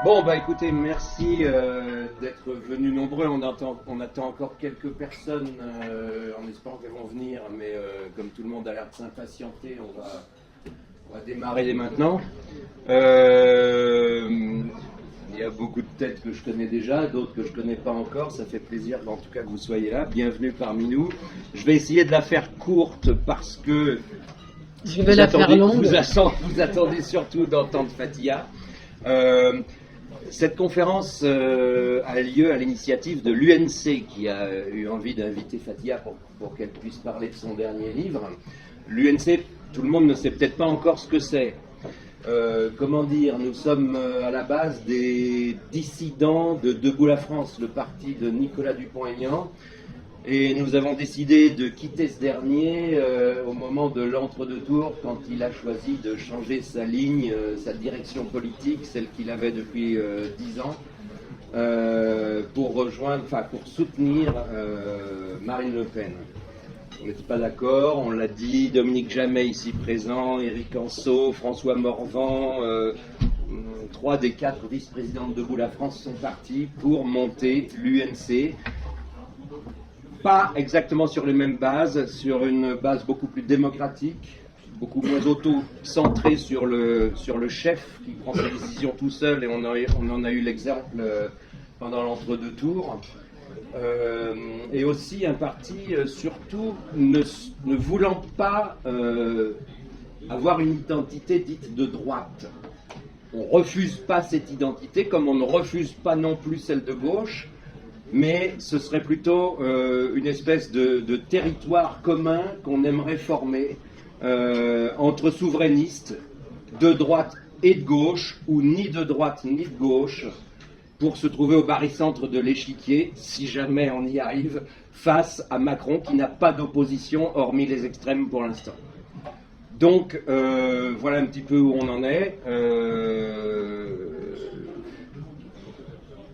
Bon, bah écoutez, merci d'être venus nombreux. On attend encore quelques personnes en espérant qu'elles vont venir, mais comme tout le monde a l'air de s'impatienter, on va démarrer dès maintenant. Il y a beaucoup de têtes que je connais déjà, d'autres que je ne connais pas encore. Ça fait plaisir en tout cas que vous soyez là. Bienvenue parmi nous. Je vais essayer de la faire courte parce que je vais la faire longue. Vous attendez surtout d'entendre Fathia. Cette conférence a lieu à l'initiative de l'UNC qui a eu envie d'inviter Fathia pour qu'elle puisse parler de son dernier livre. L'UNC, tout le monde ne sait peut-être pas encore ce que c'est. Comment dire, nous sommes à la base des dissidents de Debout la France, le parti de Nicolas Dupont-Aignan. Et nous avons décidé de quitter ce dernier au moment de l'entre-deux-tours, quand il a choisi de changer sa ligne, sa direction politique, celle qu'il avait depuis 10 ans, pour soutenir Marine Le Pen. On n'était pas d'accord, on l'a dit, Dominique Jamais ici présent, Éric Anceau, François Morvan, 3 des 4 vice-présidents de Debout la France sont partis pour monter l'UNC. Pas exactement sur les mêmes bases, sur une base beaucoup plus démocratique, beaucoup moins auto-centrée sur le chef qui prend ses décisions tout seul, et on en a eu l'exemple pendant l'entre-deux tours. Et aussi un parti surtout ne voulant pas avoir une identité dite de droite. On ne refuse pas cette identité, comme on ne refuse pas non plus celle de gauche, mais ce serait plutôt une espèce de territoire commun qu'on aimerait former entre souverainistes de droite et de gauche, ou ni de droite ni de gauche, pour se trouver au barycentre de l'échiquier, si jamais on y arrive, face à Macron qui n'a pas d'opposition hormis les extrêmes pour l'instant. Donc voilà un petit peu où on en est.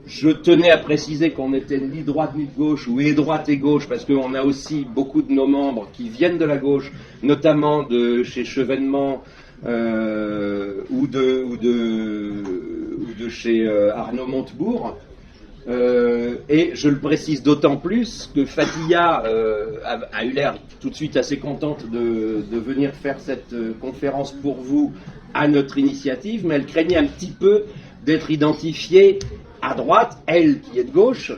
Je tenais à préciser qu'on n'était ni droite ni de gauche, ou et droite et gauche, parce qu'on a aussi beaucoup de nos membres qui viennent de la gauche, notamment de chez Chevènement ou de chez Arnaud Montebourg. Et je le précise d'autant plus que Fathia a eu l'air tout de suite assez contente de venir faire cette conférence pour vous à notre initiative, mais elle craignait un petit peu d'être identifiée à droite, elle qui est de gauche,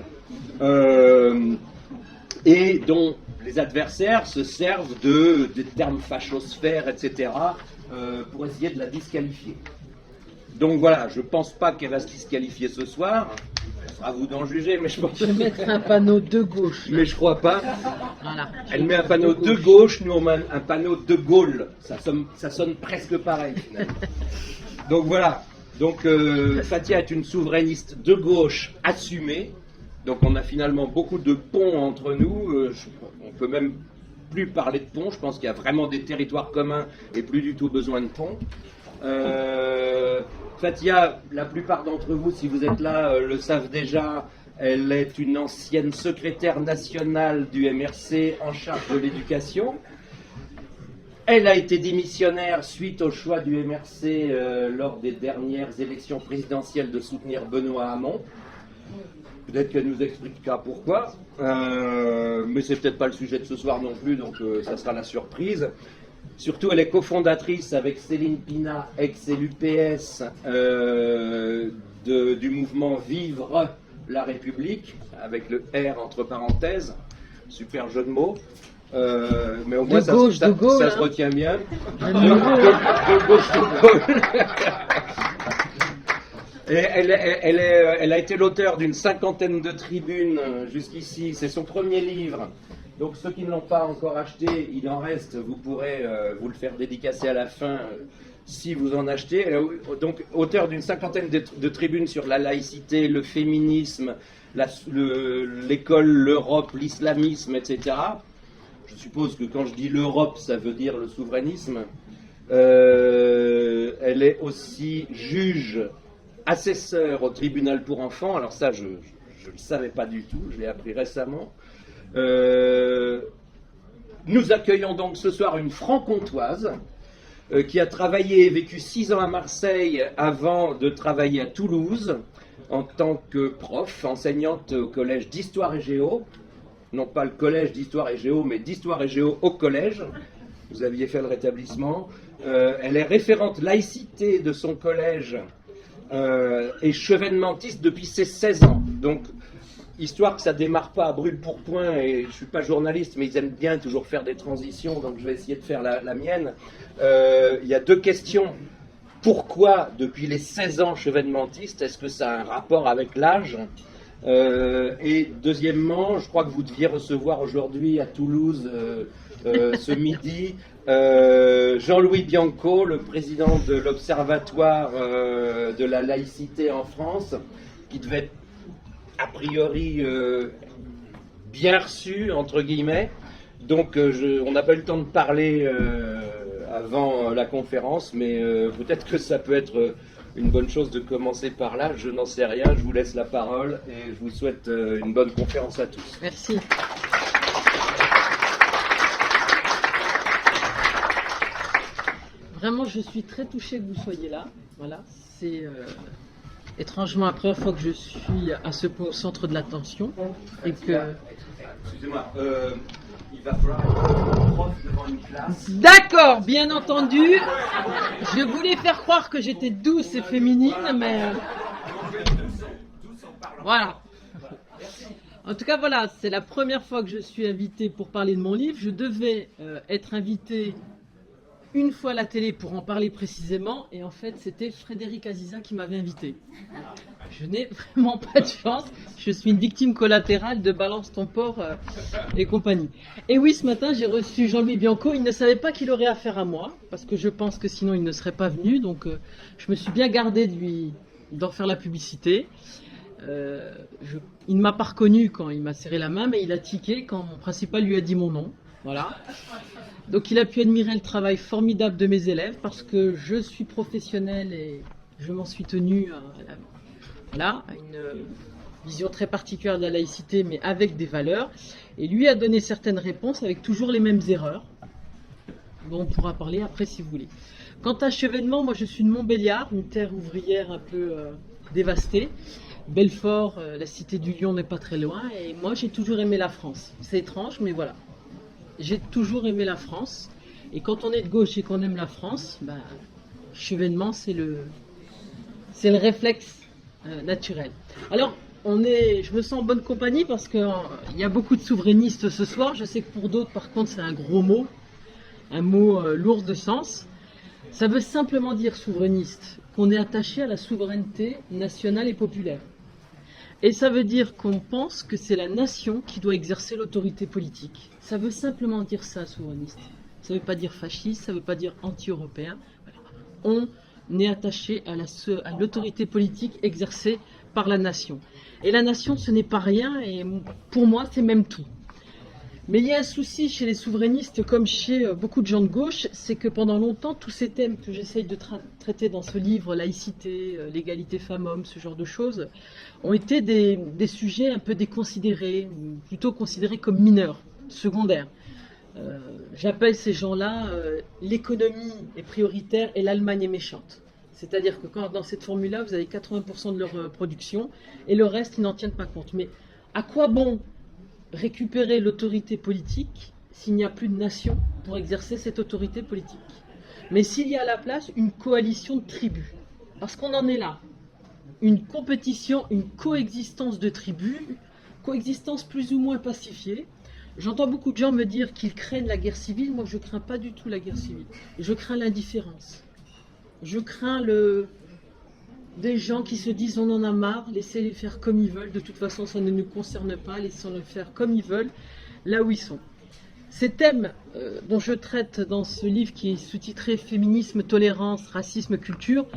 et dont les adversaires se servent des termes fachosphères, etc., pour essayer de la disqualifier. Donc voilà, je ne pense pas qu'elle va se disqualifier ce soir. Ce sera à vous d'en juger, mais je pense. Je vais mettre un panneau de gauche. Mais je crois pas. Voilà. Elle met un panneau de gauche, nous on met un panneau de Gaulle. Ça sonne presque pareil finalement. Donc voilà. Donc Fathia est une souverainiste de gauche assumée. Donc on a finalement beaucoup de ponts entre nous. On peut même plus parler de ponts. Je pense qu'il y a vraiment des territoires communs et plus du tout besoin de ponts. Fathia, la plupart d'entre vous, si vous êtes là, le savent déjà. Elle est une ancienne secrétaire nationale du MRC en charge de l'éducation. Elle a été démissionnaire suite au choix du MRC lors des dernières élections présidentielles de soutenir Benoît Hamon. Peut-être qu'elle nous expliquera pourquoi, mais c'est peut-être pas le sujet de ce soir non plus, donc ça sera la surprise. Surtout, elle est cofondatrice avec Céline Pina, ex-LUPS, du mouvement Vivre la République, avec le R entre parenthèses, super jeu de mots. Mais au moins ça se retient bien. De gauche de Gaulle. Et elle a été l'auteur d'une 50aine de tribunes jusqu'ici. C'est son premier livre. Donc ceux qui ne l'ont pas encore acheté, il en reste. Vous pourrez vous le faire dédicacer à la fin si vous en achetez. Donc auteur d'une 50aine de tribunes sur la laïcité, le féminisme, l'école, l'Europe, l'islamisme, etc. Je suppose que quand je dis l'Europe, ça veut dire le souverainisme. Elle est aussi juge, assesseur au tribunal pour enfants. Alors ça, je ne le savais pas du tout, je l'ai appris récemment. Nous accueillons donc ce soir une franc-comtoise qui a travaillé et vécu 6 ans à Marseille avant de travailler à Toulouse en tant que prof, enseignante au collège d'histoire et géo. Non pas le collège d'histoire et géo, mais d'histoire et géo au collège. Vous aviez fait le rétablissement. Elle est référente laïcité de son collège et chevènementiste depuis ses 16 ans. Donc, histoire que ça démarre pas à brûle-pourpoint, et je suis pas journaliste, mais ils aiment bien toujours faire des transitions, donc je vais essayer de faire la mienne. Il y a 2 questions. Pourquoi, depuis les 16 ans chevènementiste, est-ce que ça a un rapport avec l'âge ? Et deuxièmement, je crois que vous deviez recevoir aujourd'hui à Toulouse, ce midi, Jean-Louis Bianco, le président de l'Observatoire de la laïcité en France, qui devait être a priori bien reçu, entre guillemets. Donc on n'a pas eu le temps de parler avant la conférence, mais peut-être que ça peut être une bonne chose de commencer par là. Je n'en sais rien, je vous laisse la parole et je vous souhaite une bonne conférence à tous. Merci. Vraiment, je suis très touchée que vous soyez là. Voilà, c'est étrangement la première fois que je suis à ce point au centre de l'attention. Et que... Excusez-moi, il va falloir être un prof devant une classe. D'accord, bien entendu. Je voulais faire croire que j'étais douce et féminine, mais... Voilà. En tout cas, voilà, c'est la première fois que je suis invitée pour parler de mon livre. Je devais être invitée une fois à la télé pour en parler précisément, et en fait c'était Frédéric Aziza qui m'avait invité. Je n'ai vraiment pas de chance, je suis une victime collatérale de Balance ton porc et compagnie. Et oui, ce matin j'ai reçu Jean-Louis Bianco, il ne savait pas qu'il aurait affaire à moi, parce que je pense que sinon il ne serait pas venu, donc je me suis bien gardé d'en faire la publicité. Il ne m'a pas reconnu quand il m'a serré la main, mais il a tiqué quand mon principal lui a dit mon nom. Voilà. Donc il a pu admirer le travail formidable de mes élèves, parce que je suis professionnelle et je m'en suis tenue à une vision très particulière de la laïcité, mais avec des valeurs. Et lui a donné certaines réponses avec toujours les mêmes erreurs, dont on pourra parler après si vous voulez. Quant à Chevènement, moi je suis de Montbéliard, une terre ouvrière un peu dévastée. Belfort, la cité du Lion n'est pas très loin, et moi j'ai toujours aimé la France. C'est étrange, mais voilà. J'ai toujours aimé la France, et quand on est de gauche et qu'on aime la France, Chevènement c'est le réflexe naturel. Alors, je me sens en bonne compagnie parce qu'il y a beaucoup de souverainistes ce soir. Je sais que pour d'autres, par contre, c'est un gros mot, un mot lourd de sens. Ça veut simplement dire souverainiste, qu'on est attaché à la souveraineté nationale et populaire. Et ça veut dire qu'on pense que c'est la nation qui doit exercer l'autorité politique. Ça veut simplement dire ça, souverainiste. Ça ne veut pas dire fasciste, ça ne veut pas dire anti-européen. On est attaché à l'autorité politique exercée par la nation. Et la nation, ce n'est pas rien, et pour moi, c'est même tout. Mais il y a un souci chez les souverainistes, comme chez beaucoup de gens de gauche, c'est que pendant longtemps, tous ces thèmes que j'essaye de traiter dans ce livre, laïcité, l'égalité femmes-hommes, ce genre de choses, ont été des sujets un peu déconsidérés, ou plutôt considérés comme mineurs, secondaires. J'appelle ces gens-là l'économie est prioritaire et l'Allemagne est méchante. C'est-à-dire que dans cette formule-là, vous avez 80% de leur production et le reste, ils n'en tiennent pas compte. Mais à quoi bon récupérer l'autorité politique s'il n'y a plus de nation pour exercer cette autorité politique? Mais s'il y a à la place une coalition de tribus, parce qu'on en est là, une compétition, une coexistence de tribus, coexistence plus ou moins pacifiée. J'entends beaucoup de gens me dire qu'ils craignent la guerre civile. Moi, je ne crains pas du tout la guerre civile. Je crains l'indifférence. Je crains des gens qui se disent on en a marre, laissez-les faire comme ils veulent. De toute façon, ça ne nous concerne pas. Laissons-les faire comme ils veulent, là où ils sont. Ces thèmes dont je traite dans ce livre qui est sous-titré Féminisme, tolérance, racisme, culture,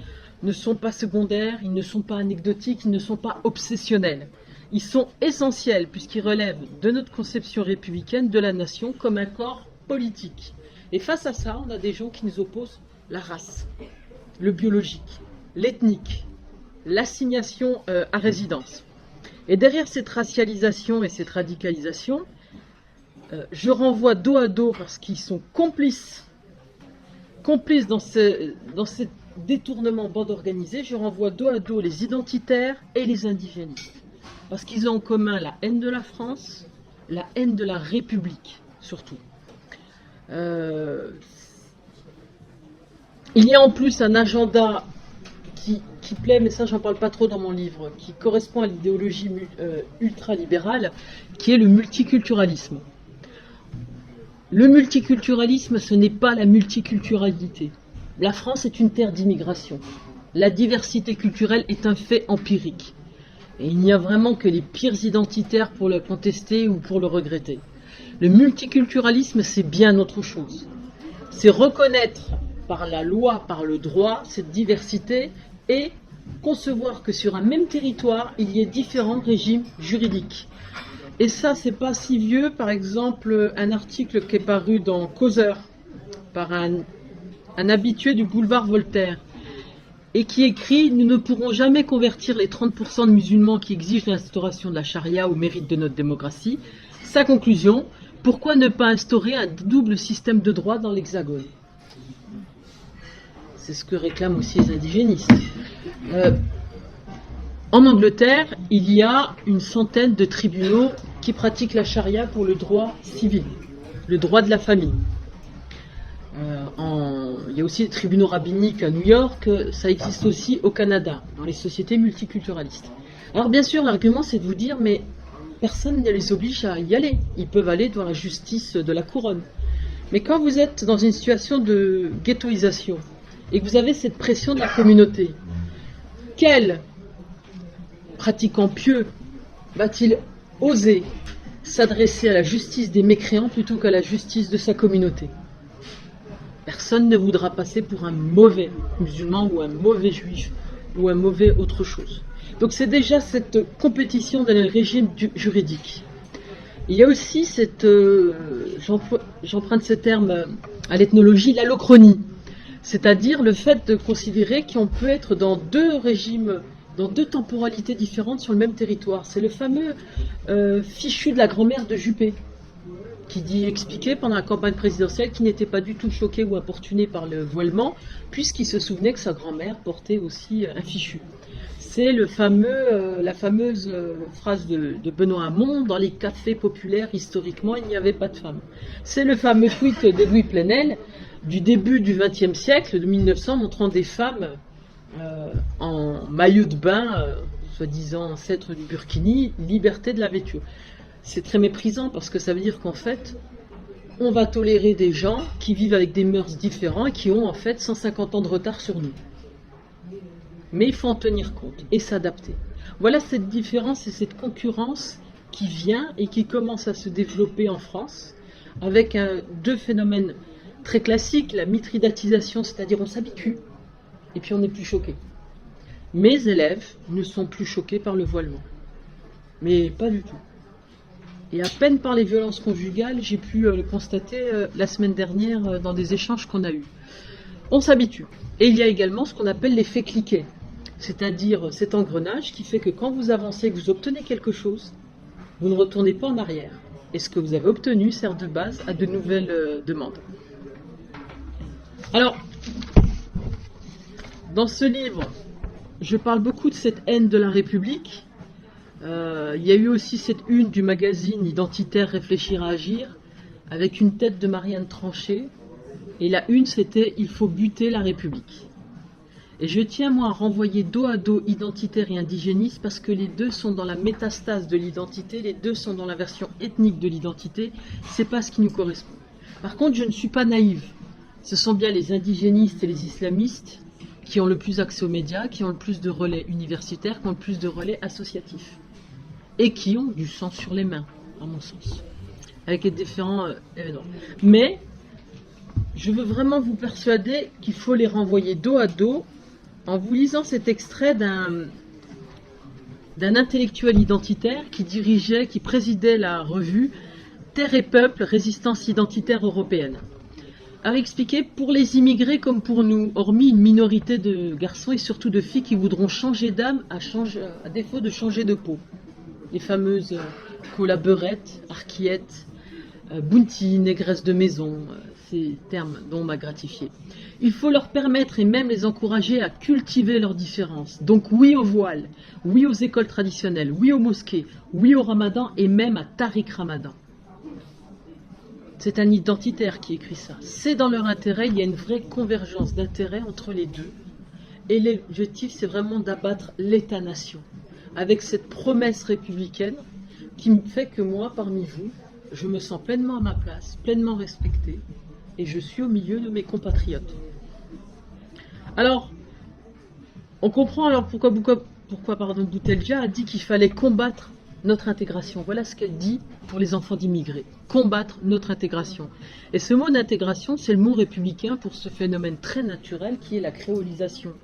ne sont pas secondaires, ils ne sont pas anecdotiques, ils ne sont pas obsessionnels. Ils sont essentiels puisqu'ils relèvent de notre conception républicaine de la nation comme un corps politique. Et face à ça, on a des gens qui nous opposent la race, le biologique, l'ethnique, l'assignation à résidence. Et derrière cette racialisation et cette radicalisation, je renvoie dos à dos parce qu'ils sont complices Complices dans ces détournements bande organisée, je renvoie dos à dos les identitaires et les indigénistes. Parce qu'ils ont en commun la haine de la France, la haine de la République, surtout. Il y a en plus un agenda qui plaît, mais ça j'en parle pas trop dans mon livre, qui correspond à l'idéologie ultralibérale, qui est le multiculturalisme. Le multiculturalisme, ce n'est pas la multiculturalité. La France est une terre d'immigration. La diversité culturelle est un fait empirique. Et il n'y a vraiment que les pires identitaires pour le contester ou pour le regretter. Le multiculturalisme, c'est bien autre chose. C'est reconnaître par la loi, par le droit, cette diversité et concevoir que sur un même territoire, il y ait différents régimes juridiques. Et ça, c'est pas si vieux. Par exemple, un article qui est paru dans Causeur par un habitué du boulevard Voltaire et qui écrit « Nous ne pourrons jamais convertir les 30% de musulmans qui exigent l'instauration de la charia au mérite de notre démocratie. » Sa conclusion, pourquoi ne pas instaurer un double système de droit dans l'Hexagone? C'est ce que réclament aussi les indigénistes. En Angleterre, il y a une centaine de tribunaux qui pratiquent la charia pour le droit civil, le droit de la famille. Il y a aussi des tribunaux rabbiniques à New York, ça existe aussi au Canada, dans les sociétés multiculturalistes. Alors bien sûr, l'argument c'est de vous dire, mais personne ne les oblige à y aller. Ils peuvent aller devant la justice de la couronne. Mais quand vous êtes dans une situation de ghettoisation, et que vous avez cette pression de la communauté, quel pratiquant pieux va-t-il oser s'adresser à la justice des mécréants plutôt qu'à la justice de sa communauté? Personne ne voudra passer pour un mauvais musulman ou un mauvais juif ou un mauvais autre chose. Donc c'est déjà cette compétition dans le régime juridique. Il y a aussi cette, j'emprunte ce terme à l'ethnologie, l'allochronie. C'est-à-dire le fait de considérer qu'on peut être dans deux régimes, dans deux temporalités différentes sur le même territoire. C'est le fameux fichu de la grand-mère de Juppé, qui expliquait pendant la campagne présidentielle qu'il n'était pas du tout choqué ou importuné par le voilement, puisqu'il se souvenait que sa grand-mère portait aussi un fichu. C'est la fameuse phrase de Benoît Hamon, dans les cafés populaires, historiquement, il n'y avait pas de femmes. C'est le fameux tweet d'Edoui Plenel, du début du XXe siècle, de 1900, montrant des femmes en maillot de bain, soi-disant ancêtre du burkini, liberté de la vêture. C'est très méprisant parce que ça veut dire qu'en fait, on va tolérer des gens qui vivent avec des mœurs différents et qui ont en fait 150 ans de retard sur nous. Mais il faut en tenir compte et s'adapter. Voilà cette différence et cette concurrence qui vient et qui commence à se développer en France avec deux phénomènes très classique, la mitridatisation, c'est-à-dire on s'habitue et puis on n'est plus choqué. Mes élèves ne sont plus choqués par le voilement, mais pas du tout. Et à peine par les violences conjugales, j'ai pu le constater la semaine dernière dans des échanges qu'on a eus. On s'habitue. Et il y a également ce qu'on appelle l'effet cliquet, c'est-à-dire cet engrenage qui fait que quand vous avancez, que vous obtenez quelque chose, vous ne retournez pas en arrière. Et ce que vous avez obtenu sert de base à de nouvelles demandes. Alors, dans ce livre, je parle beaucoup de cette haine de la République. Il y a eu aussi cette une du magazine Identitaire, réfléchir à agir, avec une tête de Marianne Tranché. Et la une, c'était « Il faut buter la République ». Et je tiens, moi, à renvoyer dos à dos identitaire et indigéniste parce que les deux sont dans la métastase de l'identité, les deux sont dans la version ethnique de l'identité. C'est pas ce qui nous correspond. Par contre, je ne suis pas naïve. Ce sont bien les indigénistes et les islamistes qui ont le plus accès aux médias, qui ont le plus de relais universitaires, qui ont le plus de relais associatifs. Et qui ont du sang sur les mains, à mon sens. Avec les différents événements. Mais, je veux vraiment vous persuader qu'il faut les renvoyer dos à dos en vous lisant cet extrait d'un intellectuel identitaire qui présidait la revue Terre et Peuple, Résistance identitaire européenne. A expliqué pour les immigrés comme pour nous, hormis une minorité de garçons et surtout de filles qui voudront changer d'âme à défaut de changer de peau. Les fameuses collaborettes, arquillettes, bounty, négresse de maison, ces termes dont on m'a gratifié. Il faut leur permettre et même les encourager à cultiver leurs différences. Donc oui au voile, oui aux écoles traditionnelles, oui aux mosquées, oui au ramadan et même à Tariq Ramadan. C'est un identitaire qui écrit ça. C'est dans leur intérêt, il y a une vraie convergence d'intérêts entre les deux. Et l'objectif, c'est vraiment d'abattre l'État-nation, avec cette promesse républicaine qui me fait que moi, parmi vous, je me sens pleinement à ma place, pleinement respecté, et je suis au milieu de mes compatriotes. Alors, on comprend alors pourquoi Boutelja a dit qu'il fallait combattre notre intégration. Voilà ce qu'elle dit pour les enfants d'immigrés. Combattre notre intégration. Et ce mot d'intégration, c'est le mot républicain pour ce phénomène très naturel qui est la créolisation.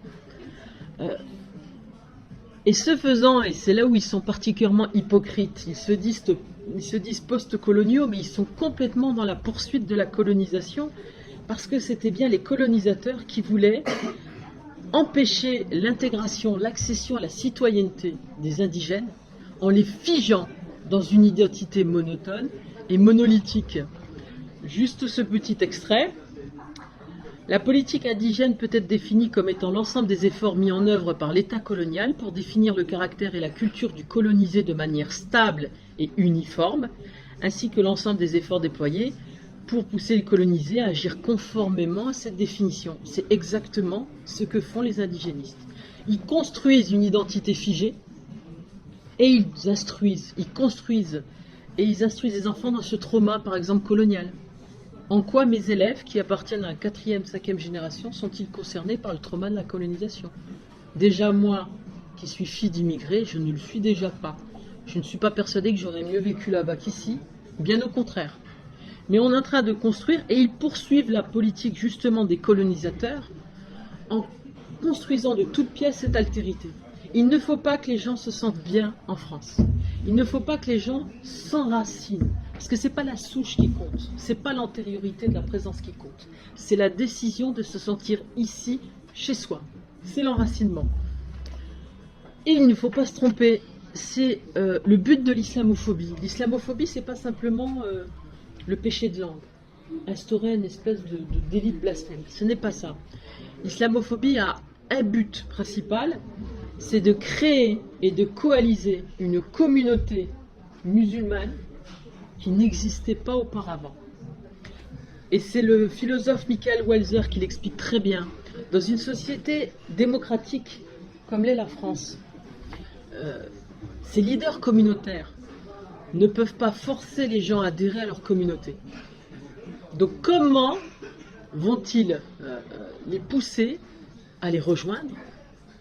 Et ce faisant, et c'est là où ils sont particulièrement hypocrites, ils se disent post-coloniaux, mais ils sont complètement dans la poursuite de la colonisation, parce que c'était bien les colonisateurs qui voulaient empêcher l'intégration, l'accession à la citoyenneté des indigènes, en les figeant dans une identité monotone et monolithique. Juste ce petit extrait. La politique indigène peut être définie comme étant l'ensemble des efforts mis en œuvre par l'État colonial pour définir le caractère et la culture du colonisé de manière stable et uniforme, ainsi que l'ensemble des efforts déployés pour pousser le colonisé à agir conformément à cette définition. C'est exactement ce que font les indigénistes. Ils construisent une identité figée et ils construisent et ils instruisent les enfants dans ce trauma, par exemple, colonial. En quoi mes élèves, qui appartiennent à la 4e, 5e génération, sont-ils concernés par le trauma de la colonisation? Déjà, moi, qui suis fille d'immigrés, je ne le suis déjà pas. Je ne suis pas persuadée que j'aurais mieux vécu là-bas qu'ici, bien au contraire. Mais on est en train de construire, et ils poursuivent la politique justement des colonisateurs, en construisant de toutes pièces cette altérité. Il ne faut pas que les gens se sentent bien en France. Il ne faut pas que les gens s'enracinent. Parce que ce n'est pas la souche qui compte, ce n'est pas l'antériorité de la présence qui compte. C'est la décision de se sentir ici, chez soi. C'est l'enracinement. Et il ne faut pas se tromper, c'est le but de l'islamophobie. L'islamophobie, ce n'est pas simplement le péché de langue, instaurer une espèce de délit de blasphème. Ce n'est pas ça. L'islamophobie a un but principal, c'est de créer et de coaliser une communauté musulmane qui n'existait pas auparavant. Et c'est le philosophe Michael Walzer qui l'explique très bien. Dans une société démocratique comme l'est la France, ces leaders communautaires ne peuvent pas forcer les gens à adhérer à leur communauté. Donc comment vont-ils les pousser à les rejoindre,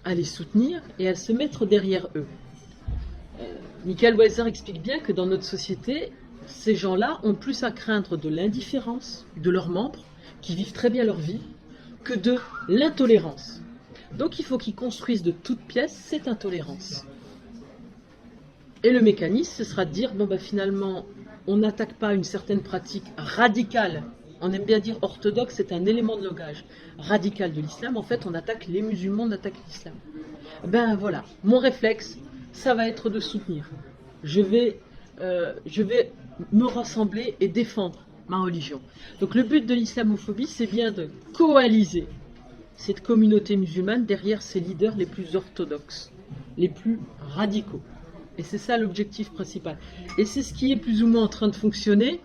à les soutenir et à se mettre derrière eux? Michael Walzer explique bien que dans notre société, ces gens-là ont plus à craindre de l'indifférence de leurs membres, qui vivent très bien leur vie, que de l'intolérance. Donc il faut qu'ils construisent de toutes pièces cette intolérance. Et le mécanisme, ce sera de dire, finalement, on n'attaque pas une certaine pratique radicale. On aime bien dire orthodoxe, c'est un élément de langage radical de l'islam. En fait, on attaque les musulmans, on attaque l'islam. Voilà, mon réflexe, ça va être de soutenir. Je vais me rassembler et défendre ma religion. Donc le but de l'islamophobie, c'est bien de coaliser cette communauté musulmane derrière ses leaders les plus orthodoxes, les plus radicaux. Et c'est ça l'objectif principal. Et c'est ce qui est plus ou moins en train de fonctionner.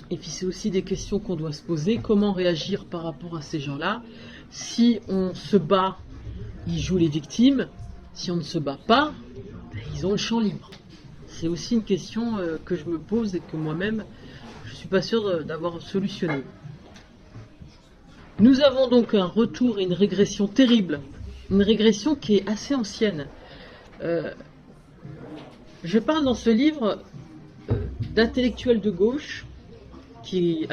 Et puis c'est aussi des questions qu'on doit se poser. Comment réagir par rapport à ces gens-là? Si on se bat, ils jouent les victimes. Si on ne se bat pas, ils ont le champ libre. C'est aussi une question que je me pose et que moi-même, je ne suis pas sûr d'avoir solutionné. Nous avons donc un retour et une régression terrible. Une régression qui est assez ancienne. Je parle dans ce livre d'intellectuels de gauche qui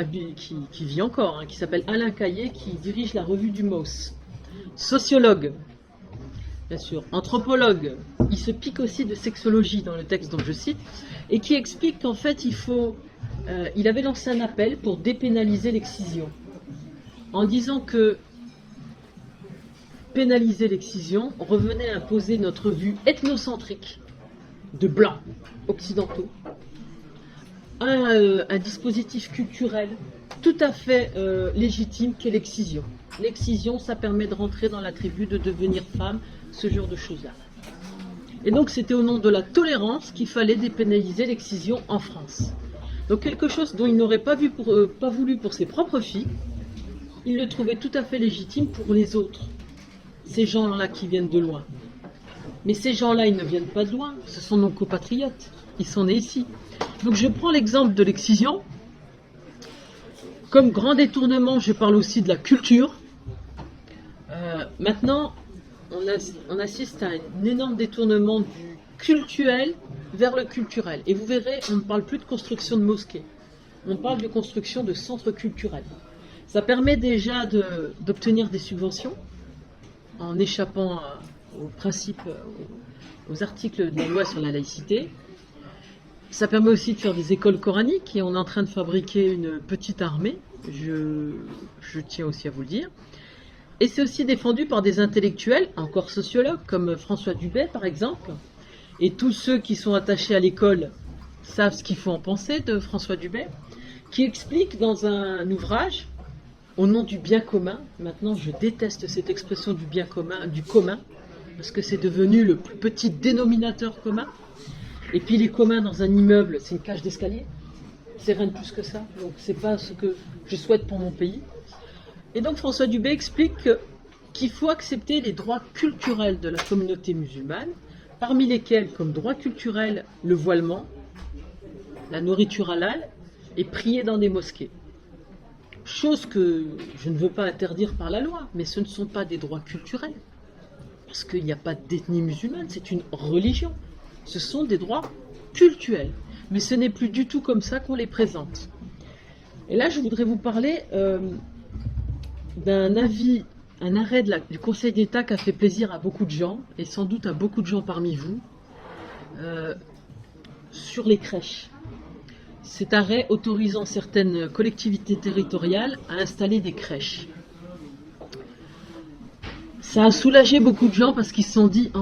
vit encore, qui s'appelle Alain Caillé, qui dirige la revue du MOS. Sociologue, bien sûr, anthropologue, il se pique aussi de sexologie dans le texte dont je cite, et qui explique qu'en fait il avait lancé un appel pour dépénaliser l'excision, en disant que pénaliser l'excision revenait à imposer notre vue ethnocentrique de blancs occidentaux un dispositif culturel tout à fait légitime qu'est l'excision. L'excision, ça permet de rentrer dans la tribu, de devenir femme, ce genre de choses-là. Et donc c'était au nom de la tolérance qu'il fallait dépénaliser l'excision en France. Donc quelque chose dont il n'aurait pas voulu pour ses propres filles, il le trouvait tout à fait légitime pour les autres. Ces gens-là qui viennent de loin. Mais ces gens-là, ils ne viennent pas de loin, ce sont nos compatriotes. Ils sont nés ici. Donc je prends l'exemple de l'excision. Comme grand détournement, je parle aussi de la culture. Maintenant, on assiste à un énorme détournement du cultuel vers le culturel. Et vous verrez, on ne parle plus de construction de mosquées. On parle de construction de centres culturels. Ça permet déjà d'obtenir des subventions en échappant aux principes, aux articles de la loi sur la laïcité. Ça permet aussi de faire des écoles coraniques et on est en train de fabriquer une petite armée, je tiens aussi à vous le dire. Et c'est aussi défendu par des intellectuels, encore sociologues, comme François Dubet par exemple. Et tous ceux qui sont attachés à l'école savent ce qu'il faut en penser de François Dubet, qui explique dans un ouvrage, au nom du bien commun, maintenant je déteste cette expression du bien commun, du commun, parce que c'est devenu le plus petit dénominateur commun. Et puis les communs dans un immeuble, c'est une cage d'escalier. C'est rien de plus que ça. Donc c'est pas ce que je souhaite pour mon pays. Et donc François Dubet explique qu'il faut accepter les droits culturels de la communauté musulmane, parmi lesquels, comme droit culturel, le voilement, la nourriture halal et prier dans des mosquées. Chose que je ne veux pas interdire par la loi, mais ce ne sont pas des droits culturels. Parce qu'il n'y a pas d'ethnie musulmane, c'est une religion. Ce sont des droits cultuels. Mais ce n'est plus du tout comme ça qu'on les présente. Et là, je voudrais vous parler d'un arrêt du Conseil d'État qui a fait plaisir à beaucoup de gens, et sans doute à beaucoup de gens parmi vous, sur les crèches. Cet arrêt autorisant certaines collectivités territoriales à installer des crèches. Ça a soulagé beaucoup de gens parce qu'ils se sont dit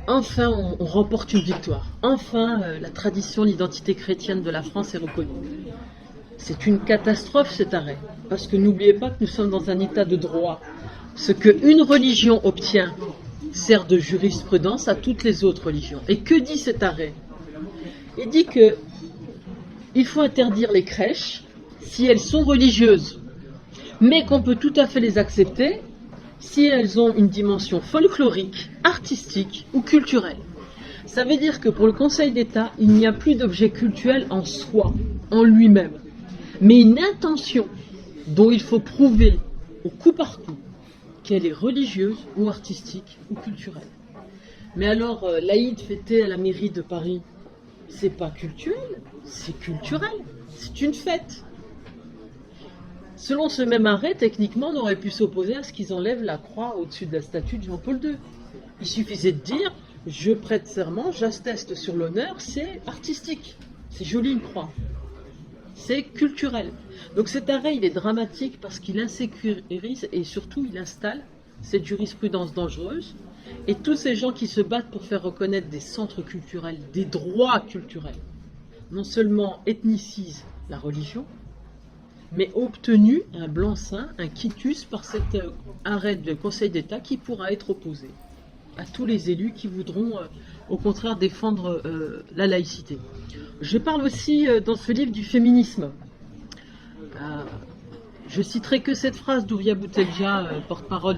enfin on remporte une victoire. Enfin la tradition, l'identité chrétienne de la France est reconnue. C'est une catastrophe cet arrêt, parce que n'oubliez pas que nous sommes dans un état de droit. Ce qu'une religion obtient sert de jurisprudence à toutes les autres religions. Et que dit cet arrêt? Il dit que il faut interdire les crèches si elles sont religieuses, mais qu'on peut tout à fait les accepter si elles ont une dimension folklorique, artistique ou culturelle. Ça veut dire que pour le Conseil d'État, il n'y a plus d'objet cultuel en soi, en lui-même, mais une intention dont il faut prouver au coup par coup qu'elle est religieuse ou artistique ou culturelle. Mais alors, l'Aïd fêté à la mairie de Paris, c'est pas cultuel, c'est culturel, c'est une fête. Selon ce même arrêt, techniquement, on aurait pu s'opposer à ce qu'ils enlèvent la croix au-dessus de la statue de Jean-Paul II. Il suffisait de dire, je prête serment, j'atteste sur l'honneur, c'est artistique, c'est joli une croix, c'est culturel. Donc cet arrêt, il est dramatique parce qu'il insécurise et surtout il installe cette jurisprudence dangereuse. Et tous ces gens qui se battent pour faire reconnaître des centres culturels, des droits culturels, non seulement ethnicisent la religion, mais obtenu un blanc-seing, un quitus par cet arrêt du Conseil d'État qui pourra être opposé à tous les élus qui voudront au contraire défendre la laïcité. Je parle aussi dans ce livre du féminisme. Je citerai que cette phrase d'Ouria Boutelja, porte-parole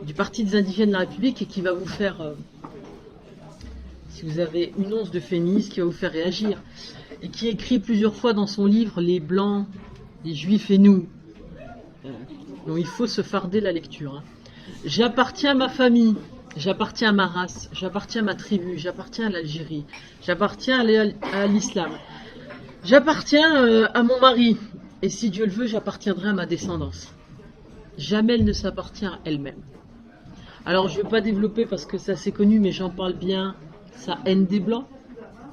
du Parti des indigènes de la République, et qui va vous faire, si vous avez une once de féminisme, qui va vous faire réagir, et qui écrit plusieurs fois dans son livre « Les Blancs, les Juifs et nous ». Donc il faut se farder la lecture. J'appartiens à ma famille, j'appartiens à ma race, j'appartiens à ma tribu, j'appartiens à l'Algérie, j'appartiens à l'islam, j'appartiens à mon mari, et si Dieu le veut, j'appartiendrai à ma descendance. Jamais elle ne s'appartient à elle-même. Alors je ne vais pas développer parce que c'est assez connu, mais j'en parle bien, sa haine des Blancs,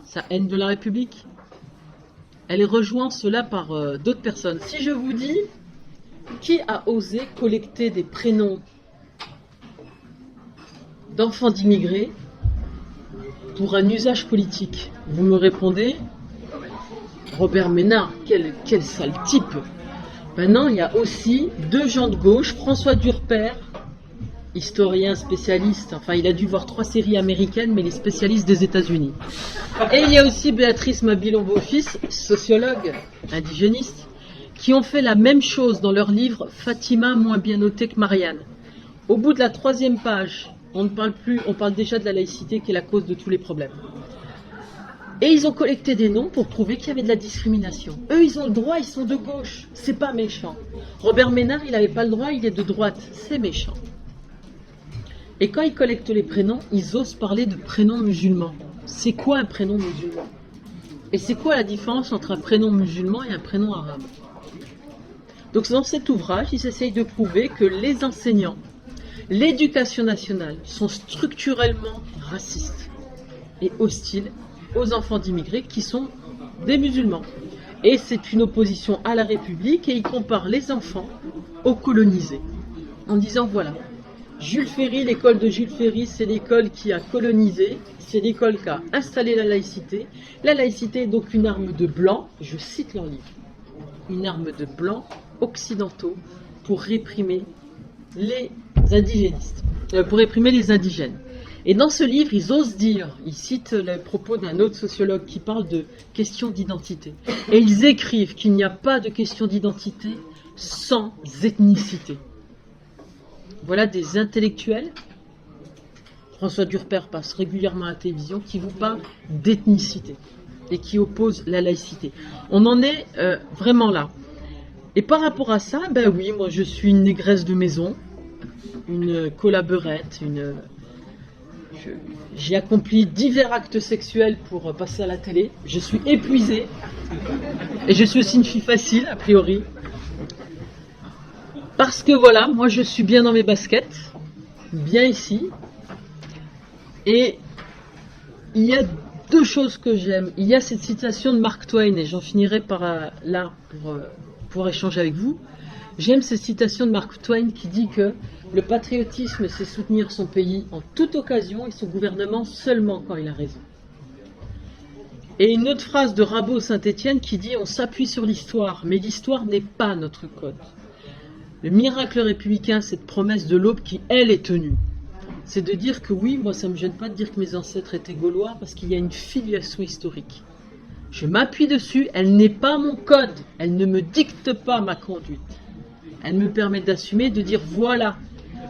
sa haine de la République. Elle est rejointe cela par d'autres personnes. Si je vous dis, qui a osé collecter des prénoms d'enfants d'immigrés pour un usage politique? Vous me répondez, Robert Ménard, quel sale type. Maintenant, il y a aussi deux gens de gauche, François Durper, historien spécialiste, enfin il a dû voir 3 séries américaines, mais il est spécialiste des États-Unis. Et il y a aussi Béatrice Mabilon-Beaufils, sociologue, indigéniste, qui ont fait la même chose dans leur livre Fatima moins bien notée que Marianne. Au bout de la 3e page, on ne parle plus, on parle déjà de la laïcité qui est la cause de tous les problèmes. Et ils ont collecté des noms pour prouver qu'il y avait de la discrimination. Eux, ils ont le droit, ils sont de gauche. C'est pas méchant. Robert Ménard, il n'avait pas le droit, il est de droite. C'est méchant. Et quand ils collectent les prénoms, ils osent parler de prénoms musulmans. C'est quoi un prénom musulman? Et c'est quoi la différence entre un prénom musulman et un prénom arabe? Donc dans cet ouvrage, ils essayent de prouver que les enseignants, l'éducation nationale sont structurellement racistes et hostiles aux enfants d'immigrés qui sont des musulmans. Et c'est une opposition à la République et ils comparent les enfants aux colonisés. En disant voilà, Jules Ferry, l'école de Jules Ferry, c'est l'école qui a colonisé, c'est l'école qui a installé la laïcité. La laïcité est donc une arme de blancs, je cite leur livre, une arme de blancs occidentaux pour réprimer les indigénistes, pour réprimer les indigènes. Et dans ce livre, ils osent dire, ils citent le propos d'un autre sociologue qui parle de question d'identité. Et ils écrivent qu'il n'y a pas de question d'identité sans ethnicité. Voilà des intellectuels, François Durper passe régulièrement à la télévision, qui vous parlent d'ethnicité et qui opposent la laïcité. On en est vraiment là. Et par rapport à ça, ben oui, moi je suis une négresse de maison, une collaborette, j'ai accompli divers actes sexuels pour passer à la télé. Je suis épuisée. Et je suis aussi une fille facile, a priori. Parce que voilà, moi je suis bien dans mes baskets, bien ici. Et il y a 2 choses que j'aime. Il y a cette citation de Mark Twain, et j'en finirai par là pour pouvoir échanger avec vous. J'aime cette citation de Mark Twain qui dit que le patriotisme, c'est soutenir son pays en toute occasion et son gouvernement seulement quand il a raison. Et une autre phrase de Rabot Saint-Étienne qui dit « On s'appuie sur l'histoire, mais l'histoire n'est pas notre code. » Le miracle républicain, cette promesse de l'aube qui, elle, est tenue. C'est de dire que oui, moi ça ne me gêne pas de dire que mes ancêtres étaient gaulois parce qu'il y a une filiation historique. Je m'appuie dessus, elle n'est pas mon code, elle ne me dicte pas ma conduite. Elle me permet d'assumer, de dire voilà,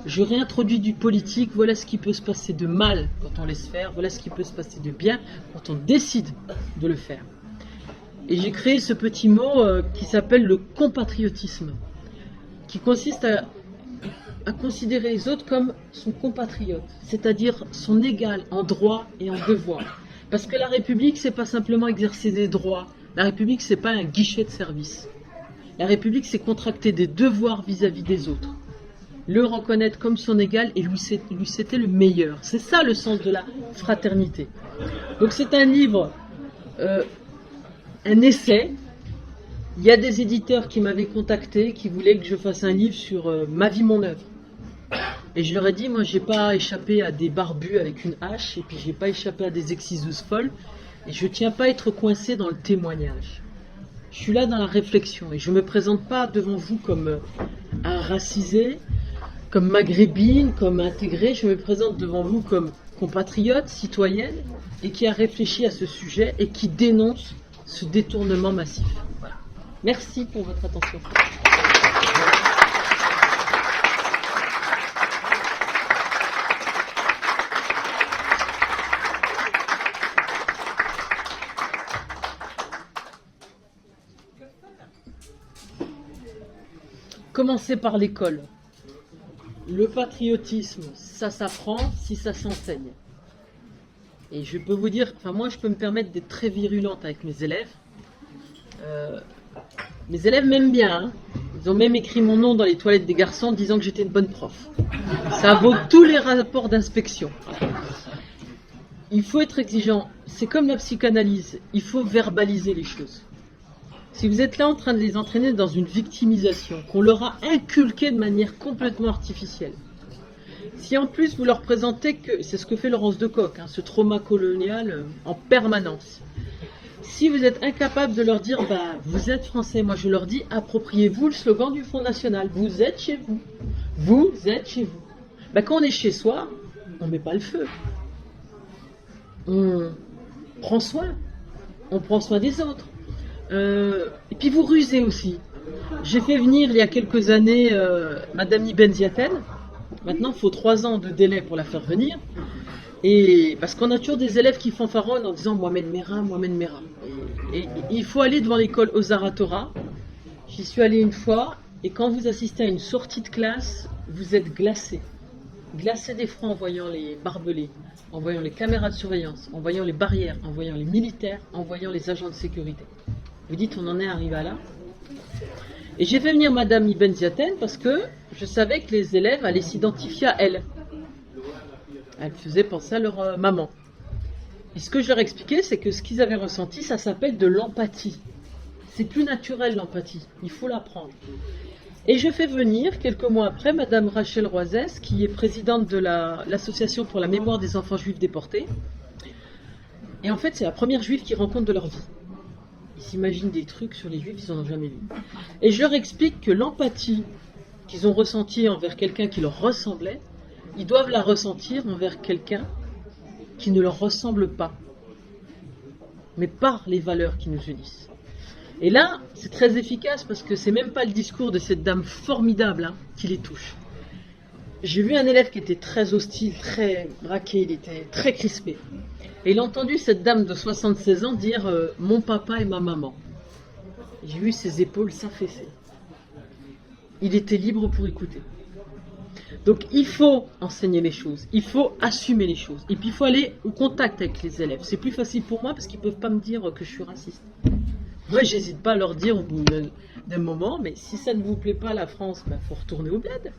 je réintroduis du politique, voilà ce qui peut se passer de mal quand on laisse faire, voilà ce qui peut se passer de bien quand on décide de le faire. Et j'ai créé ce petit mot qui s'appelle le compatriotisme, qui consiste à considérer les autres comme son compatriote, c'est-à-dire son égal en droit et en devoir. Parce que la République, c'est pas simplement exercer des droits, la République, c'est pas un guichet de service. La République, c'est contracter des devoirs vis-à-vis des autres. Le reconnaître comme son égal et lui c'était le meilleur. C'est ça le sens de la fraternité. Donc c'est un livre, un essai. Il y a des éditeurs qui m'avaient contacté, qui voulaient que je fasse un livre sur ma vie, mon œuvre. Et je leur ai dit, moi j'ai pas échappé à des barbus avec une hache, et puis j'ai pas échappé à des exciseuses folles, et je tiens pas à être coincé dans le témoignage. Je suis là dans la réflexion et je ne me présente pas devant vous comme un racisé, comme maghrébine, comme intégré. Je me présente devant vous comme compatriote, citoyenne et qui a réfléchi à ce sujet et qui dénonce ce détournement massif. Voilà. Merci pour votre attention. Commencer par l'école. Le patriotisme, ça s'apprend si ça s'enseigne. Et je peux vous dire, enfin moi je peux me permettre d'être très virulente avec mes élèves. Mes élèves m'aiment bien. Hein. Ils ont même écrit mon nom dans les toilettes des garçons en disant que j'étais une bonne prof. Ça vaut tous les rapports d'inspection. Il faut être exigeant. C'est comme la psychanalyse. Il faut verbaliser les choses. Si vous êtes là en train de les entraîner dans une victimisation, qu'on leur a inculquée de manière complètement artificielle, si en plus vous leur présentez que, c'est ce que fait Laurence Decoq, hein, ce trauma colonial en permanence, Si vous êtes incapable de leur dire, bah, vous êtes français, moi je leur dis, appropriez-vous le slogan du Front National. Vous êtes chez vous. Vous êtes chez vous. Bah, quand on est chez soi, on ne met pas le feu. On prend soin. On prend soin des autres. Et puis vous rusez aussi. J'ai fait venir il y a quelques années Madame Ibn Ziaten. Maintenant, il faut 3 ans de délai pour la faire venir. Et parce qu'on a toujours des élèves qui fanfaronnent en disant Mohamed Merah, Mohamed Merah. Et il faut aller devant l'école Ozara Torah. J'y suis allé une fois. Et quand vous assistez à une sortie de classe, vous êtes glacé. Glacé d'effroi en voyant les barbelés, en voyant les caméras de surveillance, en voyant les barrières, en voyant les militaires, en voyant les agents de sécurité. Vous dites, on en est arrivé à là. Et j'ai fait venir Madame Ibn Ziaten parce que je savais que les élèves allaient s'identifier à elle. Elle faisait penser à leur maman. Et ce que je leur expliquais, c'est que ce qu'ils avaient ressenti, ça s'appelle de l'empathie. C'est plus naturel l'empathie, il faut l'apprendre. Et je fais venir, quelques mois après, Madame Rachel Roisès, qui est présidente de l'association pour la mémoire des enfants juifs déportés. Et en fait, c'est la première juive qu'ils rencontrent de leur vie. Ils s'imaginent des trucs sur les juifs, ils n'en ont jamais vu. Et je leur explique que l'empathie qu'ils ont ressentie envers quelqu'un qui leur ressemblait, ils doivent la ressentir envers quelqu'un qui ne leur ressemble pas, mais par les valeurs qui nous unissent. Et là, c'est très efficace parce que c'est même pas le discours de cette dame formidable qui les touche. J'ai vu un élève qui était très hostile, très braqué, il était très crispé. Et il a entendu cette dame de 76 ans dire « mon papa et ma maman ». J'ai vu ses épaules s'affaisser. Il était libre pour écouter. Donc il faut enseigner les choses, il faut assumer les choses. Et puis il faut aller au contact avec les élèves. C'est plus facile pour moi parce qu'ils ne peuvent pas me dire que je suis raciste. Moi, j'hésite pas à leur dire au bout d'un moment, mais si ça ne vous plaît pas la France, il faut retourner au bled.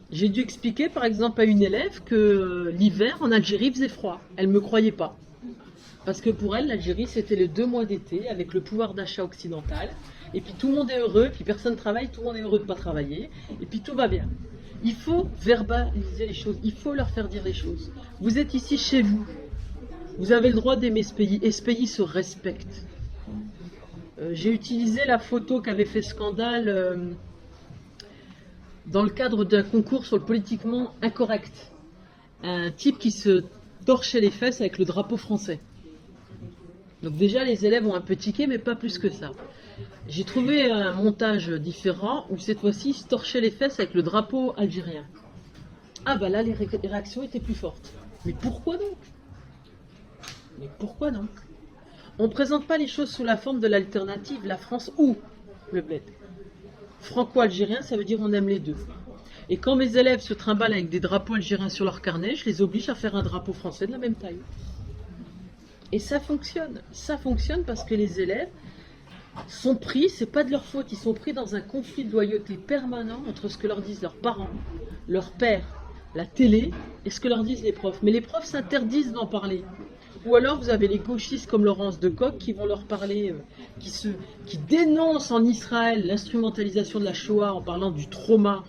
J'ai dû expliquer par exemple à une élève que l'hiver en Algérie faisait froid. Elle ne me croyait pas. Parce que pour elle, l'Algérie, c'était les 2 mois d'été avec le pouvoir d'achat occidental. Et puis tout le monde est heureux, puis personne ne travaille, tout le monde est heureux de ne pas travailler. Et puis tout va bien. Il faut verbaliser les choses, il faut leur faire dire les choses. Vous êtes ici chez vous. Vous avez le droit d'aimer ce pays, et ce pays se respecte. J'ai utilisé la photo qu'avait fait scandale dans le cadre d'un concours sur le politiquement incorrect. Un type qui se torchait les fesses avec le drapeau français. Donc déjà, les élèves ont un peu tiqué, mais pas plus que ça. J'ai trouvé un montage différent où cette fois-ci, ils se torchaient les fesses avec le drapeau algérien. Ah bah là, les réactions étaient plus fortes. Mais pourquoi donc ? Mais pourquoi donc ? On ne présente pas les choses sous la forme de l'alternative, la France ou le bled. Franco-algérien, ça veut dire on aime les deux. Et quand mes élèves se trimballent avec des drapeaux algériens sur leur carnet, je les oblige à faire un drapeau français de la même taille. Et ça fonctionne. Ça fonctionne parce que les élèves sont pris, c'est pas de leur faute, ils sont pris dans un conflit de loyauté permanent entre ce que leur disent leurs parents, leurs pères, la télé et ce que leur disent les profs. Mais les profs s'interdisent d'en parler. Ou alors vous avez les gauchistes comme Laurence Decoq qui vont leur parler, qui dénoncent en Israël l'instrumentalisation de la Shoah en parlant du trauma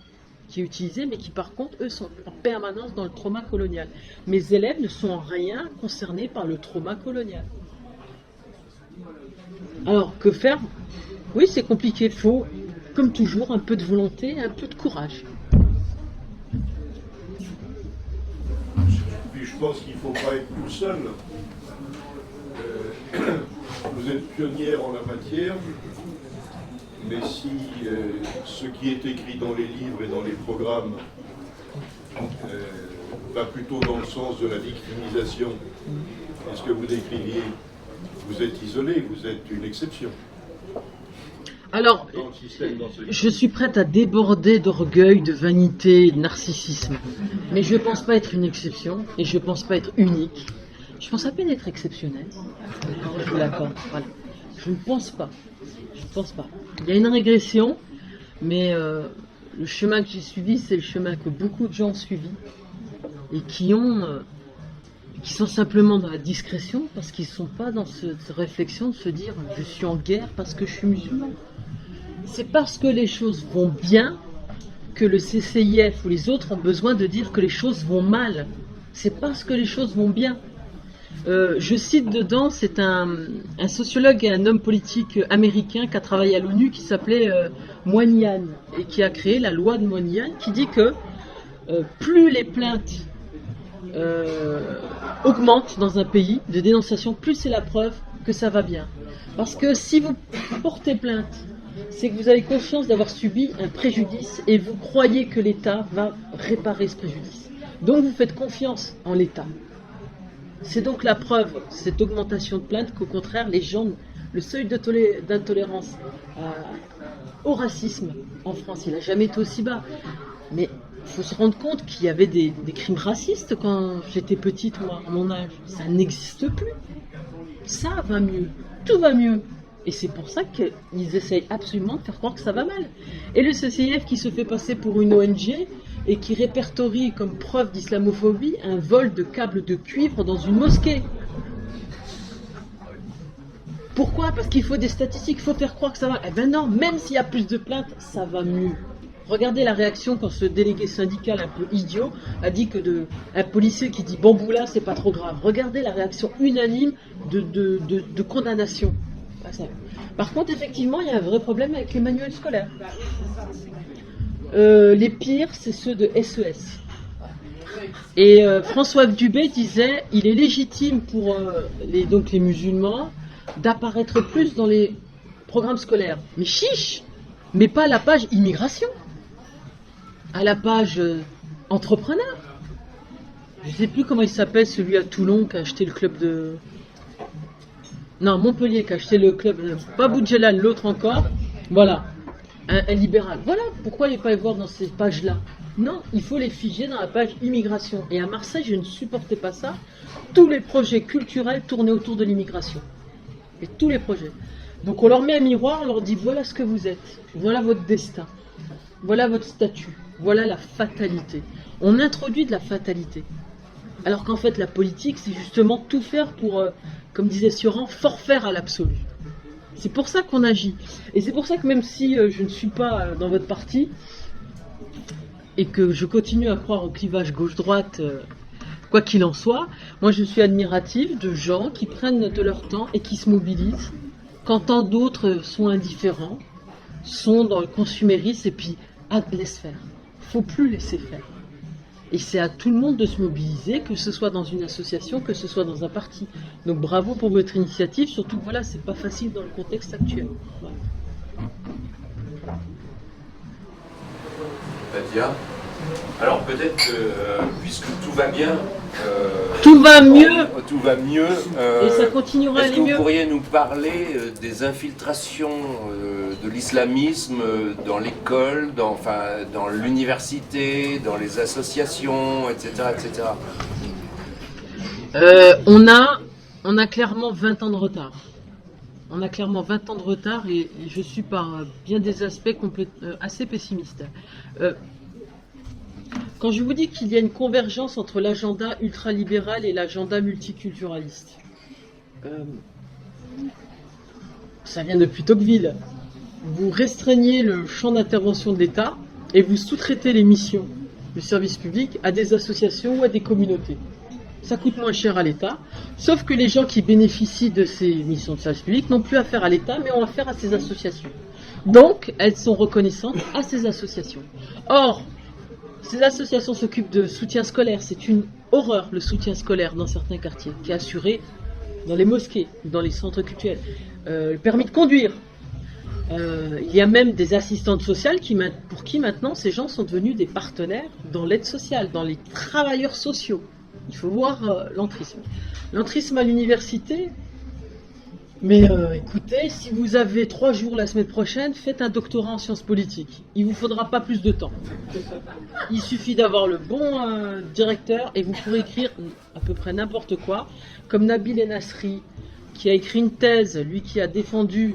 qui est utilisé, mais qui par contre, eux, sont en permanence dans le trauma colonial. Mes élèves ne sont en rien concernés par le trauma colonial. Alors, que faire ? Oui, c'est compliqué. Il faut, comme toujours, un peu de volonté, un peu de courage. Puis je pense qu'il ne faut pas être tout seul. Vous êtes pionnière en la matière, mais si ce qui est écrit dans les livres et dans les programmes va plutôt dans le sens de la victimisation, est-ce que vous décriviez, vous êtes isolé, vous êtes une exception. Alors, je suis prête à déborder d'orgueil, de vanité, de narcissisme. Mais je ne pense pas être une exception et je ne pense pas être unique. Je pense à peine être exceptionnel. Je vous l'accorde. Voilà. Je ne pense pas. Je ne pense pas. Il y a une régression, mais le chemin que j'ai suivi, c'est le chemin que beaucoup de gens ont suivi et qui sont simplement dans la discrétion parce qu'ils ne sont pas dans cette réflexion de se dire je suis en guerre parce que je suis musulman. C'est parce que les choses vont bien que le CCIF ou les autres ont besoin de dire que les choses vont mal. C'est parce que les choses vont bien. Je cite dedans, c'est un sociologue et un homme politique américain qui a travaillé à l'ONU qui s'appelait Moynihan et qui a créé la loi de Moynihan qui dit que plus les plaintes augmentent dans un pays de dénonciation, plus c'est la preuve que ça va bien. Parce que si vous portez plainte, c'est que vous avez conscience d'avoir subi un préjudice et vous croyez que l'État va réparer ce préjudice. Donc vous faites confiance en l'État. C'est donc la preuve, cette augmentation de plaintes, qu'au contraire, les gens, le seuil d'intolérance au racisme en France, il n'a jamais été aussi bas. Mais il faut se rendre compte qu'il y avait des crimes racistes quand j'étais petite, moi, à mon âge. Ça n'existe plus. Ça va mieux. Tout va mieux. Et c'est pour ça qu'ils essayent absolument de faire croire que ça va mal. Et le CCIF qui se fait passer pour une ONG et qui répertorie comme preuve d'islamophobie un vol de câbles de cuivre dans une mosquée. Pourquoi? Parce qu'il faut des statistiques, il faut faire croire que ça va. Eh ben non, même s'il y a plus de plaintes, ça va mieux. Regardez la réaction quand ce délégué syndical un peu idiot a dit que un policier qui dit bamboula, c'est pas trop grave. Regardez la réaction unanime de condamnation. Par contre, effectivement, il y a un vrai problème avec les manuels scolaires. Les pires, c'est ceux de SES. Et François Dubé disait, il est légitime pour les musulmans d'apparaître plus dans les programmes scolaires. Mais chiche, mais pas à la page immigration, à la page entrepreneur. Je ne sais plus comment il s'appelle, celui à Toulon qui a acheté le club de... Non, Montpellier qui a acheté le club, pas Boudjelal, l'autre encore. Voilà, un libéral. Voilà pourquoi il ne pas les voir dans ces pages-là. Non, il faut les figer dans la page immigration. Et à Marseille, je ne supportais pas ça. Tous les projets culturels tournaient autour de l'immigration. Et tous les projets. Donc on leur met un miroir, on leur dit voilà ce que vous êtes, voilà votre destin, voilà votre statut, voilà la fatalité. On introduit de la fatalité. Alors qu'en fait la politique c'est justement tout faire pour, comme disait Sioran, forfaire à l'absolu. C'est pour ça qu'on agit. Et c'est pour ça que même si je ne suis pas dans votre parti, et que je continue à croire au clivage gauche-droite, quoi qu'il en soit, moi je suis admirative de gens qui prennent de leur temps et qui se mobilisent quand tant d'autres sont indifférents, sont dans le consumérisme et puis laisse faire. Il ne faut plus laisser faire. Et c'est à tout le monde de se mobiliser, que ce soit dans une association, que ce soit dans un parti. Donc bravo pour votre initiative, surtout que voilà, c'est pas facile dans le contexte actuel. Voilà. Nadia, alors peut-être que puisque tout va bien, tout va mieux. Tout va mieux. Et ça continuera à aller mieux. Est-ce que vous pourriez nous parler des infiltrations de l'islamisme dans l'école, dans l'université, dans les associations, etc., etc. On a clairement 20 ans de retard. On a clairement 20 ans de retard et je suis par bien des aspects assez pessimiste. Quand je vous dis qu'il y a une convergence entre l'agenda ultralibéral et l'agenda multiculturaliste, ça vient depuis Tocqueville. Vous restreignez le champ d'intervention de l'État et vous sous-traitez les missions du service public à des associations ou à des communautés. Ça coûte moins cher à l'État, sauf que les gens qui bénéficient de ces missions de service public n'ont plus affaire à l'État, mais ont affaire à ces associations. Donc, elles sont reconnaissantes à ces associations. Or, ces associations s'occupent de soutien scolaire. C'est une horreur, le soutien scolaire dans certains quartiers, qui est assuré dans les mosquées, dans les centres culturels. Le permis de conduire. Il y a même des assistantes sociales pour qui maintenant ces gens sont devenus des partenaires dans l'aide sociale, dans les travailleurs sociaux. Il faut voir l'entrisme. L'entrisme à l'université, mais écoutez, si vous avez 3 jours la semaine prochaine, faites un doctorat en sciences politiques. Il ne vous faudra pas plus de temps. Il suffit d'avoir le bon directeur et vous pourrez écrire à peu près n'importe quoi. Comme Nabil Enasri, qui a écrit une thèse, lui qui a défendu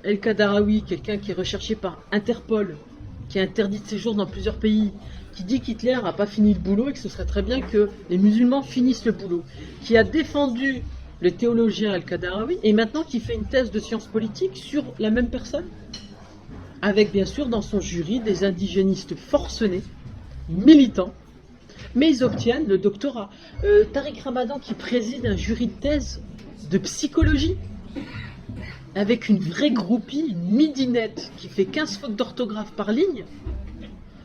El Kadaraoui, quelqu'un qui est recherché par Interpol, qui est interdit de séjour dans plusieurs pays, qui dit qu'Hitler n'a pas fini le boulot et que ce serait très bien que les musulmans finissent le boulot, qui a défendu le théologien Al-Kadaraoui et maintenant qui fait une thèse de sciences politiques sur la même personne, avec bien sûr dans son jury des indigénistes forcenés, militants, Mais ils obtiennent le doctorat. Tariq Ramadan qui préside un jury de thèse de psychologie, avec une vraie groupie, une midinette, qui fait 15 fautes d'orthographe par ligne.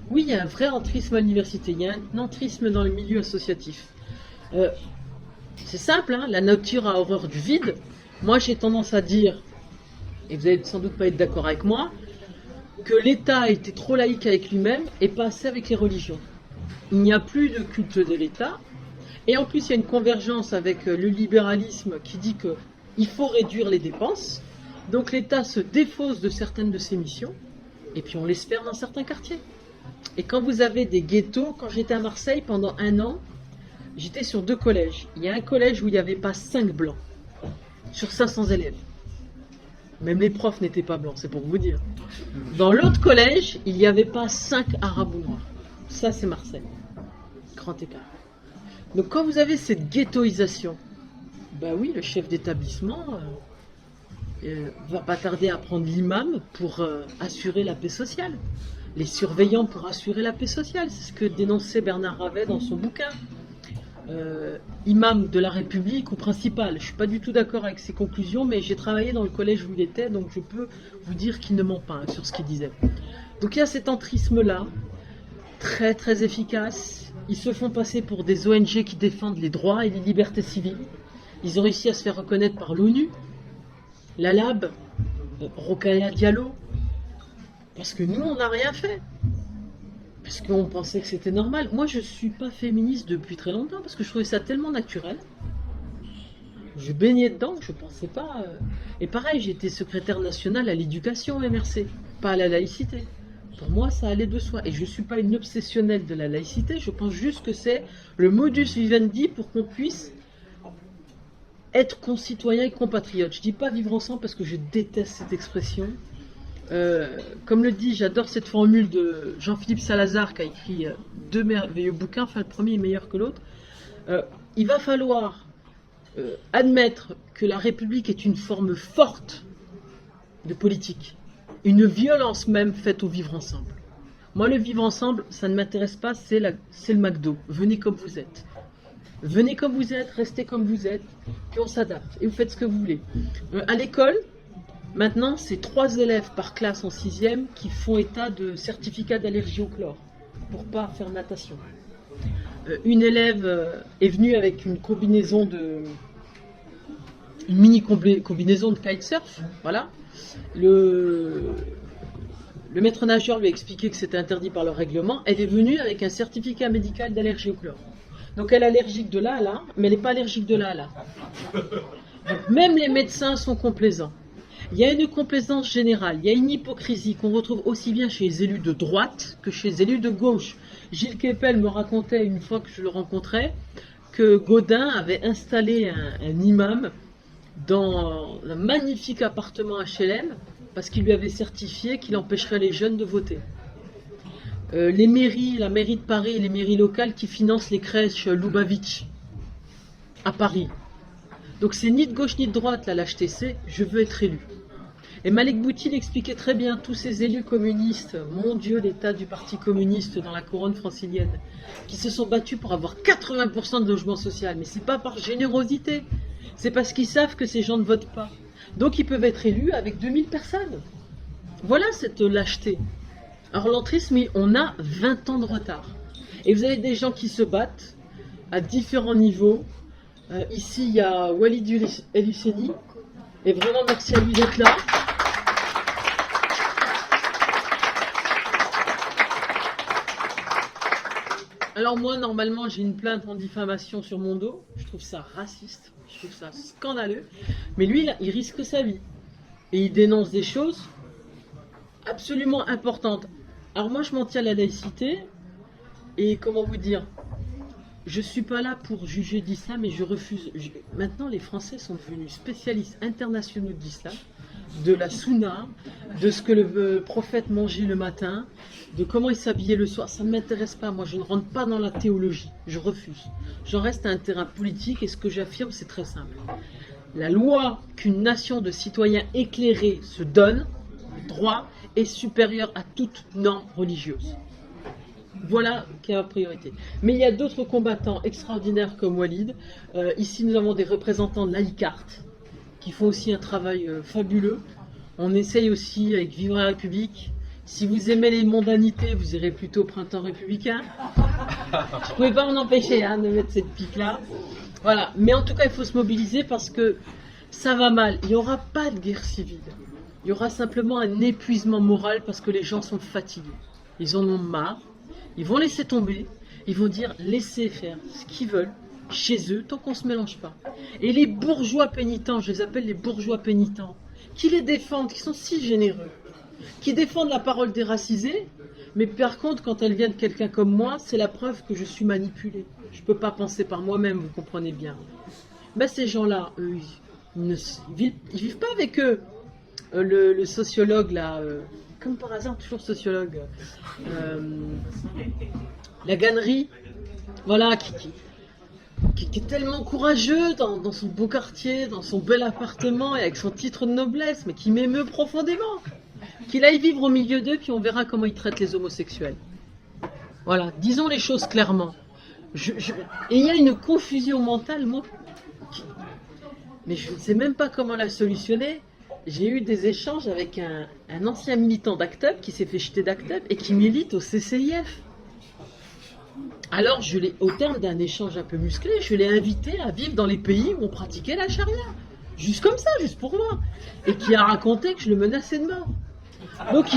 Oui, il y a un vrai entrisme à l'université, il y a un entrisme dans le milieu associatif. C'est simple, hein, la nature a horreur du vide. Moi, j'ai tendance à dire, et vous allez sans doute pas être d'accord avec moi, que l'État a été trop laïque avec lui-même et pas assez avec les religions. Il n'y a plus de culte de l'État, et en plus il y a une convergence avec le libéralisme qui dit qu'il faut réduire les dépenses, donc l'État se défausse de certaines de ses missions, et puis on laisse faire dans certains quartiers. Et quand vous avez des ghettos, quand j'étais à Marseille pendant 1 an, j'étais sur 2 collèges. Il y a un collège où il n'y avait pas 5 blancs sur 500 élèves. Même les profs n'étaient pas blancs, c'est pour vous dire. Dans l'autre collège, il n'y avait pas 5 arabes ou noirs. Ça, c'est Marseille. Grand écart. Donc quand vous avez cette ghettoisation, ben oui, le chef d'établissement va pas tarder à prendre l'imam pour assurer la paix sociale. Les surveillants pour assurer la paix sociale. C'est ce que dénonçait Bernard Ravet dans son bouquin. Imam de la République ou principal. Je ne suis pas du tout d'accord avec ses conclusions, mais j'ai travaillé dans le collège où il était, donc je peux vous dire qu'il ne ment pas sur ce qu'il disait. Donc il y a cet entrisme-là, très très efficace. Ils se font passer pour des ONG qui défendent les droits et les libertés civiles. Ils ont réussi à se faire reconnaître par l'ONU, la LAB, Rokhaya Diallo, parce que nous, on n'a rien fait. Parce qu'on pensait que c'était normal. Moi, je ne suis pas féministe depuis très longtemps, parce que je trouvais ça tellement naturel. Je baignais dedans, je ne pensais pas... Et pareil, j'étais secrétaire nationale à l'éducation MRC, pas à la laïcité. Pour moi, ça allait de soi. Et je ne suis pas une obsessionnelle de la laïcité, je pense juste que c'est le modus vivendi pour qu'on puisse être concitoyen et compatriote. Je ne dis pas vivre ensemble parce que je déteste cette expression. Comme le dit, j'adore cette formule de Jean-Philippe Salazar qui a écrit 2 merveilleux bouquins, enfin le premier est meilleur que l'autre. Il va falloir admettre que la République est une forme forte de politique, une violence même faite au vivre ensemble. Moi, le vivre ensemble, ça ne m'intéresse pas, c'est le McDo. Venez comme vous êtes. Venez comme vous êtes, restez comme vous êtes, puis on s'adapte et vous faites ce que vous voulez. À l'école, maintenant, c'est 3 élèves par classe en 6e qui font état de certificat d'allergie au chlore pour pas faire natation. Une élève est venue avec une combinaison une mini combinaison de kitesurf, voilà. Le maître nageur lui a expliqué que c'était interdit par le règlement. Elle est venue avec un certificat médical d'allergie au chlore. Donc elle est allergique de là à là, mais elle n'est pas allergique de là à là. Donc même les médecins sont complaisants. Il y a une complaisance générale, il y a une hypocrisie qu'on retrouve aussi bien chez les élus de droite que chez les élus de gauche. Gilles Kepel me racontait une fois que je le rencontrais que Gaudin avait installé un imam dans un magnifique appartement HLM parce qu'il lui avait certifié qu'il empêcherait les jeunes de voter. Les mairies, la mairie de Paris et les mairies locales qui financent les crèches Lubavitch à Paris. Donc c'est ni de gauche ni de droite là l'HTC, je veux être élu. Et Malek Boutil expliquait très bien tous ces élus communistes, mon Dieu l'état du parti communiste dans la couronne francilienne, qui se sont battus pour avoir 80% de logement social. Mais c'est pas par générosité, c'est parce qu'ils savent que ces gens ne votent pas. Donc ils peuvent être élus avec 2000 personnes. Voilà cette lâcheté. Alors l'entrisme, on a 20 ans de retard. Et vous avez des gens qui se battent à différents niveaux. Ici, il y a Walid El-Husseini. Et vraiment, merci à lui d'être là. Alors moi, normalement, j'ai une plainte en diffamation sur mon dos. Je trouve ça raciste. Je trouve ça scandaleux. Mais lui, là, il risque sa vie. Et il dénonce des choses absolument importantes. Alors moi, je m'en tiens à la laïcité. Et comment vous dire ? Je ne suis pas là pour juger d'islam et je refuse. Maintenant, les Français sont devenus spécialistes internationaux de l'islam, de la sunna, de ce que le prophète mangeait le matin, de comment il s'habillait le soir. Ça ne m'intéresse pas. Moi, je ne rentre pas dans la théologie. Je refuse. J'en reste à un terrain politique et ce que j'affirme, c'est très simple. La loi qu'une nation de citoyens éclairés se donne, droit, est supérieure à toute norme religieuse. Voilà qui est ma priorité. Mais il y a d'autres combattants extraordinaires comme Walid. Ici, nous avons des représentants de l'Alicarte qui font aussi un travail fabuleux. On essaye aussi avec Vivre la République. Si vous aimez les mondanités, vous irez plutôt au Printemps républicain. Je ne pouvais pas m'en empêcher de mettre cette pique-là. Voilà. Mais en tout cas, il faut se mobiliser parce que ça va mal. Il n'y aura pas de guerre civile. Il y aura simplement un épuisement moral parce que les gens sont fatigués. Ils en ont marre. Ils vont laisser tomber. Ils vont dire laissez faire ce qu'ils veulent chez eux tant qu'on ne se mélange pas. Et les bourgeois pénitents, je les appelle les bourgeois pénitents, qui les défendent, qui sont si généreux, qui défendent la parole des racisés, mais par contre, quand elles viennent de quelqu'un comme moi, c'est la preuve que je suis manipulé. Je ne peux pas penser par moi-même, vous comprenez bien. Ben, ces gens-là, eux, ils vivent pas avec eux. Le sociologue, là, comme par hasard, toujours sociologue, la Gannerie, voilà, qui est tellement courageux dans son beau quartier, dans son bel appartement et avec son titre de noblesse, mais qui m'émeut profondément. Qu'il aille vivre au milieu d'eux, puis on verra comment il traite les homosexuels. Voilà, disons les choses clairement. Et il y a une confusion mentale, moi, mais je ne sais même pas comment la solutionner. J'ai eu des échanges avec un ancien militant d'ACT UP qui s'est fait jeter d'ACT UP et qui milite au CCIF. Alors, au terme d'un échange un peu musclé, je l'ai invité à vivre dans les pays où on pratiquait la charia. Juste comme ça, juste pour moi. Et qui a raconté que je le menaçais de mort. Donc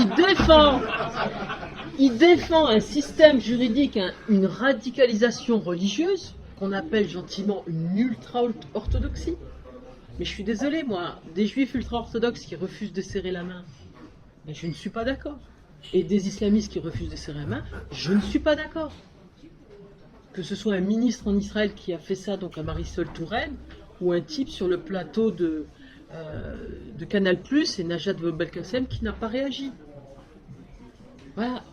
il défend un système juridique, une radicalisation religieuse, qu'on appelle gentiment une ultra-orthodoxie. Mais je suis désolé, moi, des juifs ultra-orthodoxes qui refusent de serrer la main, ben, je ne suis pas d'accord. Et des islamistes qui refusent de serrer la main, je ne suis pas d'accord. Que ce soit un ministre en Israël qui a fait ça, donc à Marisol Touraine, ou un type sur le plateau de Canal+, et Najat Vallaud-Belkacem qui n'a pas réagi. Voilà,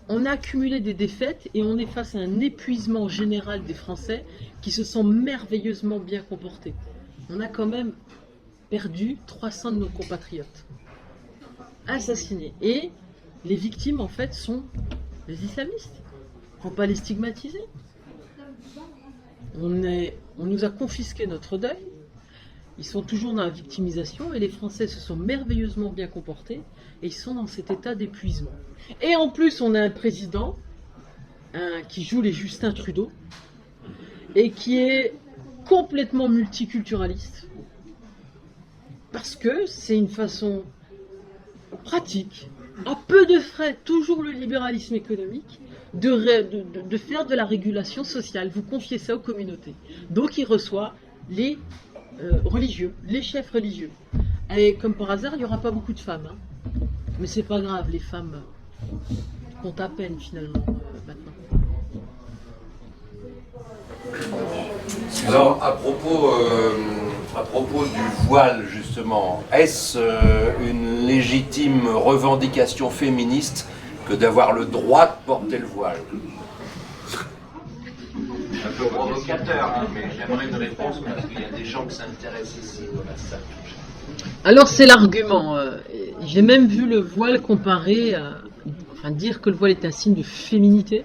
on a accumulé des défaites et on est face à un épuisement général des Français qui se sont merveilleusement bien comportés. On a quand même perdu 300 de nos compatriotes, assassinés. Et les victimes, en fait, sont les islamistes. Il ne faut pas les stigmatiser. On nous a confisqué notre deuil. Ils sont toujours dans la victimisation et les Français se sont merveilleusement bien comportés et ils sont dans cet état d'épuisement. Et en plus, on a un président qui joue les Justin Trudeau et qui est complètement multiculturaliste parce que c'est une façon pratique, à peu de frais, toujours le libéralisme économique, de faire de la régulation sociale. Vous confiez ça aux communautés. Donc il reçoit les religieux, les chefs religieux. Et comme par hasard, il n'y aura pas beaucoup de femmes. Mais c'est pas grave, les femmes comptent à peine finalement maintenant. Alors à propos du voile justement, est-ce une légitime revendication féministe que d'avoir le droit de porter le voile? Un peu provocateur, mais j'aimerais une réponse parce qu'il y a des gens qui s'intéressent ici. Voilà, ça. Alors c'est l'argument. J'ai même vu le voile comparé, dire que le voile est un signe de féminité,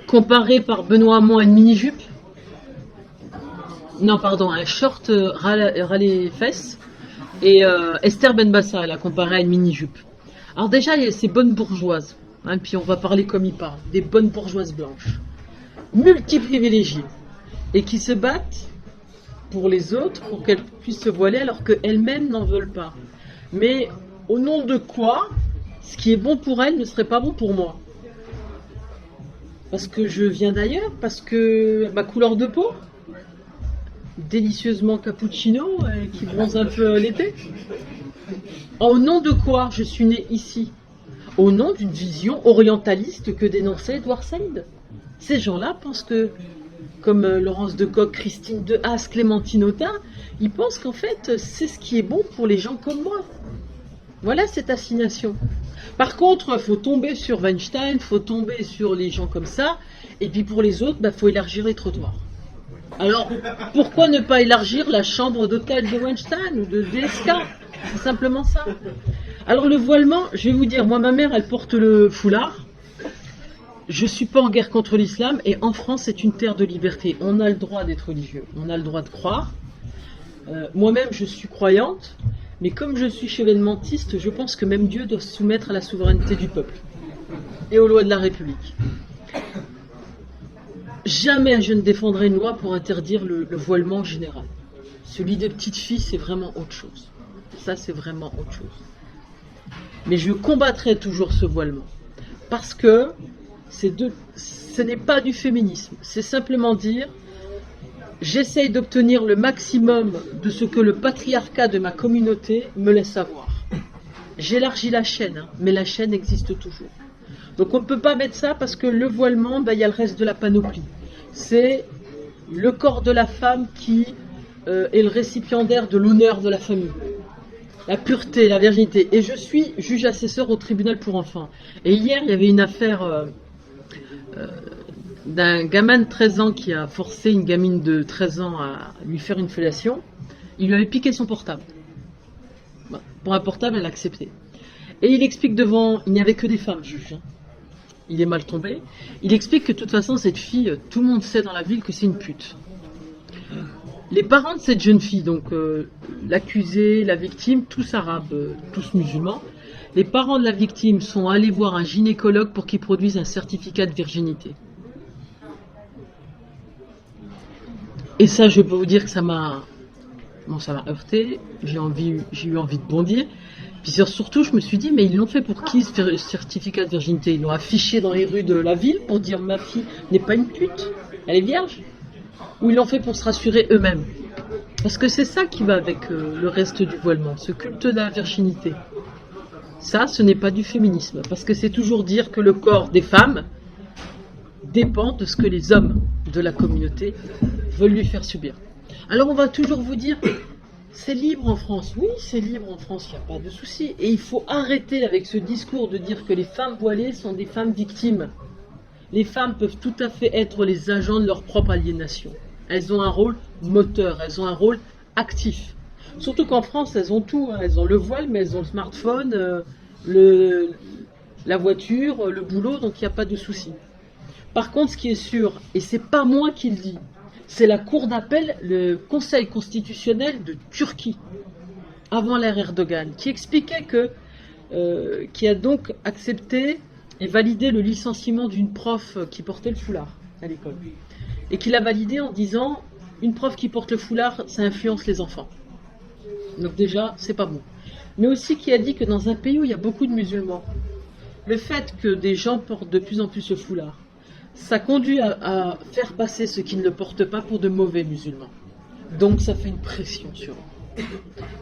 comparé par Benoît Hamon à une mini-jupe. Non, pardon, un short ras les fesses. Et Esther Benbassa, elle a comparé à une mini-jupe. Alors déjà, il y a ces bonnes bourgeoises, puis on va parler comme il parle, des bonnes bourgeoises blanches, multiprivilégiées, et qui se battent pour les autres, pour qu'elles puissent se voiler, alors qu'elles-mêmes n'en veulent pas. Mais au nom de quoi, ce qui est bon pour elles ne serait pas bon pour moi? Parce que je viens d'ailleurs, parce que ma couleur de peau, délicieusement cappuccino, qui bronze un peu l'été. Au nom de quoi je suis né ici? Au nom d'une vision orientaliste que dénonçait Édouard Saïd. Ces gens-là pensent que, comme Laurence de Coq, Christine de Haas, Clémentine Autain, ils pensent qu'en fait, c'est ce qui est bon pour les gens comme moi. Voilà cette assignation. Par contre, il faut tomber sur Weinstein, il faut tomber sur les gens comme ça, et puis pour les autres, faut élargir les trottoirs. Alors, pourquoi ne pas élargir la chambre d'hôtel de Weinstein ou de DSK? C'est simplement ça. Alors le voilement, je vais vous dire, moi ma mère, elle porte le foulard, je suis pas en guerre contre l'islam et en France c'est une terre de liberté. On a le droit d'être religieux, on a le droit de croire. Moi-même je suis croyante, mais comme je suis chevènementiste, je pense que même Dieu doit se soumettre à la souveraineté du peuple et aux lois de la République. Jamais je ne défendrai une loi pour interdire le voilement général. Celui des petites filles, c'est vraiment autre chose. Ça, c'est vraiment autre chose. Mais je combattrai toujours ce voilement. Parce que ce n'est pas du féminisme. C'est simplement dire, j'essaye d'obtenir le maximum de ce que le patriarcat de ma communauté me laisse savoir. J'élargis la chaîne, mais la chaîne existe toujours. Donc on ne peut pas mettre ça parce que le voilement, il y a le reste de la panoplie. C'est le corps de la femme qui est le récipiendaire de l'honneur de la famille. La pureté, la virginité. Et je suis juge assesseur au tribunal pour enfants. Et hier, il y avait une affaire d'un gamin de 13 ans qui a forcé une gamine de 13 ans à lui faire une fellation. Il lui avait piqué son portable. Pour un portable, elle a accepté. Et il explique devant, il n'y avait que des femmes juges. Il est mal tombé. Il explique que de toute façon, cette fille, tout le monde sait dans la ville que c'est une pute. Les parents de cette jeune fille, donc l'accusé, la victime, tous arabes, tous musulmans, les parents de la victime sont allés voir un gynécologue pour qu'il produise un certificat de virginité. Et ça, je peux vous dire que ça m'a heurté. J'ai eu envie de bondir. Puis surtout, je me suis dit, mais ils l'ont fait pour qui ce certificat de virginité? Ils l'ont affiché dans les rues de la ville pour dire ma fille n'est pas une pute, elle est vierge? Ou ils l'ont fait pour se rassurer eux-mêmes? Parce que c'est ça qui va avec le reste du voilement, ce culte de la virginité. Ça, ce n'est pas du féminisme, parce que c'est toujours dire que le corps des femmes dépend de ce que les hommes de la communauté veulent lui faire subir. Alors on va toujours vous dire... C'est libre en France. Oui, c'est libre en France, il n'y a pas de souci. Et il faut arrêter avec ce discours de dire que les femmes voilées sont des femmes victimes. Les femmes peuvent tout à fait être les agents de leur propre aliénation. Elles ont un rôle moteur, elles ont un rôle actif. Surtout qu'en France, elles ont tout. Elles ont le voile, mais elles ont le smartphone, la voiture, le boulot, donc il n'y a pas de souci. Par contre, ce qui est sûr, et c'est pas moi qui le dis, c'est la cour d'appel, le Conseil constitutionnel de Turquie, avant l'ère Erdogan, qui expliquait qui a donc accepté et validé le licenciement d'une prof qui portait le foulard à l'école. Et qui l'a validé en disant, une prof qui porte le foulard, ça influence les enfants. Donc déjà, c'est pas bon. Mais aussi qui a dit que dans un pays où il y a beaucoup de musulmans, le fait que des gens portent de plus en plus le foulard, ça conduit à faire passer ceux qui ne le portent pas pour de mauvais musulmans. Donc ça fait une pression sur eux.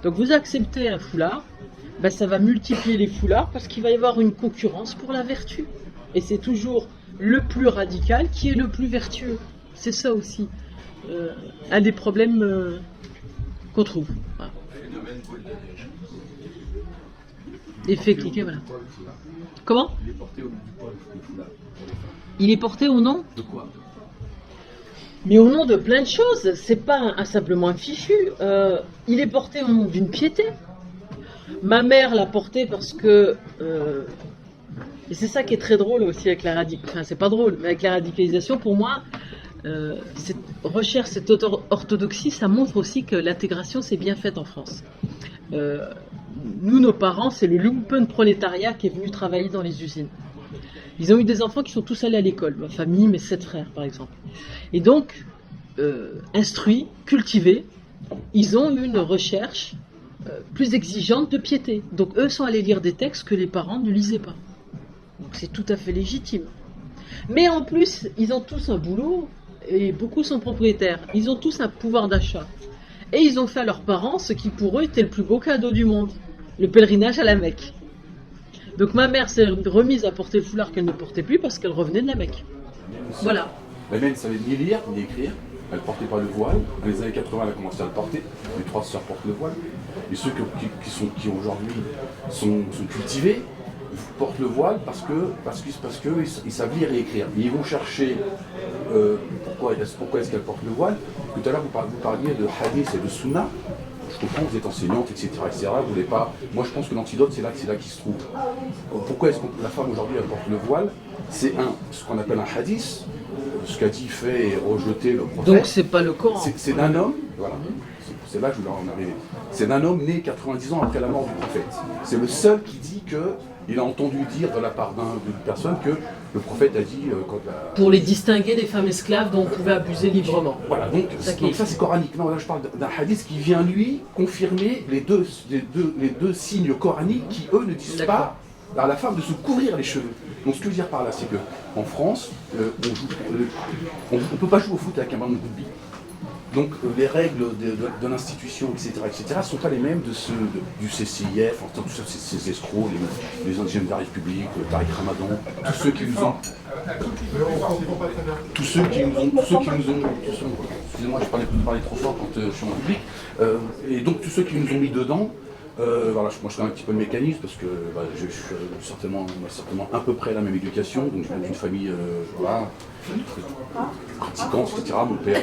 Donc vous acceptez un foulard, ça va multiplier les foulards parce qu'il va y avoir une concurrence pour la vertu. Et c'est toujours le plus radical qui est le plus vertueux. C'est ça aussi un des problèmes qu'on trouve. Voilà. Effet cliqué, voilà. Comment ? Il est porté au nom de quoi? Mais au nom de plein de choses. C'est pas simplement un fichu. Il est porté au nom d'une piété. Ma mère l'a porté parce que... et c'est ça qui est très drôle aussi avec la radicalisation. Enfin, c'est pas drôle, mais avec la radicalisation, pour moi, cette recherche, cette orthodoxie, ça montre aussi que l'intégration s'est bien faite en France. Nous, nos parents, c'est le lumpenprolétariat qui est venu travailler dans les usines. Ils ont eu des enfants qui sont tous allés à l'école, ma famille, mes 7 frères par exemple. Et donc, instruits, cultivés, ils ont eu une recherche plus exigeante de piété. Donc eux sont allés lire des textes que les parents ne lisaient pas. Donc c'est tout à fait légitime. Mais en plus, ils ont tous un boulot et beaucoup sont propriétaires. Ils ont tous un pouvoir d'achat. Et ils ont fait à leurs parents ce qui pour eux était le plus beau cadeau du monde, le pèlerinage à la Mecque. Donc ma mère s'est remise à porter le foulard qu'elle ne portait plus parce qu'elle revenait de la Mecque. Voilà. La mienne ne savait ni lire ni écrire, elle ne portait pas le voile. Dans les années 80, elle a commencé à le porter. Les 3 sœurs portent le voile. Et ceux qui aujourd'hui sont cultivés portent le voile parce qu'ils savent lire et écrire. Et ils vont chercher pourquoi est-ce qu'elle porte le voile. Tout à l'heure, vous parliez de hadith et de sunna. Je comprends, vous êtes enseignante, etc. Vous voulez pas... Moi, je pense que l'antidote, c'est là qu'il se trouve. Pourquoi est-ce que la femme aujourd'hui elle porte le voile? c'est ce qu'on appelle un hadith, ce qu'a dit, fait et rejeté le prophète. Donc c'est pas le Coran. C'est d'un homme, voilà, c'est là que je voulais en arriver. C'est d'un homme né 90 ans après la mort du prophète. C'est le seul qui dit qu'il a entendu dire de la part d'une personne que le prophète a dit... Pour les distinguer des femmes esclaves dont on pouvait abuser librement. Voilà, donc ça c'est coranique. Non, là je parle d'un hadith qui vient lui confirmer les deux signes coraniques qui eux ne disent pas à la femme de se couvrir les cheveux. Donc ce que je veux dire par là, c'est qu'en France, on ne peut pas jouer au foot avec un ballon de rugby. Donc les règles de l'institution, etc., ne sont pas les mêmes de ceux du CCIF, enfin, tous ces escrocs, les indigènes de la République, Tariq Ramadan, tous ceux qui nous ont... Excusez-moi, je parlais trop fort quand je suis en public. Et donc tous ceux qui nous ont mis dedans, voilà, moi je connais un petit peu le mécanisme parce que je suis certainement à peu près la même éducation, donc je viens d'une famille voilà, pratiquante, etc. Mon père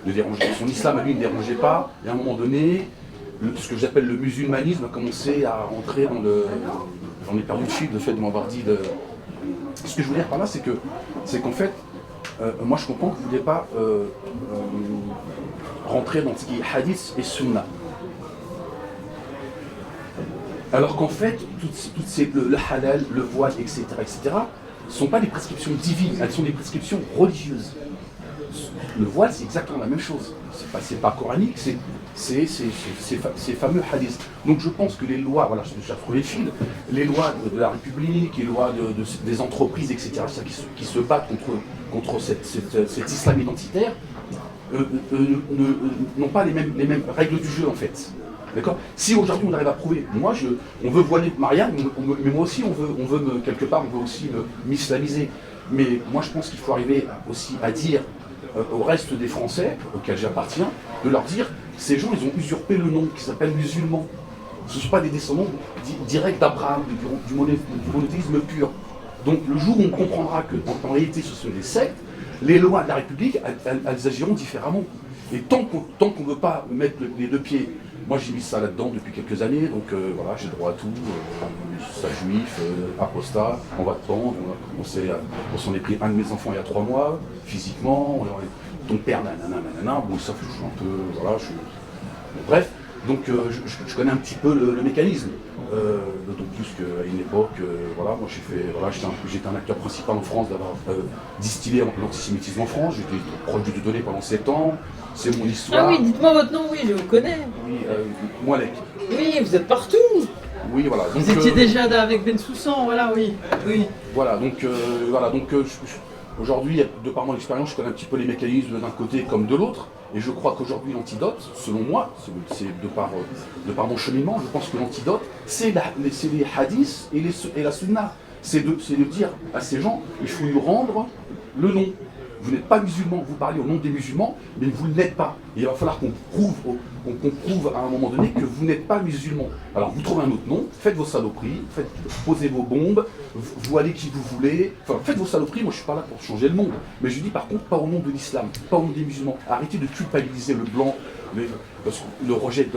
ne dérangeait, son islam à lui ne dérangeait pas, et à un moment donné, ce que j'appelle le musulmanisme a commencé à rentrer dans le... J'en ai perdu le fil, le fait de m'avoir dit... Ce que je veux dire par là, c'est qu'en fait, moi je comprends que vous ne voulez pas rentrer dans ce qui est hadith et sunna. Alors qu'en fait, le halal, le voile, etc., ne sont pas des prescriptions divines, elles sont des prescriptions religieuses. Le voile, c'est exactement la même chose. C'est pas coranique, c'est ces fameux hadiths. Donc je pense que les lois, voilà, j'ai retrouvé le fil, les lois de la République, les lois des entreprises, etc., qui se battent contre cet islam identitaire, n'ont pas les mêmes règles du jeu en fait. D'accord ? Si aujourd'hui on arrive à prouver, on veut voiler Marianne, mais moi aussi quelque part on veut aussi m'islamiser. Mais moi je pense qu'il faut arriver aussi à dire au reste des Français, auxquels j'appartiens, de leur dire, ces gens ils ont usurpé le nom qui s'appelle musulman. Ce ne sont pas des descendants directs d'Abraham, du monothéisme pur. Donc le jour où on comprendra qu'en réalité ce sont des sectes, les lois de la République, elles agiront différemment. Et tant qu'on ne veut pas mettre les deux pieds, moi j'ai mis ça là-dedans depuis quelques années, donc voilà, j'ai droit à tout, ça juif, apostat, on va te pendre, on s'en est pris un de mes enfants il y a 3 mois, physiquement, ton père, nanana, bon ça je joue un peu, voilà, bref, donc je connais un petit peu le mécanisme, d'autant plus qu'à une époque, voilà, moi j'étais un acteur principal en France d'avoir distillé l'antisémitisme en France, j'étais proche du Dieudonné pendant 7 ans. C'est mon histoire. Ah oui, dites-moi votre nom, oui, je vous connais. Oui, Moualek. Oui, vous êtes partout. Oui, voilà. Donc, vous étiez déjà avec Ben Soussan, voilà, oui. Voilà, donc, aujourd'hui, de par mon expérience, je connais un petit peu les mécanismes d'un côté comme de l'autre. Et je crois qu'aujourd'hui, l'antidote, selon moi, c'est de par mon cheminement, je pense que l'antidote, c'est les hadiths et la sunna. C'est de dire à ces gens, il faut nous rendre le nom. Vous n'êtes pas musulman, vous parlez au nom des musulmans, mais vous ne l'êtes pas. Et il va falloir qu'on prouve à un moment donné que vous n'êtes pas musulman. Alors vous trouvez un autre nom, faites vos saloperies, posez vos bombes, voilez qui vous voulez, enfin faites vos saloperies, moi je ne suis pas là pour changer le monde. Mais je dis par contre pas au nom de l'islam, pas au nom des musulmans. Arrêtez de culpabiliser le blanc, le rejet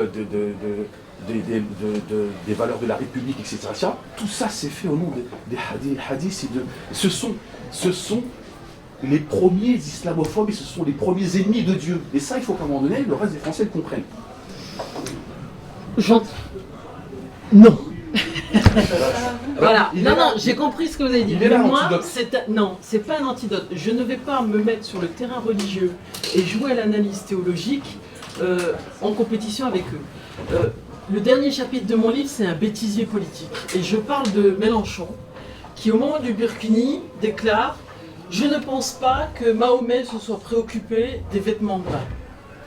des valeurs de la République, etc. Tout ça c'est fait au nom des hadiths. Ce sont les premiers islamophobes et ce sont les premiers ennemis de Dieu. Et ça, il faut qu'à un moment donné, le reste des Français le comprennent. Non. Voilà. Non, j'ai compris ce que vous avez dit. Mais moi, c'est pas un antidote. Je ne vais pas me mettre sur le terrain religieux et jouer à l'analyse théologique en compétition avec eux. Le dernier chapitre de mon livre, c'est un bêtisier politique. Et je parle de Mélenchon, qui au moment du Burkini déclare: je ne pense pas que Mahomet se soit préoccupé des vêtements blancs.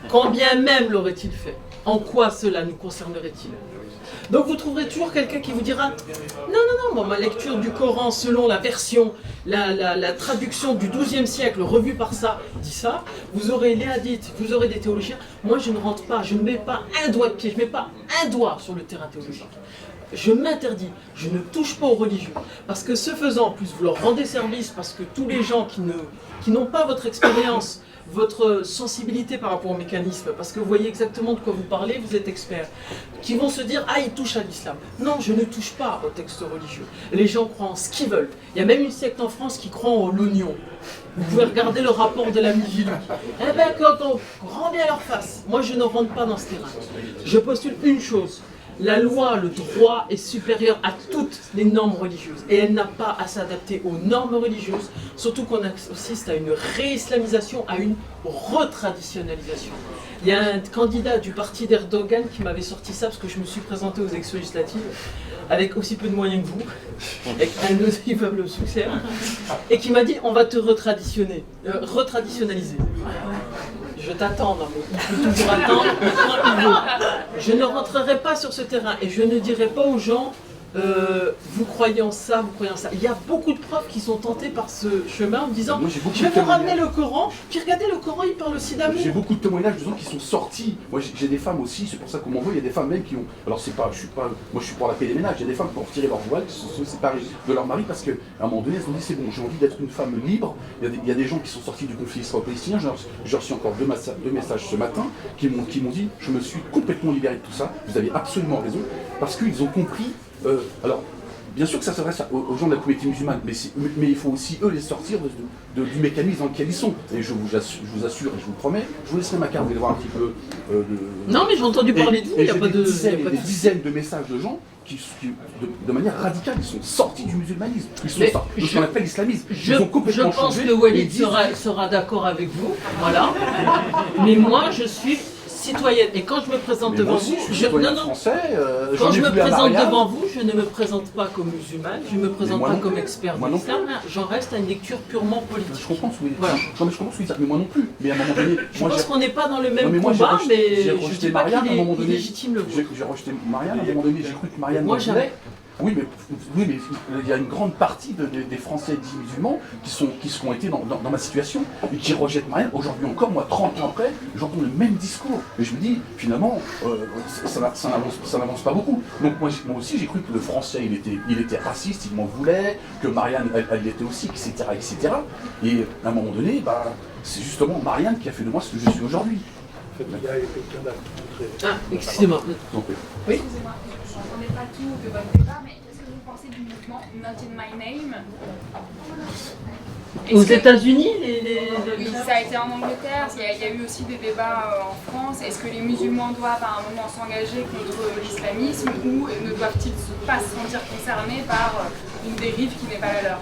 Quand bien même l'aurait-il fait. En quoi cela nous concernerait-il? Donc vous trouverez toujours quelqu'un qui vous dira: non, moi, ma lecture du Coran selon la version, la traduction du XIIe siècle revue par ça, dit ça. Vous aurez les hadiths, vous aurez des théologiens. Moi je ne rentre pas, je ne mets pas un doigt de pied, je ne mets pas un doigt sur le terrain théologique. Je m'interdis, je ne touche pas aux religieux. Parce que ce faisant, en plus, vous leur rendez service, parce que tous les gens qui n'ont pas votre expérience votre sensibilité par rapport au mécanisme, parce que vous voyez exactement de quoi vous parlez, vous êtes expert, qui vont se dire « Ah, il touche à l'islam ». Non, je ne touche pas au texte religieux. Les gens croient en ce qu'ils veulent. Il y a même une secte en France qui croit en l'oignon. Vous pouvez regarder le rapport de la Mivilu. Eh bien, quand on rend bien leur face, moi je ne rentre pas dans ce terrain. Je postule une chose. La loi, le droit est supérieur à toutes les normes religieuses et elle n'a pas à s'adapter aux normes religieuses, surtout qu'on assiste à une réislamisation, à une retraditionnalisation. Il y a un candidat du parti d'Erdogan qui m'avait sorti ça parce que je me suis présenté aux élections législatives avec aussi peu de moyens que vous, avec un notable succès, et qui m'a dit on va te retraditionnaliser. Je t'attends, non mais il faut toujours attendre quand il veut. Je ne rentrerai pas sur ce terrain et je ne dirai pas aux gens vous croyez en ça, vous croyez en ça. Il y a beaucoup de profs qui sont tentés par ce chemin en disant Moi, je vais vous ramener le Coran, puis regardez le Coran il parle aussi d'amour. J'ai beaucoup de témoignages de gens qui sont sortis. Moi j'ai des femmes aussi, c'est pour ça qu'on m'envoie, il y a des femmes même qui ont. Alors c'est pas, moi je suis pour la paix des ménages, il y a des femmes qui ont retiré leur voile, qui se sont séparées de leur mari parce qu'à un moment donné elles ont dit c'est bon, j'ai envie d'être une femme libre. Il y a des gens qui sont sortis du conflit israélo-palestinien, j'ai reçu encore deux messages ce matin qui m'ont dit je me suis complètement libéré de tout ça, vous avez absolument raison, parce qu'ils ont compris. Alors, bien sûr que ça s'adresse aux gens de la communauté musulmane, mais il faut aussi eux les sortir du mécanisme dans lequel ils sont. Et je vous assure et je vous promets, je vous laisserai ma carte, vous allez voir un petit peu Non mais j'ai entendu parler de vous, il n'y a pas de... des dizaines de messages de gens qui de manière radicale, ils sont sortis du musulmanisme, ils sont sortis de ce qu'on appelle l'islamisme. Ils ont complètement je pense changé, que Walid sera d'accord avec vous, voilà. Mais moi je suis citoyenne et quand je me présente devant vous, quand je me présente devant vous, je ne me présente pas comme musulmane, je ne me présente pas comme expert de l'islam, j'en reste à une lecture purement politique. Je comprends ce que vous dites, mais moi non plus. Mais à un moment donné, je pense qu'on n'est pas dans le même combat, mais je ne dis pas qu'il est illégitime le vôtre. J'ai rejeté Marianne, à un moment donné, j'ai cru que Marianne m'en voulait. Oui, mais il y a une grande partie des Français dits musulmans qui ont été dans ma situation et qui rejettent Marianne. Aujourd'hui encore, moi, 30 ans après, j'entends le même discours. Et je me dis, finalement, ça n'avance pas beaucoup. Donc moi aussi, j'ai cru que le Français, il était raciste, il m'en voulait, que Marianne, elle l'était aussi, etc., etc. Et à un moment donné, c'est justement Marianne qui a fait de moi ce que je suis aujourd'hui. Il y a quelqu'un là. Ah, excusez-moi. Oui. Je n'entendais pas tout de votre débat, mais qu'est-ce que vous pensez du mouvement Not in My Name? Aux États-Unis, Oui, ça a été en Angleterre, il y a eu aussi des débats en France. Est-ce que les musulmans doivent à un moment s'engager contre l'islamisme ou ne doivent-ils pas se sentir concernés par une dérive qui n'est pas la leur?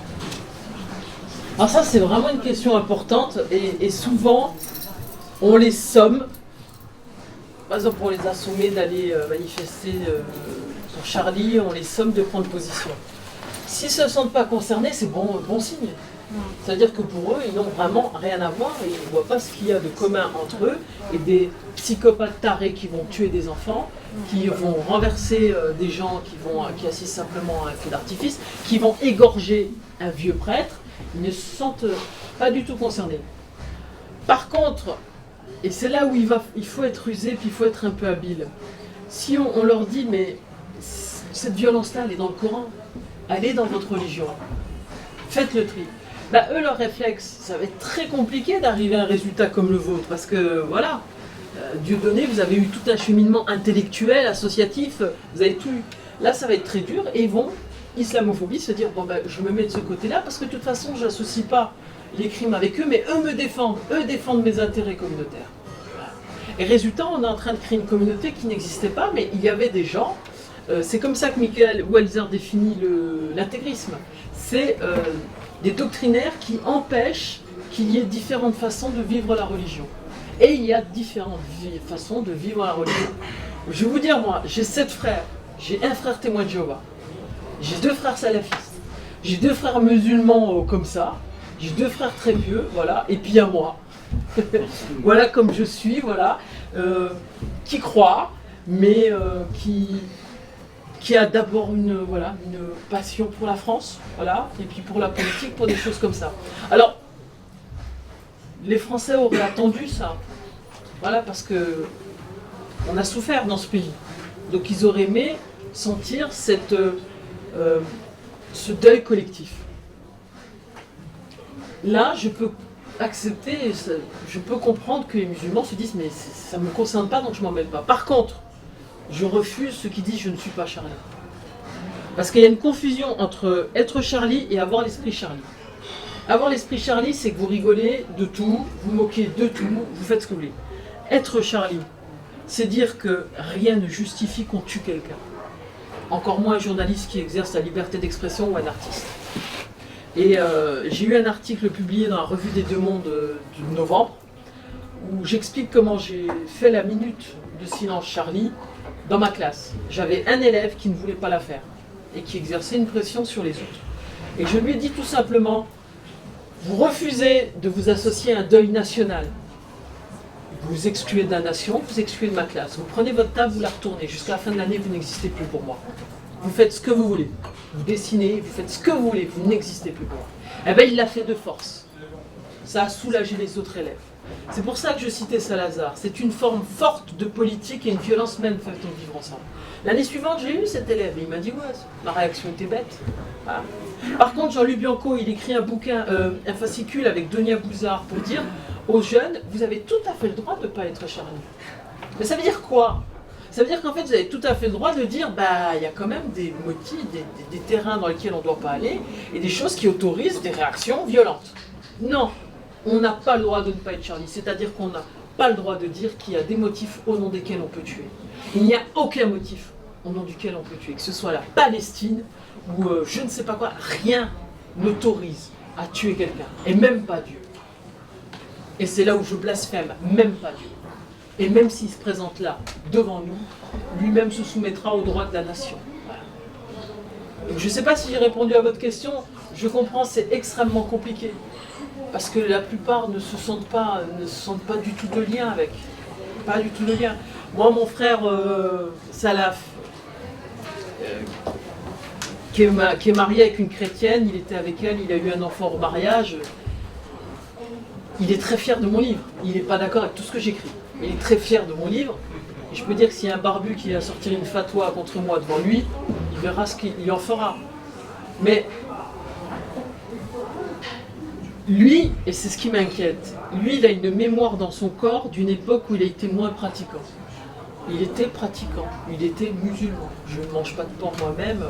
Alors ça, c'est vraiment une question importante et souvent, on les somme. Par exemple, pour les assommer d'aller manifester sur Charlie, on les somme de prendre position. S'ils ne se sentent pas concernés, c'est bon signe. C'est-à-dire que pour eux, ils n'ont vraiment rien à voir et ils ne voient pas ce qu'il y a de commun entre eux et des psychopathes tarés qui vont tuer des enfants, qui vont renverser des gens qui assistent simplement à un feu d'artifice, qui vont égorger un vieux prêtre. Ils ne se sentent pas du tout concernés. Par contre, et c'est là où il faut être rusé, puis il faut être un peu habile. Si on leur dit, mais cette violence-là, elle est dans le Coran, elle est dans votre religion, faites le tri. Eux, leur réflexe, ça va être très compliqué d'arriver à un résultat comme le vôtre, parce que voilà, Dieudonné, vous avez eu tout un cheminement intellectuel, associatif, vous avez tout eu. Là, ça va être très dur, et ils vont, islamophobie, se dire, je me mets de ce côté-là, parce que de toute façon, je n'associe pas les crimes avec eux, mais eux défendent mes intérêts communautaires. Et résultat, on est en train de créer une communauté qui n'existait pas, mais il y avait des gens, c'est comme ça que Michael Walzer définit l'intégrisme, c'est des doctrinaires qui empêchent qu'il y ait différentes façons de vivre la religion. Et il y a différentes façons de vivre la religion. Je vais vous dire, moi, j'ai 7 frères, j'ai un frère témoin de Jéhovah, j'ai 2 frères salafistes, j'ai 2 frères musulmans comme ça, j'ai 2 frères très pieux, voilà, et puis il y a moi. Voilà comme je suis, voilà, qui croit, mais qui a d'abord une passion pour la France, voilà, et puis pour la politique, pour des choses comme ça. Alors, les Français auraient attendu ça, voilà, parce que on a souffert dans ce pays. Donc ils auraient aimé sentir ce deuil collectif. Là, je peux accepter, je peux comprendre que les musulmans se disent mais ça ne me concerne pas donc je m'en mêle pas. Par contre, je refuse ceux qui disent je ne suis pas Charlie. Parce qu'il y a une confusion entre être Charlie et avoir l'esprit Charlie. Avoir l'esprit Charlie, c'est que vous rigolez de tout, vous moquez de tout, vous faites ce que vous voulez. Être Charlie, c'est dire que rien ne justifie qu'on tue quelqu'un. Encore moins un journaliste qui exerce la liberté d'expression ou un artiste. Et j'ai eu un article publié dans la revue des Deux Mondes de novembre où j'explique comment j'ai fait la minute de silence Charlie dans ma classe. J'avais un élève qui ne voulait pas la faire et qui exerçait une pression sur les autres. Et je lui ai dit tout simplement, vous refusez de vous associer à un deuil national. Vous excluez de la nation, vous excluez de ma classe. Vous prenez votre table, vous la retournez. Jusqu'à la fin de l'année, vous n'existez plus pour moi. Vous faites ce que vous voulez. Vous dessinez, vous faites ce que vous voulez. Vous n'existez plus pour moi. Eh bien, il l'a fait de force. Ça a soulagé les autres élèves. C'est pour ça que je citais Salazar. C'est une forme forte de politique et une violence même faite au vivre ensemble. L'année suivante, j'ai eu cet élève et il m'a dit « Ouais, ma réaction était bête. Voilà. » Par contre, Jean-Luc Bianco, il écrit un bouquin, un fascicule avec Donia Bouzard pour dire aux jeunes, vous avez tout à fait le droit de ne pas être Charlie. Mais ça veut dire quoi? Ça veut dire qu'en fait, vous avez tout à fait le droit de dire, bah, il y a quand même des motifs, des terrains dans lesquels on ne doit pas aller, et des choses qui autorisent des réactions violentes. Non, on n'a pas le droit de ne pas être Charlie. C'est-à-dire qu'on n'a pas le droit de dire qu'il y a des motifs au nom desquels on peut tuer. Il n'y a aucun motif au nom duquel on peut tuer, que ce soit la Palestine ou je ne sais pas quoi, rien n'autorise à tuer quelqu'un, et même pas Dieu. Et c'est là où je blasphème, même pas Dieu. Et même s'il se présente là, devant nous, lui-même se soumettra aux droits de la nation. Voilà. Donc, je ne sais pas si j'ai répondu à votre question, je comprends, c'est extrêmement compliqué. Parce que la plupart ne se sentent pas du tout de lien avec. Pas du tout de lien. Moi, mon frère Salaf, qui est marié avec une chrétienne, il était avec elle, il a eu un enfant au mariage. Il est très fier de mon livre. Il n'est pas d'accord avec tout ce que j'écris. Il est très fier de mon livre. Et je peux dire que s'il y a un barbu qui va sortir une fatwa contre moi devant lui, il verra ce qu'il en fera. Mais lui, et c'est ce qui m'inquiète, lui, il a une mémoire dans son corps d'une époque où il a été moins pratiquant. Il était pratiquant, il était musulman. Je ne mange pas de porc moi-même.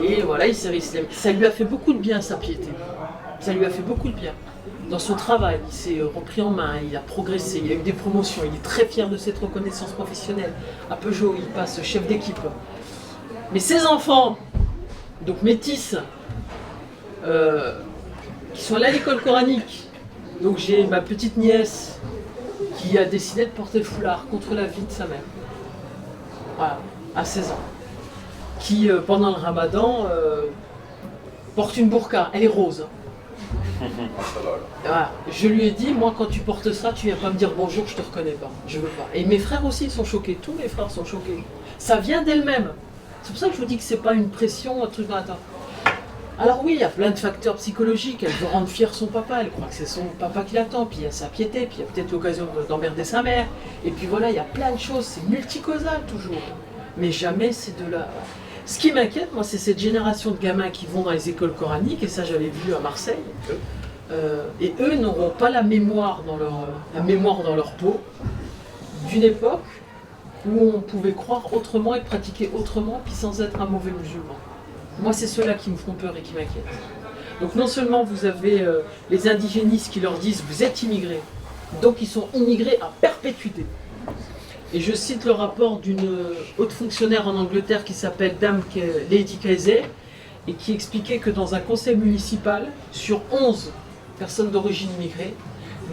Et voilà, il s'est resté. Ça lui a fait beaucoup de bien, sa piété. Ça lui a fait beaucoup de bien. Dans son travail, il s'est repris en main, il a progressé, il a eu des promotions, il est très fier de cette reconnaissance professionnelle. À Peugeot, il passe chef d'équipe. Mais ses enfants, donc métis, qui sont allés à l'école coranique, donc j'ai ma petite nièce qui a décidé de porter le foulard contre la vie de sa mère, voilà, à 16 ans, qui pendant le ramadan porte une burqa, elle est rose. Voilà. Je lui ai dit, moi quand tu portes ça, tu viens pas me dire bonjour, je te reconnais pas, je veux pas. Et mes frères aussi ils sont choqués, tous mes frères sont choqués. Ça vient d'elle-même. C'est pour ça que je vous dis que c'est pas une pression, un truc dans la tête. Alors oui, il y a plein de facteurs psychologiques, elle veut rendre fier son papa, elle croit que c'est son papa qui l'attend, puis il y a sa piété, puis il y a peut-être l'occasion d'emmerder sa mère, et puis voilà, il y a plein de choses, c'est multicausal toujours. Mais jamais c'est de là. Ce qui m'inquiète, moi, c'est cette génération de gamins qui vont dans les écoles coraniques, et ça j'avais vu à Marseille, et eux n'auront pas la mémoire dans leur peau d'une époque où on pouvait croire autrement et pratiquer autrement, puis sans être un mauvais musulman. Moi, c'est ceux-là qui me font peur et qui m'inquiètent. Donc non seulement vous avez les indigénistes qui leur disent « vous êtes immigrés », donc ils sont immigrés à perpétuité. Et je cite le rapport d'une haute fonctionnaire en Angleterre qui s'appelle Lady Kaiser, et qui expliquait que dans un conseil municipal, sur 11 personnes d'origine immigrée,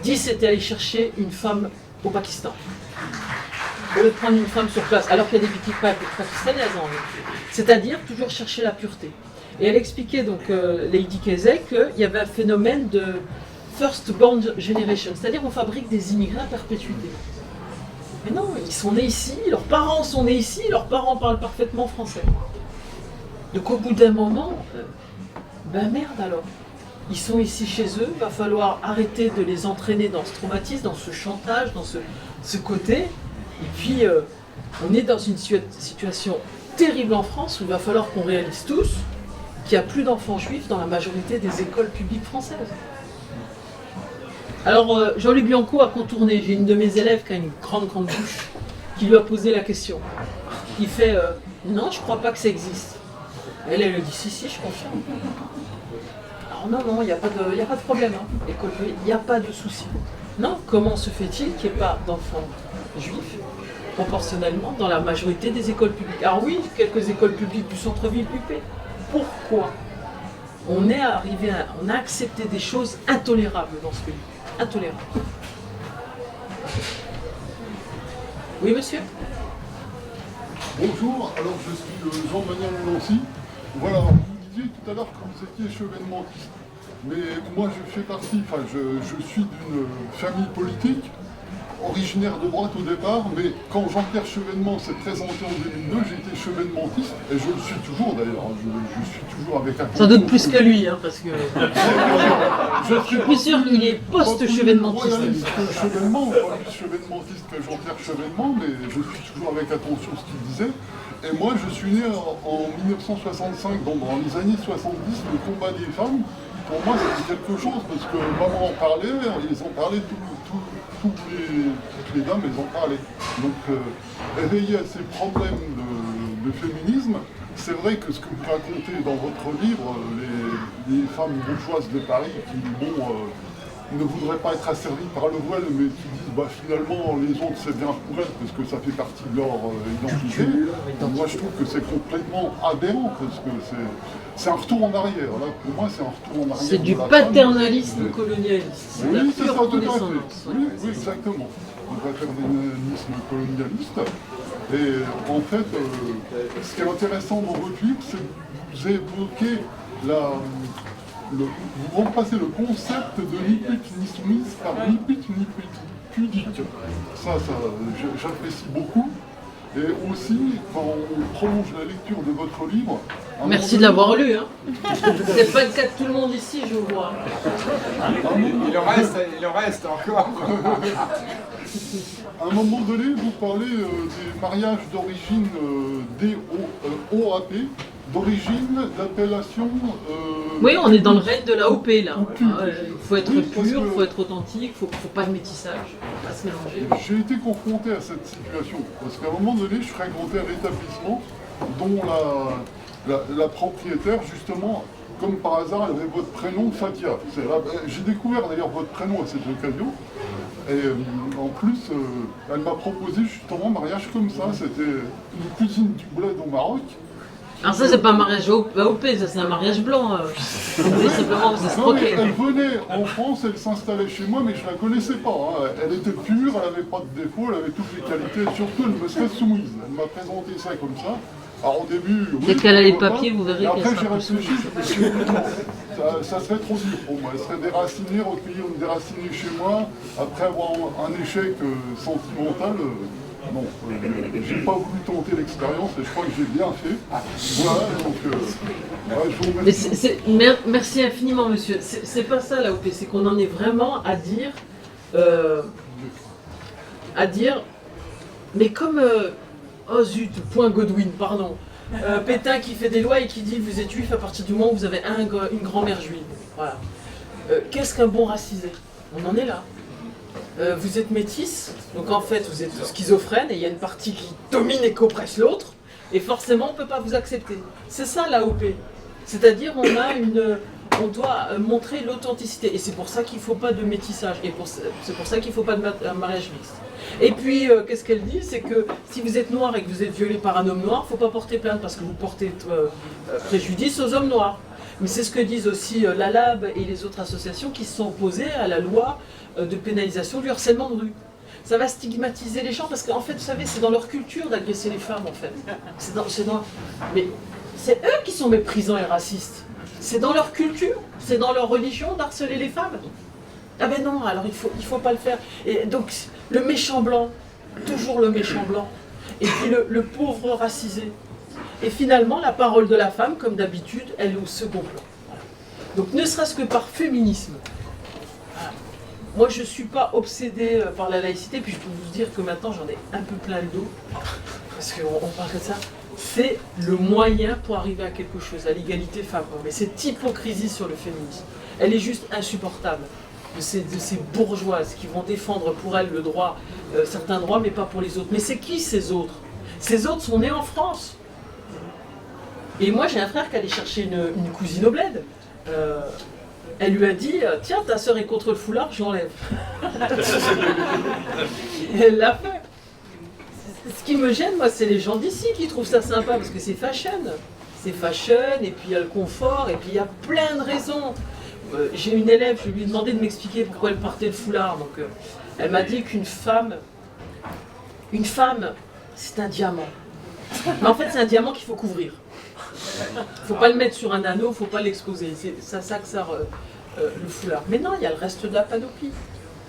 10 étaient allés chercher une femme au Pakistan. Au lieu de prendre une femme sur place, alors qu'il y a des petites pakistanaises en fait. C'est-à-dire toujours chercher la pureté. Et elle expliquait, donc, Lady Kaiser, qu'il y avait un phénomène de first born generation, c'est-à-dire on fabrique des immigrés à perpétuité. Mais non, ils sont nés ici, leurs parents sont nés ici, leurs parents parlent parfaitement français. Donc au bout d'un moment, ben merde alors. Ils sont ici chez eux, il va falloir arrêter de les entraîner dans ce traumatisme, dans ce chantage, dans ce côté. Et puis, on est dans une situation terrible en France où il va falloir qu'on réalise tous qu'il n'y a plus d'enfants juifs dans la majorité des écoles publiques françaises. Alors, Jean-Luc Bianco a contourné. J'ai une de mes élèves qui a une grande bouche, qui lui a posé la question. Il fait non, je crois pas que ça existe. Elle a dit si, je confirme. Alors non, il n'y a pas de problème. Hein. École publique, il n'y a pas de souci. Non, comment se fait-il qu'il n'y ait pas d'enfants juifs proportionnellement dans la majorité des écoles publiques? Alors oui, quelques écoles publiques du centre-ville huppé. Pourquoi? On a accepté des choses intolérables dans ce pays. Intolérables. Oui, monsieur? Bonjour, alors je suis Jean-Manuel Nancy. Voilà, vous disiez tout à l'heure que vous étiez chevènementiste. Mais moi je fais partie, je suis d'une famille politique, originaire de droite au départ, mais quand Jean-Pierre Chevènement s'est présenté en 2002, j'étais chevènementiste, et je le suis toujours d'ailleurs, je suis toujours avec un... Sans doute plus que lui, hein, parce que... je suis plus sûr qu'il est post-chevènementiste. Chevènement, pas plus chevènementiste que Jean-Pierre Chevènement, mais je suis toujours avec attention ce qu'il disait. Et moi je suis né en 1965, donc dans les années 70, le combat des femmes. Pour moi, c'était quelque chose, parce que maman en parlait, ils en parlaient, toutes les dames, elles en parlaient. Donc, éveillé à ces problèmes de féminisme, c'est vrai que ce que vous racontez dans votre livre, les femmes bourgeoises de Paris qui, ne voudraient pas être asservies par le voile, mais qui disent, finalement, les autres, c'est bien pour elles, parce que ça fait partie de leur identité. Moi, je trouve que c'est complètement aberrant, parce que c'est un retour en arrière. Là, pour moi, c'est un retour en arrière. C'est du paternalisme colonialiste. Oui, c'est ça, tout à fait. Oui, exactement. Du paternalisme colonialiste. Et en fait, ce qui est intéressant dans votre livre, c'est que vous évoquez vous remplacez le concept de ni pute ni soumise par ni pute ni pudique. Ça j'apprécie beaucoup. Et aussi, quand on prolonge la lecture de votre livre... Merci de l'avoir lu, hein. C'est pas le cas de tout le monde ici, je vois. Il en reste encore. À un moment donné, vous parlez des mariages d'origine DOAP, d'origine d'appellation... Oui, on est dans le règne de l'AOP, là. Il faut être pur, il faut être authentique, il ne faut pas de métissage, il ne faut pas se mélanger. J'ai été confronté à cette situation, parce qu'à un moment donné, je fréquentais un établissement dont la propriétaire, justement, comme par hasard, elle avait votre prénom Fatia. J'ai découvert d'ailleurs votre prénom à cette occasion. Et en plus, elle m'a proposé justement un mariage comme ça. C'était une cousine du bled au Maroc. Alors ça, c'est pas un mariage AOP, ça c'est un mariage blanc. Simplement, vous escroquez. Elle venait en France, elle s'installait chez moi, mais je la connaissais pas. Hein. Elle était pure, elle n'avait pas de défauts, elle avait toutes les qualités. Surtout, elle me serait soumise. Elle m'a présenté ça comme ça. Alors au début, oui, dès qu'elle a les papiers, vous verrez qu'elle après, sera plus soumise. Ça serait trop dur pour moi. Elle serait déracinée, recueillir une déracinée chez moi, après avoir un échec sentimental. Non, j'ai pas voulu tenter l'expérience et je crois que j'ai bien fait. Voilà, donc je vous remercie. Merci infiniment, monsieur. C'est pas ça l'AOP, c'est qu'on en est vraiment à dire, mais comme, oh zut, point Godwin, pardon. Pétain qui fait des lois et qui dit vous êtes juif à partir du moment où vous avez une grand-mère juive. Voilà. Qu'est-ce qu'un bon racisé? On en est là. Vous êtes métisse, donc en fait vous êtes schizophrène et il y a une partie qui domine et qu'oppresse l'autre, et forcément on ne peut pas vous accepter. C'est ça l'AOP. C'est-à-dire on doit montrer l'authenticité, et c'est pour ça qu'il ne faut pas de métissage, et c'est pour ça qu'il ne faut pas de mariage mixte. Et puis qu'est-ce qu'elle dit? C'est que si vous êtes noir et que vous êtes violé par un homme noir, il ne faut pas porter plainte parce que vous portez préjudice aux hommes noirs. Mais c'est ce que disent aussi l'ALAB et les autres associations qui se sont opposées à la loi de pénalisation du harcèlement de rue. Ça va stigmatiser les gens parce qu'en fait, vous savez, c'est dans leur culture d'agresser les femmes en fait. Mais c'est eux qui sont méprisants et racistes. C'est dans leur culture, c'est dans leur religion d'harceler les femmes. Ah ben non, alors il faut pas le faire. Et donc le méchant blanc, toujours le méchant blanc. Et puis le pauvre racisé. Et finalement, la parole de la femme, comme d'habitude, elle est au second plan. Voilà. Donc ne serait-ce que par féminisme. Voilà. Moi, je ne suis pas obsédée par la laïcité, puis je peux vous dire que maintenant, j'en ai un peu plein le dos, parce qu'on parle de ça. C'est le moyen pour arriver à quelque chose, à l'égalité femmes-hommes. Mais cette hypocrisie sur le féminisme, elle est juste insupportable. de ces bourgeoises qui vont défendre pour elles le droit, certains droits, mais pas pour les autres. Mais c'est qui ces autres? Ces autres sont nés en France. Et moi, j'ai un frère qui allait chercher une cousine au bled. Elle lui a dit « Tiens, ta sœur est contre le foulard, je l'enlève. » Et elle l'a fait. Ce qui me gêne, moi, c'est les gens d'ici qui trouvent ça sympa, parce que c'est fashion. C'est fashion, et puis il y a le confort, et puis il y a plein de raisons. J'ai une élève, je lui ai demandé de m'expliquer pourquoi elle portait le foulard. Donc, elle m'a dit qu'une femme, c'est un diamant. Mais en fait, c'est un diamant qu'il faut couvrir. Il ne faut pas le mettre sur un anneau, il ne faut pas l'exposer. C'est ça que sert le foulard. Mais non, il y a le reste de la panoplie.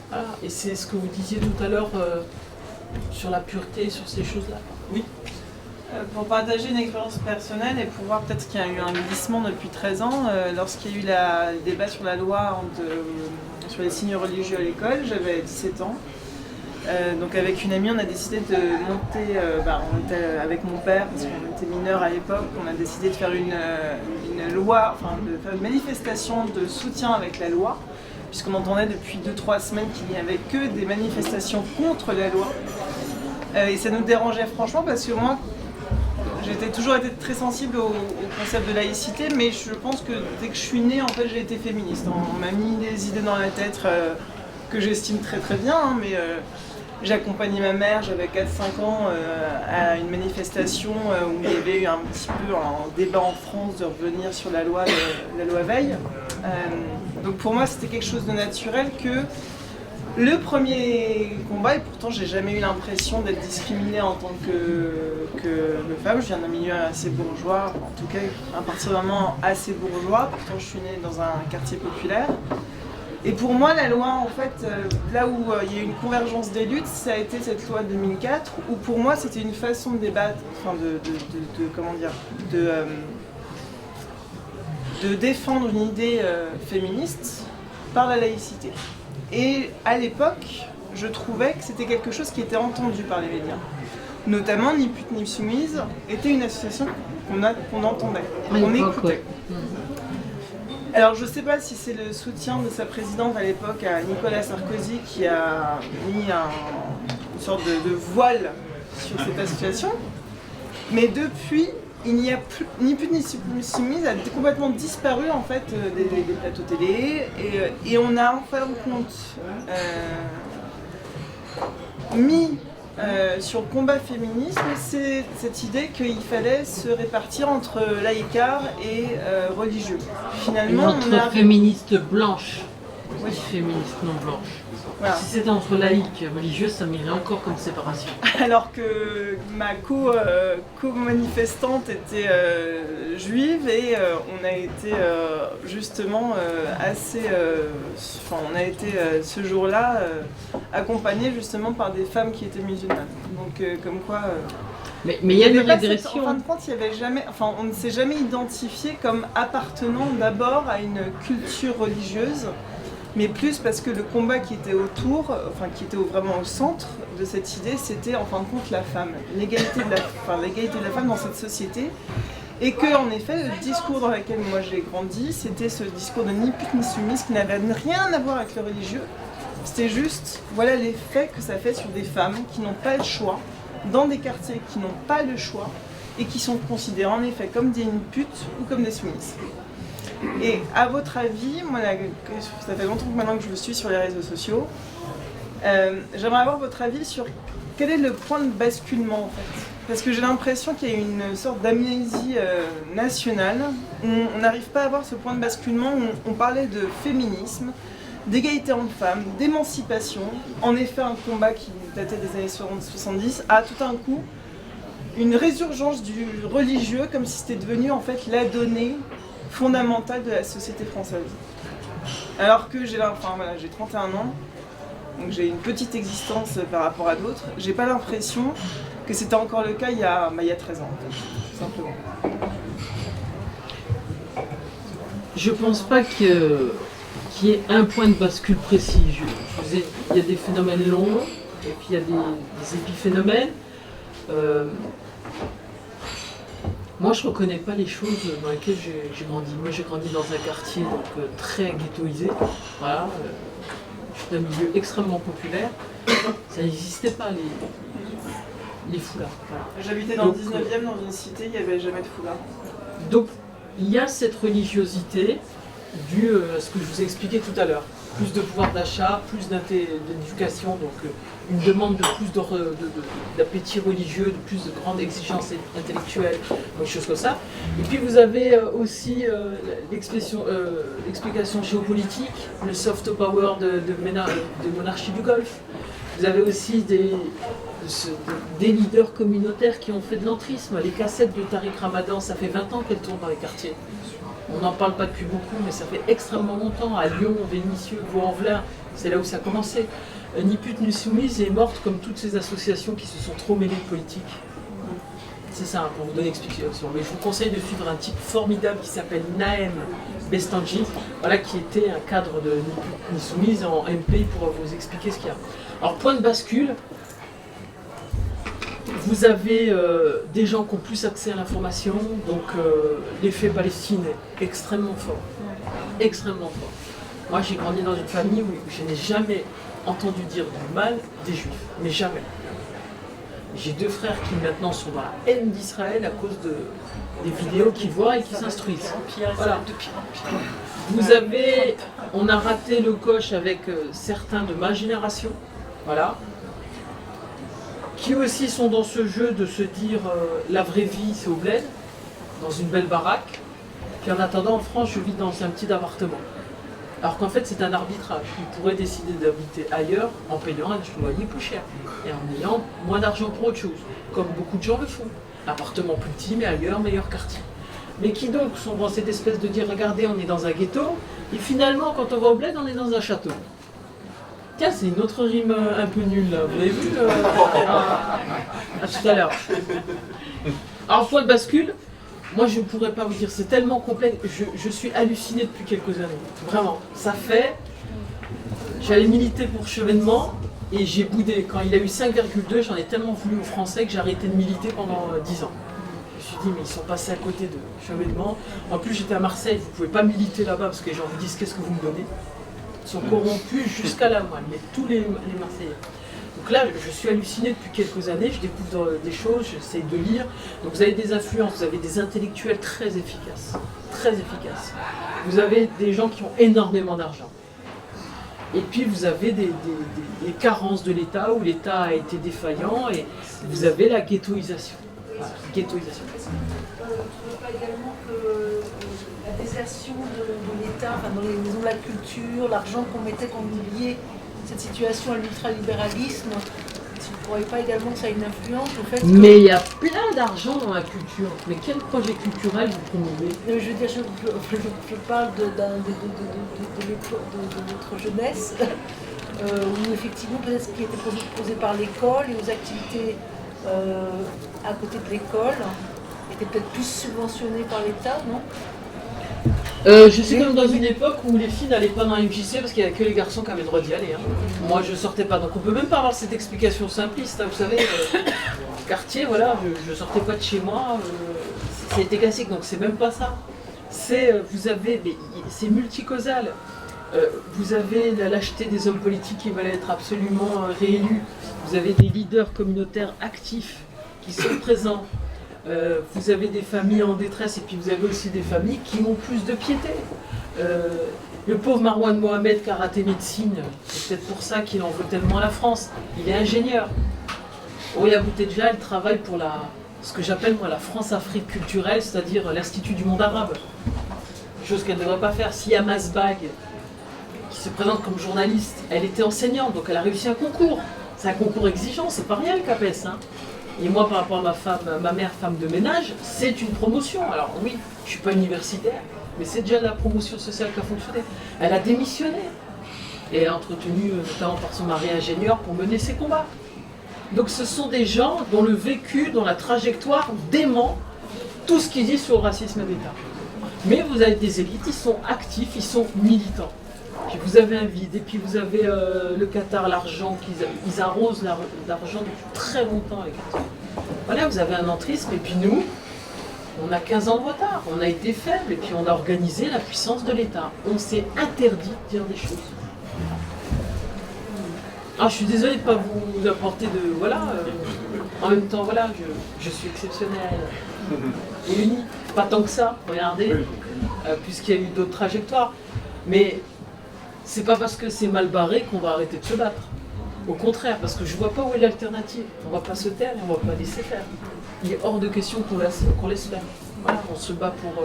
Voilà. Et c'est ce que vous disiez tout à l'heure sur la pureté, sur ces choses-là. Oui. Pour partager une expérience personnelle et pour voir peut-être qu'il y a eu un glissement depuis 13 ans, lorsqu'il y a eu le débat sur la loi sur les signes religieux à l'école, j'avais 17 ans. Donc avec une amie, on a décidé de monter, on était avec mon père, parce qu'on était mineurs à l'époque, on a décidé de faire une loi, enfin de faire une manifestation de soutien avec la loi, puisqu'on entendait depuis 2-3 semaines qu'il n'y avait que des manifestations contre la loi. Et ça nous dérangeait franchement parce que moi, j'ai toujours été très sensible au concept de laïcité, mais je pense que dès que je suis née, en fait, j'ai été féministe. On m'a mis des idées dans la tête que j'estime très très bien, hein, mais j'ai accompagné ma mère, j'avais 4-5 ans, à une manifestation où il y avait eu un petit peu un débat en France de revenir sur la loi Veil. Donc pour moi, c'était quelque chose de naturel que le premier combat, et pourtant j'ai jamais eu l'impression d'être discriminée en tant que femme. Je viens d'un milieu assez bourgeois, en tout cas un parti vraiment assez bourgeois, pourtant je suis née dans un quartier populaire. Et pour moi, la loi, en fait, là où il y a eu une convergence des luttes, ça a été cette loi de 2004, où pour moi c'était une façon de débattre, enfin de défendre une idée féministe par la laïcité. Et à l'époque, je trouvais que c'était quelque chose qui était entendu par les médias. Notamment, Ni pute ni soumise était une association qu'on entendait, qu'on écoutait. Alors je ne sais pas si c'est le soutien de sa présidente à l'époque à Nicolas Sarkozy qui a mis une sorte de voile sur cette association, mais depuis, il n'y a plus, Ni pute ni soumise a complètement disparu en fait des plateaux télé et on a en fin de compte mis sur le combat féminisme, c'est cette idée qu'il fallait se répartir entre laïcards et religieux. Finalement, entre féministes blanches oui. et féministes non blanches. Voilà. Si c'était entre laïcs et religieux, ça m'irait encore comme séparation. Alors que ma co-manifestante était juive et on a été justement on a été ce jour-là accompagnés justement par des femmes qui étaient musulmanes. Donc comme quoi... Mais il y a une régression. En fin de compte, on ne s'est jamais identifié comme appartenant d'abord à une culture religieuse, mais plus parce que le combat qui était qui était vraiment au centre de cette idée, c'était en fin de compte la femme, l'égalité de la femme dans cette société. Et que, en effet, le discours dans lequel moi j'ai grandi, c'était ce discours de ni pute ni soumise qui n'avait rien à voir avec le religieux. C'était juste, voilà les faits que ça fait sur des femmes qui n'ont pas le choix, dans des quartiers qui n'ont pas le choix, et qui sont considérées en effet comme des putes ou comme des soumises. Et à votre avis, moi, ça fait longtemps maintenant que je vous suis sur les réseaux sociaux, j'aimerais avoir votre avis sur quel est le point de basculement en fait. Parce que j'ai l'impression qu'il y a une sorte d'amnésie nationale, où on n'arrive pas à avoir ce point de basculement où on parlait de féminisme, d'égalité homme-femme, d'émancipation, en effet un combat qui datait des années 70, a tout d'un coup une résurgence du religieux comme si c'était devenu en fait la donnée fondamentale de la société française. Alors que j'ai 31 ans, donc j'ai une petite existence par rapport à d'autres, j'ai pas l'impression que c'était encore le cas il y a 13 ans, en fait, tout simplement. Je pense pas qu'il y ait un point de bascule précis. Il y a des phénomènes longs, et puis il y a des épiphénomènes. Moi, je ne reconnais pas les choses dans lesquelles j'ai grandi. Moi, j'ai grandi dans un quartier très ghettoisé. Voilà. suis d'un milieu extrêmement populaire, ça n'existait pas les foulards. Voilà. J'habitais dans le Donc, 19e, dans une cité, il n'y avait jamais de foulard. Donc il y a cette religiosité due à ce que je vous ai expliqué tout à l'heure. Plus de pouvoir d'achat, plus d'éducation, donc une demande de plus d'appétit religieux, de plus de grandes exigences intellectuelles, des choses comme ça. Et puis vous avez aussi l'explication géopolitique, le soft power de monarchie du Golfe. Vous avez aussi des leaders communautaires qui ont fait de l'entrisme. Les cassettes de Tariq Ramadan, ça fait 20 ans qu'elles tournent dans les quartiers. On n'en parle pas depuis beaucoup, mais ça fait extrêmement longtemps. À Lyon, Vénissieux, Vaux-en-Velin, c'est là où ça a commencé. Ni pute ni soumise est morte comme toutes ces associations qui se sont trop mêlées de politique. C'est ça, pour vous donner une explication. Mais je vous conseille de suivre un type formidable qui s'appelle Nahem Bestanji, voilà, qui était un cadre de Ni pute ni soumise en MP pour vous expliquer ce qu'il y a. Alors, point de bascule. Vous avez des gens qui ont plus accès à l'information, donc l'effet Palestine est extrêmement fort. Extrêmement fort. Moi, j'ai grandi dans une famille où je n'ai jamais entendu dire du mal des Juifs, mais jamais. J'ai 2 frères qui maintenant sont dans la haine d'Israël à cause des vidéos qu'ils voient et qui s'instruisent. Voilà. Vous avez, on a raté le coche avec certains de ma génération, voilà, qui aussi sont dans ce jeu de se dire la vraie vie c'est au bled, dans une belle baraque, puis en attendant en France je vis dans un petit appartement. Alors qu'en fait c'est un arbitrage, ils pourraient décider d'habiter ailleurs en payant un loyer plus cher et en ayant moins d'argent pour autre chose, comme beaucoup de gens le font. Appartement plus petit mais ailleurs, meilleur quartier. Mais qui donc sont dans cette espèce de dire regardez on est dans un ghetto, et finalement quand on va au bled on est dans un château. Tiens, c'est une autre rime un peu nulle là, vous l'avez vu à tout à l'heure. Alors, point de bascule, moi je ne pourrais pas vous dire, c'est tellement complexe, je suis halluciné depuis quelques années, vraiment. Ça fait, j'allais militer pour Chevènement et j'ai boudé. Quand il a eu 5,2, j'en ai tellement voulu aux Français que j'ai arrêté de militer pendant 10 ans. Je me suis dit, mais ils sont passés à côté de Chevènement. En plus, j'étais à Marseille, vous ne pouvez pas militer là-bas parce que les gens vous disent qu'est-ce que vous me donnez. Sont corrompus jusqu'à la moelle, mais tous les Marseillais. Donc là, je suis halluciné depuis quelques années, je découvre des choses, j'essaie de lire. Donc vous avez des influences, vous avez des intellectuels très efficaces. Très efficaces. Vous avez des gens qui ont énormément d'argent. Et puis vous avez des carences de l'État, où l'État a été défaillant, et vous avez la ghettoisation. Voilà, ghettoisation. Pas également que la désertion de l'État, enfin dans les maisons de la culture, l'argent qu'on mettait, qu'on oubliait, cette situation à l'ultralibéralisme, tu ne croyez pas également que ça a une influence au fait que... Mais il y a plein d'argent dans la culture. Mais quel projet culturel vous promouvez? Je veux dire, je parle de notre jeunesse, où effectivement peut-être ce qui était proposé par l'école et aux activités à côté de l'école était peut-être plus subventionné par l'État, non? Je suis comme dans une époque où les filles n'allaient pas dans la MJC parce qu'il n'y avait que les garçons qui avaient le droit d'y aller. Hein. Moi je sortais pas, donc on peut même pas avoir cette explication simpliste. Hein. Vous savez, quartier, voilà, je sortais pas de chez moi, c'était classique, donc c'est même pas ça. Vous avez, c'est multicausal. Vous avez la lâcheté des hommes politiques qui veulent être absolument réélus. Vous avez des leaders communautaires actifs qui sont présents. Vous avez des familles en détresse et puis vous avez aussi des familles qui ont plus de piété. Le pauvre Marwan Mohamed qui a raté médecine, c'est peut-être pour ça qu'il en veut tellement à la France. Il est ingénieur. Oya Boutedja, elle travaille pour ce que j'appelle moi la France-Afrique culturelle, c'est-à-dire l'Institut du monde arabe. Chose qu'elle ne devrait pas faire. Si Masbag, qui se présente comme journaliste, elle était enseignante, donc elle a réussi un concours. C'est un concours exigeant, c'est pas rien le CAPES. Hein. Et moi, par rapport à ma mère, femme de ménage, c'est une promotion. Alors oui, je ne suis pas universitaire, mais c'est déjà la promotion sociale qui a fonctionné. Elle a démissionné. Et elle a entretenu, notamment par son mari ingénieur, pour mener ses combats. Donc ce sont des gens dont le vécu, dont la trajectoire dément tout ce qu'ils disent sur le racisme d'État. Mais vous avez des élites, ils sont actifs, ils sont militants. Puis vous avez un vide, et puis vous avez le Qatar, l'argent, ils arrosent l'argent depuis très longtemps les Qataris. Voilà, vous avez un entrisme, et puis nous, on a 15 ans de retard, on a été faibles, et puis on a organisé la puissance de l'État. On s'est interdit de dire des choses. Ah, je suis désolée de ne pas vous apporter de... Voilà. En même temps, voilà, je suis exceptionnelle et unique. Pas tant que ça, regardez, puisqu'il y a eu d'autres trajectoires. Mais c'est pas parce que c'est mal barré qu'on va arrêter de se battre. Au contraire, parce que je vois pas où est l'alternative. On va pas se taire et on va pas laisser faire. Il est hors de question qu'on laisse faire. Voilà, on se bat pour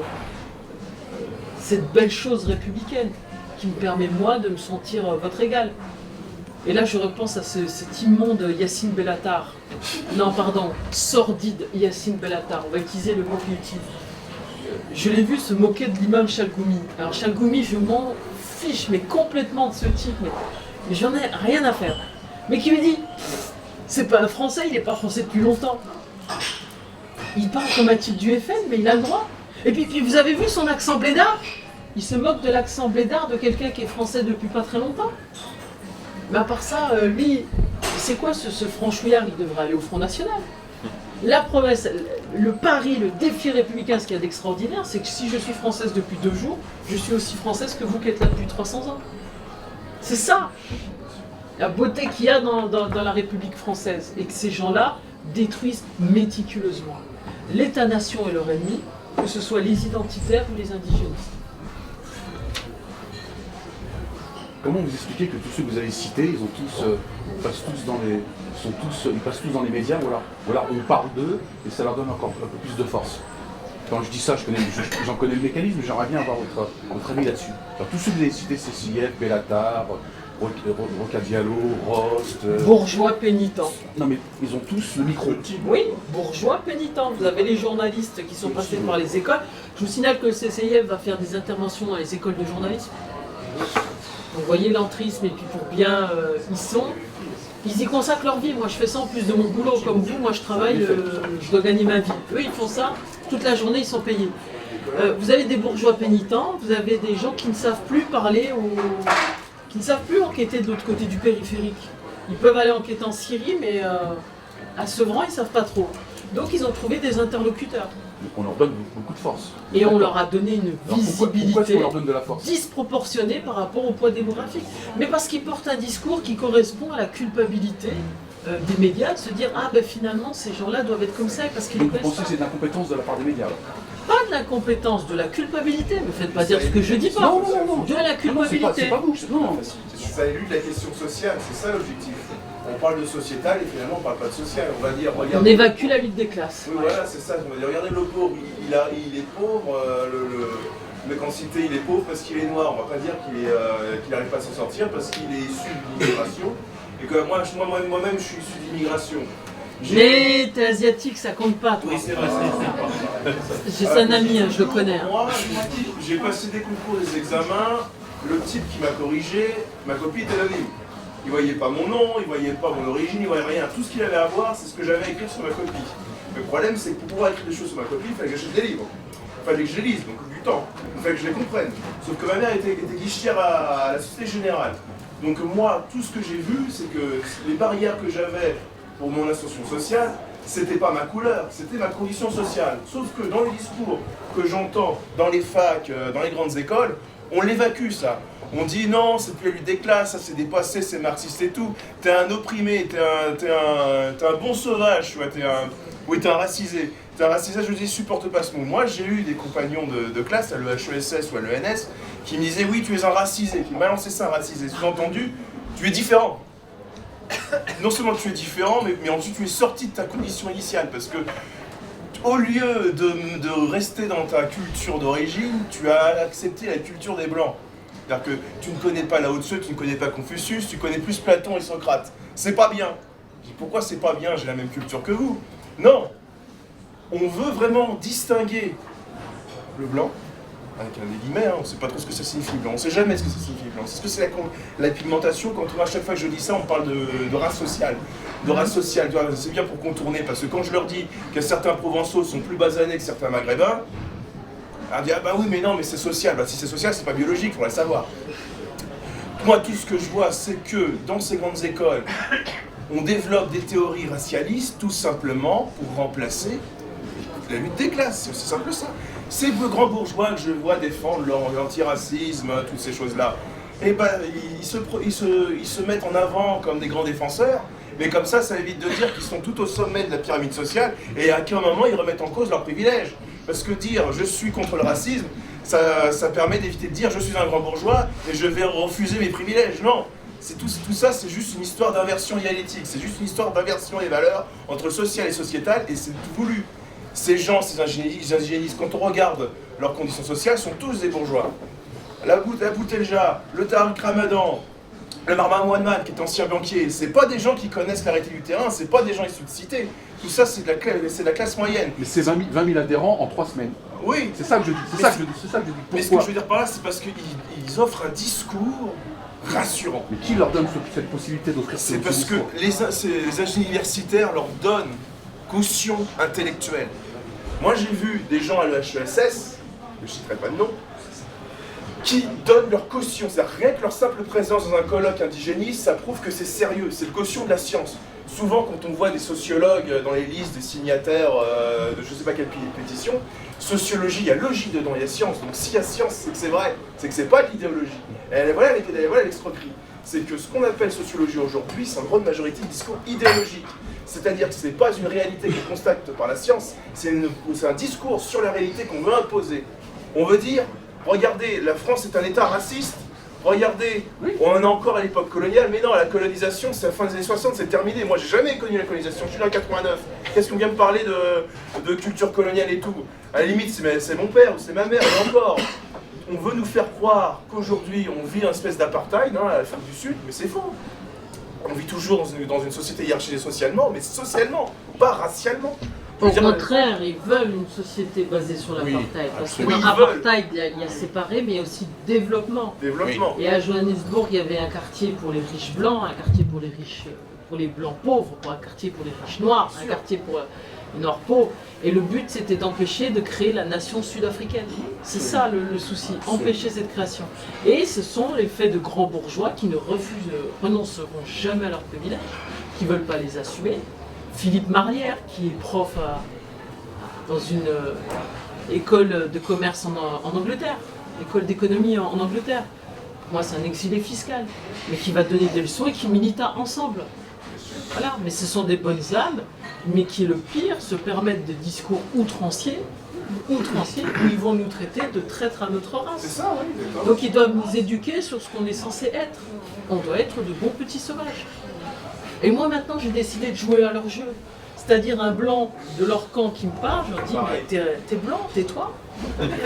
cette belle chose républicaine qui me permet, moi, de me sentir votre égal. Et là, je repense à cet immonde Yacine Bellatar. Non, pardon, sordide Yacine Bellatar. On va utiliser le mot qu'il utilise. Je l'ai vu se moquer de l'imam Chalgoumi. Alors Chalgoumi, je m'en fiche, mais complètement de ce type. Mais j'en ai rien à faire. Mais qui me dit, c'est pas un Français, il n'est pas français depuis longtemps. Il parle comme un type du FN, mais il a le droit. Et puis vous avez vu son accent blédard? Il se moque de l'accent blédard de quelqu'un qui est français depuis pas très longtemps. Mais à part ça, lui, c'est quoi ce franchouillard? Il devrait aller au Front National. La promesse, le pari, le défi républicain, ce qu'il y a d'extraordinaire, c'est que si je suis française depuis 2 jours, je suis aussi française que vous qui êtes là depuis 300 ans. C'est ça, la beauté qu'il y a dans la République française, et que ces gens-là détruisent méticuleusement. L'État-nation est leur ennemi, que ce soit les identitaires ou les indigénistes. Comment vous expliquez que tous ceux que vous avez cités, ils passent tous dans les médias, voilà, on parle d'eux et ça leur donne encore un peu plus de force. Quand je dis ça, j'en connais le mécanisme, mais j'aimerais bien avoir votre avis là-dessus. Tous ceux que vous avez cités, Cécile, Bellatar, Roca Diallo, Rost... Bourgeois pénitents. Non mais ils ont tous le micro. Oui, bourgeois pénitents. Vous avez les journalistes qui sont passés par les écoles. Je vous signale que le CCIF va faire des interventions dans les écoles de journalisme. Vous voyez l'entrisme, et puis pour bien ils y consacrent leur vie. Moi je fais ça en plus de mon boulot comme vous, moi je travaille, je dois gagner ma vie. Eux ils font ça, toute la journée ils sont payés. Vous avez des bourgeois pénitents, vous avez des gens qui ne savent plus parler, qui ne savent plus enquêter de l'autre côté du périphérique. Ils peuvent aller enquêter en Syrie, mais à Sevran ils ne savent pas trop. Donc ils ont trouvé des interlocuteurs. On leur donne beaucoup de force. Et on leur a donné une visibilité pourquoi leur donne de la force disproportionnée par rapport au poids démographique. Mais parce qu'ils portent un discours qui correspond à la culpabilité des médias, de se dire « Ah ben finalement ces gens-là doivent être comme ça parce qu'ils Donc le vous pensez que c'est de l'incompétence de la part des médias alors? Pas de l'incompétence, de la culpabilité. Ne me faites pas dire ce que je dis pas. Non. De la culpabilité. C'est pas vous. Non. Ça élude la question sociale, c'est ça l'objectif. On parle de sociétal et finalement on parle pas de social. On va dire, regardez, on évacue la lutte des classes. Oui, voilà, c'est ça. On va dire, regardez le pauvre, il est pauvre, le mec en cité il est pauvre parce qu'il est noir. On va pas dire qu'il n'arrive pas à s'en sortir parce qu'il est issu de l'immigration. Et que moi-même je suis issu d'immigration. Mais t'es asiatique, ça compte pas, toi. Oui, c'est vrai, J'ai un ami, je le connais. Moi, j'ai passé des concours, des examens. Le type qui m'a corrigé, ma copie était anonyme. Il ne voyait pas mon nom, il ne voyait pas mon origine, il ne voyait rien. Tout ce qu'il avait à voir, c'est ce que j'avais à écrire sur ma copie. Le problème, c'est que pour pouvoir écrire des choses sur ma copie, il fallait que j'achète des livres. Il fallait que je les lise, donc du temps. Il fallait que je les comprenne. Sauf que ma mère était guichetière à la Société Générale. Donc moi, tout ce que j'ai vu, c'est que les barrières que j'avais pour mon ascension sociale, c'était pas ma couleur, c'était ma condition sociale. Sauf que dans les discours que j'entends dans les facs, dans les grandes écoles, on l'évacue ça. On dit non, c'est plus la lutte des classes, ça c'est dépassé, c'est marxiste et tout. T'es un opprimé, t'es un bon sauvage, tu vois, t'es un racisé. T'es un racisé, je dis, supporte pas ce mot. Moi j'ai eu des compagnons de classe à l'EHESS ou à l'ENS qui me disaient oui, tu es un racisé, qui me balançaient ça, un racisé. Sous-entendu, tu es différent. Non seulement tu es différent, mais ensuite tu es sorti de ta condition initiale parce que au lieu de rester dans ta culture d'origine, tu as accepté la culture des Blancs. C'est-à-dire que tu ne connais pas Lao Tse, tu ne connais pas Confucius, tu connais plus Platon et Socrate. C'est pas bien. Je dis pourquoi c'est pas bien, j'ai la même culture que vous. Non. On veut vraiment distinguer le blanc, avec des guillemets, on ne sait pas trop ce que ça signifie blanc, on ne sait jamais ce que ça signifie blanc. C'est ce que c'est la pigmentation, quand à chaque fois que je dis ça, on parle de race sociale. De race sociale, c'est bien pour contourner, parce que quand je leur dis que certains Provençaux sont plus basanés que certains Maghrébins, on dit ah bah oui mais non mais c'est social, bah si c'est social c'est pas biologique, il faudrait le savoir. Moi tout ce que je vois c'est que dans ces grandes écoles, on développe des théories racialistes tout simplement pour remplacer la lutte des classes, c'est aussi simple que ça. Ces grands bourgeois que je vois défendre l'antiracisme, toutes ces choses-là, et ben, ils se mettent en avant comme des grands défenseurs, mais comme ça évite de dire qu'ils sont tout au sommet de la pyramide sociale et à quel moment ils remettent en cause leurs privilèges. Parce que dire je suis contre le racisme, ça permet d'éviter de dire je suis un grand bourgeois et je vais refuser mes privilèges. Non, tout ça, c'est juste une histoire d'inversion dialectique, c'est juste une histoire d'inversion des valeurs entre social et sociétal, et c'est voulu. Ces gens, ces ingénistes, quand on regarde leurs conditions sociales, sont tous des bourgeois. La Boutelja, le Tariq Ramadan, le Marwan Mohamed, qui est ancien banquier, c'est pas des gens qui connaissent la réalité du terrain, c'est pas des gens issus de cité. Tout ça, c'est de la classe moyenne. Mais c'est 20 000 adhérents en 3 semaines. Oui. C'est ça que je dis. C'est ça que je dis. Pourquoi ? Mais ce que je veux dire par là, c'est parce qu'ils offrent un discours rassurant. Mais qui leur donne cette possibilité d'offrir ce discours ? C'est parce que les ingénieurs universitaires leur donnent caution intellectuelle. Moi, j'ai vu des gens à l'EHESS, je ne citerai pas de nom, qui donnent leur caution. C'est-à-dire rien que leur simple présence dans un colloque indigéniste, ça prouve que c'est sérieux, c'est le caution de la science. Souvent, quand on voit des sociologues dans les listes des signataires de je ne sais pas quelle pétition, sociologie, il y a logie dedans, il y a science. Donc s'il y a science, c'est que c'est vrai, c'est que c'est pas de l'idéologie. Et voilà l'extroquerie. C'est que ce qu'on appelle sociologie aujourd'hui, c'est en grande majorité un discours idéologique. C'est-à-dire que ce n'est pas une réalité qui est constate par la science, c'est un discours sur la réalité qu'on veut imposer. On veut dire, regardez, la France est un État raciste, regardez, on en a encore à l'époque coloniale, mais non, la colonisation, c'est la fin des années 60, c'est terminé. Moi, j'ai jamais connu la colonisation, je suis né en 89. Qu'est-ce qu'on vient me parler de culture coloniale et tout? À la limite, c'est mon père ou c'est ma mère, et encore. On veut nous faire croire qu'aujourd'hui, on vit une espèce d'apartheid, à l'Afrique du Sud, mais c'est faux. On vit toujours dans une société hiérarchisée socialement, mais socialement, pas racialement. Au contraire, ils veulent une société basée sur l'apartheid. Parce que dans l'apartheid, il y a séparé, mais il y a aussi développement. Et à Johannesburg, il y avait un quartier pour les riches blancs, un quartier pour les blancs pauvres, un quartier pour les riches noirs, un quartier pour les noirs pauvres. Et le but, c'était d'empêcher de créer la nation sud-africaine. C'est ça le souci, empêcher cette création. Et ce sont les faits de grands bourgeois qui ne renonceront jamais à leurs privilèges, qui ne veulent pas les assumer. Philippe Marlière, qui est prof dans une école de commerce en Angleterre, école d'économie en Angleterre. Pour moi, c'est un exilé fiscal, mais qui va donner des leçons et qui milite ensemble. Voilà, mais ce sont des bonnes âmes, mais qui, le pire, se permettent des discours outranciers, où ils vont nous traiter de traîtres à notre race. C'est ça, oui, d'accord. Donc ils doivent nous éduquer sur ce qu'on est censé être. On doit être de bons petits sauvages. Et moi maintenant j'ai décidé de jouer à leur jeu. C'est-à-dire un blanc de leur camp qui me parle, je leur dis mais t'es blanc, tais-toi.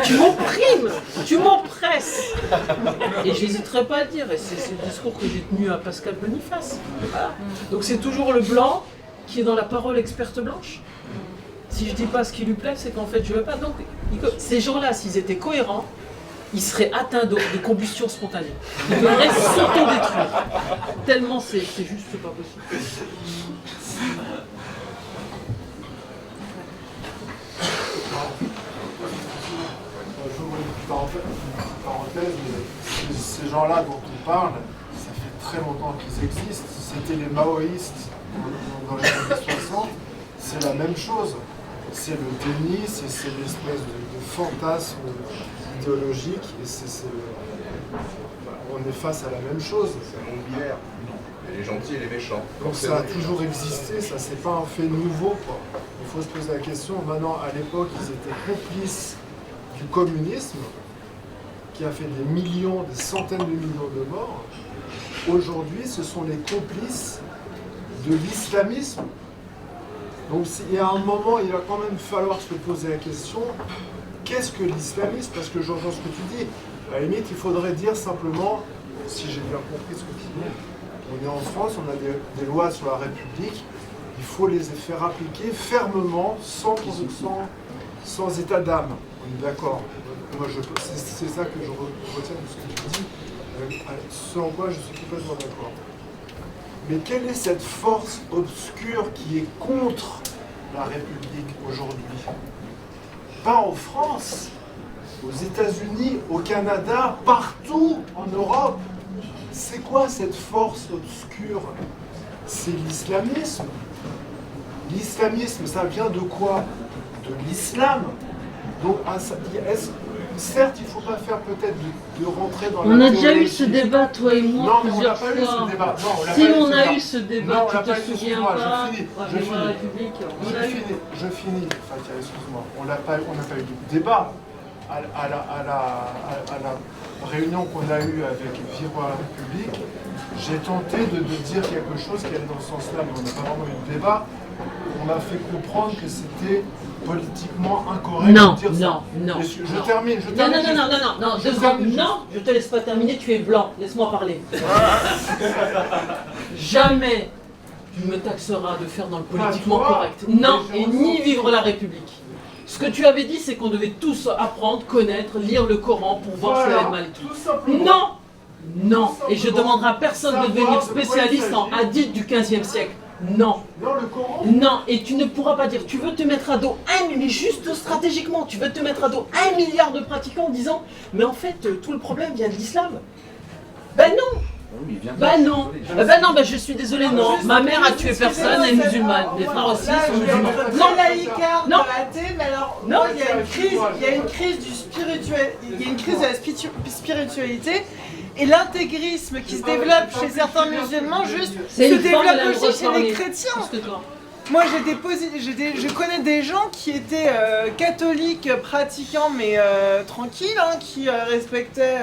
Tu m'opprimes, tu m'oppresses. Et j'hésiterai pas à le dire, et c'est le discours que j'ai tenu à Pascal Boniface. Voilà. Donc c'est toujours le blanc qui est dans la parole experte blanche. Si je dis pas ce qui lui plaît, c'est qu'en fait je veux pas. Donc ces gens-là, s'ils étaient cohérents, ils seraient atteints de combustion spontanée. Ils devraient s'auto-détruire. Tellement c'est juste pas possible. J'ouvre une parenthèse, mais ces gens-là dont on parle, ça fait très longtemps qu'ils existent. C'était les maoïstes dans les années 60, c'est la même chose. C'est le déni, c'est l'espèce de fantasme idéologique, et on est face à la même chose. C'est un monde binaire. Les gentils et les méchants. Donc ça a toujours existé, ça c'est pas un fait nouveau, quoi. Il faut se poser la question, maintenant à l'époque ils étaient complices du communisme, qui a fait des millions, des centaines de millions de morts. Aujourd'hui ce sont les complices de l'islamisme. Donc il y a un moment, il va quand même falloir se poser la question, qu'est-ce que l'islamisme? Parce que j'entends ce que tu dis, à la limite il faudrait dire simplement, si j'ai bien compris ce que tu dis, on est en France, on a des lois sur la République, il faut les faire appliquer fermement, sans état d'âme. On est d'accord. Moi, c'est ça que je retiens de ce que tu dis, ce en quoi je suis complètement d'accord. Mais quelle est cette force obscure qui est contre la République aujourd'hui? Pas en France, aux États-Unis, au Canada, partout en Europe. C'est quoi cette force obscure? C'est l'islamisme. L'islamisme, ça vient de quoi? De l'islam. Donc, certes, il ne faut pas faire peut-être de rentrer dans On la a déjà eu théologie. ce débat, toi et moi, Non, mais on n'a plusieurs pas eu ce fois. débat. Non, on n'a Si pas eu on ce a débat. eu ce débat, Non, on tu n'a te pas eu, souviens excuse-moi, pas? je finis. La République, on a eu. Je finis, Fatia, excuse-moi. On n'a pas eu de débat. À la réunion qu'on a eue avec Vivre à la République, j'ai tenté de dire quelque chose qui allait dans ce sens-là, mais on n'a pas vraiment eu de débat. On m'a fait comprendre que c'était politiquement incorrect Non, de dire non, ça. non. Je termine. Non, deux secondes. Non, je te laisse pas terminer, tu es blanc, laisse-moi parler. Jamais tu me taxeras de faire dans le politiquement correct. Non, et ni Vivre la République. Ce que tu avais dit, c'est qu'on devait tous apprendre, connaître, lire le Coran pour voir ce qu'il y avait mal et tout. Non, non, et je demanderai à personne de devenir spécialiste en hadith du 15e siècle. Non. Non, le Coran. Non, et tu ne pourras pas dire, tu veux te mettre à dos mais juste stratégiquement, tu veux te mettre à dos 1 milliard de pratiquants en disant, mais en fait, tout le problème vient de l'islam. Ben non. Ben non, je suis désolée, non. Ma mère a tué personne, elle est musulmane. Mes frères aussi sont musulmans. Non, laïcard, non, athée, mais alors, non, il y a une crise du spirituel, il y a une crise de la spiritualité. Et l'intégrisme qui se développe chez certains musulmans juste se développe aussi chez les chrétiens. Moi, je connais des gens qui étaient catholiques, pratiquants, mais tranquilles, hein, qui respectaient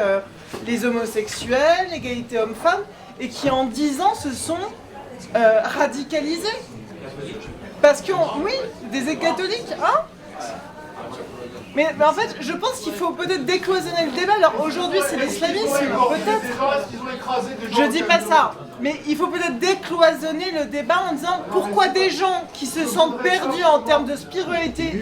les homosexuels, l'égalité homme-femme, et qui en 10 ans se sont radicalisés. Parce que, oui, des catholiques, hein. Mais en fait, je pense qu'il faut peut-être décloisonner le débat. Alors aujourd'hui, c'est l'islamisme, peut-être. Je dis pas ça. Mais il faut peut-être décloisonner le débat en disant pourquoi des gens qui se sentent perdus en termes de spiritualité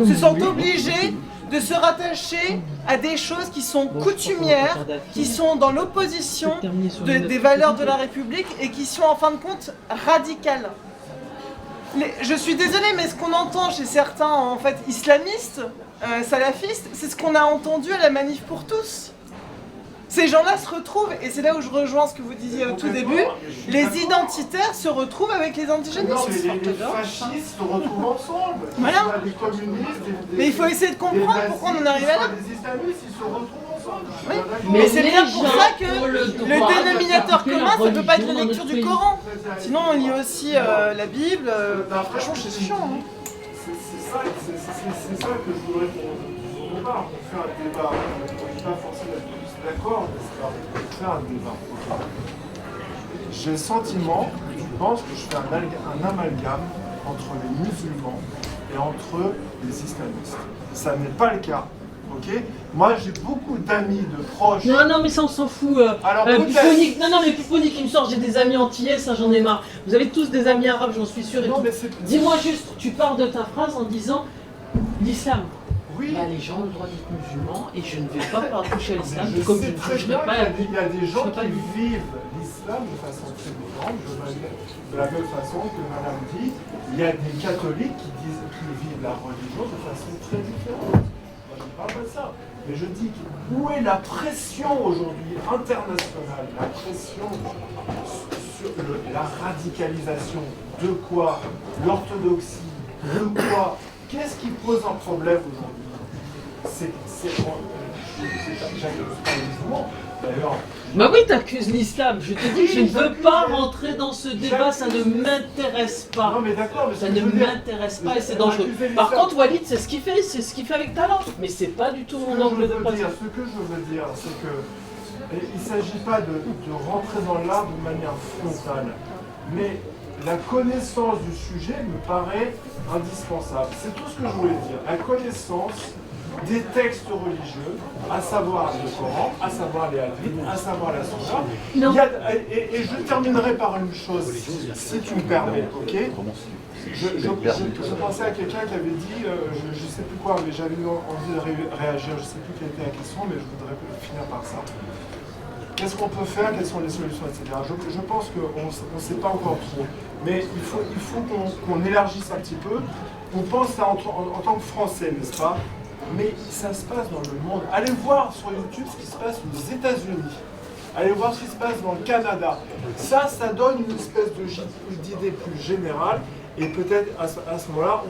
se sentent obligés de se rattacher à des choses qui sont coutumières, qui sont dans l'opposition des valeurs de la République et qui sont en fin de compte radicales. Je suis désolée, mais ce qu'on entend chez certains en fait islamistes, salafistes, c'est ce qu'on a entendu à la manif pour tous. Ces gens-là se retrouvent, et c'est là où je rejoins ce que vous disiez au tout début, les identitaires se retrouvent avec les indigénistes. Non, mais les fascistes se retrouvent ensemble. Voilà. Les communistes, mais il faut essayer de comprendre pourquoi on en arrive là. Les islamistes, ils se retrouvent ensemble. Oui. Mais c'est bien pour ça que le dénominateur commun, ça ne peut pas être la lecture du Coran. Sinon, on lit aussi la Bible. Franchement, c'est chiant. Hein. C'est ça que je voudrais qu'on parle. On fait un débat. On n'est pas forcément d'accord, mais c'est faire un débat. Okay. J'ai le sentiment, je pense que je fais un amalgame entre les musulmans et entre les islamistes. Ça n'est pas le cas. Ok. Moi, j'ai beaucoup d'amis, de proches. Non, mais ça, on s'en fout. Alors, Puponique, mais Puponique, il me sort, j'ai des amis antillais, ça, j'en ai marre. Vous avez tous des amis arabes, j'en suis sûr. Dis-moi juste, tu pars de ta phrase en disant l'islam. Oui. Bah, les gens ont le droit d'être musulmans et je ne vais pas toucher à l'islam comme je ne toucherai pas à il y a des gens qui vivent l'islam de façon très différente. De la même façon que Madame dit, il y a des catholiques qui vivent la religion de façon très différente. Moi, je ne parle pas de ça. Mais je dis où est la pression aujourd'hui internationale, la pression sur la radicalisation, de quoi? L'orthodoxie, de quoi? Qu'est-ce qui pose un problème aujourd'hui? D'ailleurs. Bah oui, t'accuses l'islam. Je te dis, je ne veux pas rentrer dans ce débat, ça ne m'intéresse pas. Non mais d'accord, mais ça ne m'intéresse pas et c'est dangereux. Par contre, Walid, c'est ce qu'il fait, avec talent. Mais c'est pas du tout mon angle de pratique. Ce que je veux dire, c'est que il ne s'agit pas de rentrer dans l'art de manière frontale, mais la connaissance du sujet me paraît indispensable. C'est tout ce que je voulais dire. La connaissance des textes religieux, à savoir le Coran, à savoir les hadiths, à savoir la sunna. Et je terminerai par une chose, si tu me permets, ok? Je pensais à quelqu'un qui avait dit, je ne sais plus quoi, mais j'avais envie de réagir, je ne sais plus quelle était la question, mais je voudrais finir par ça. Qu'est-ce qu'on peut faire? Quelles sont les solutions, etc. Je pense qu'on ne sait pas encore trop. Mais il faut qu'on élargisse un petit peu. On pense ça en tant que Français, n'est-ce pas? Mais ça se passe dans le monde. Allez voir sur YouTube ce qui se passe aux États-Unis. Allez voir ce qui se passe dans le Canada. Ça donne une espèce d'idée plus générale. Et peut-être à ce moment-là,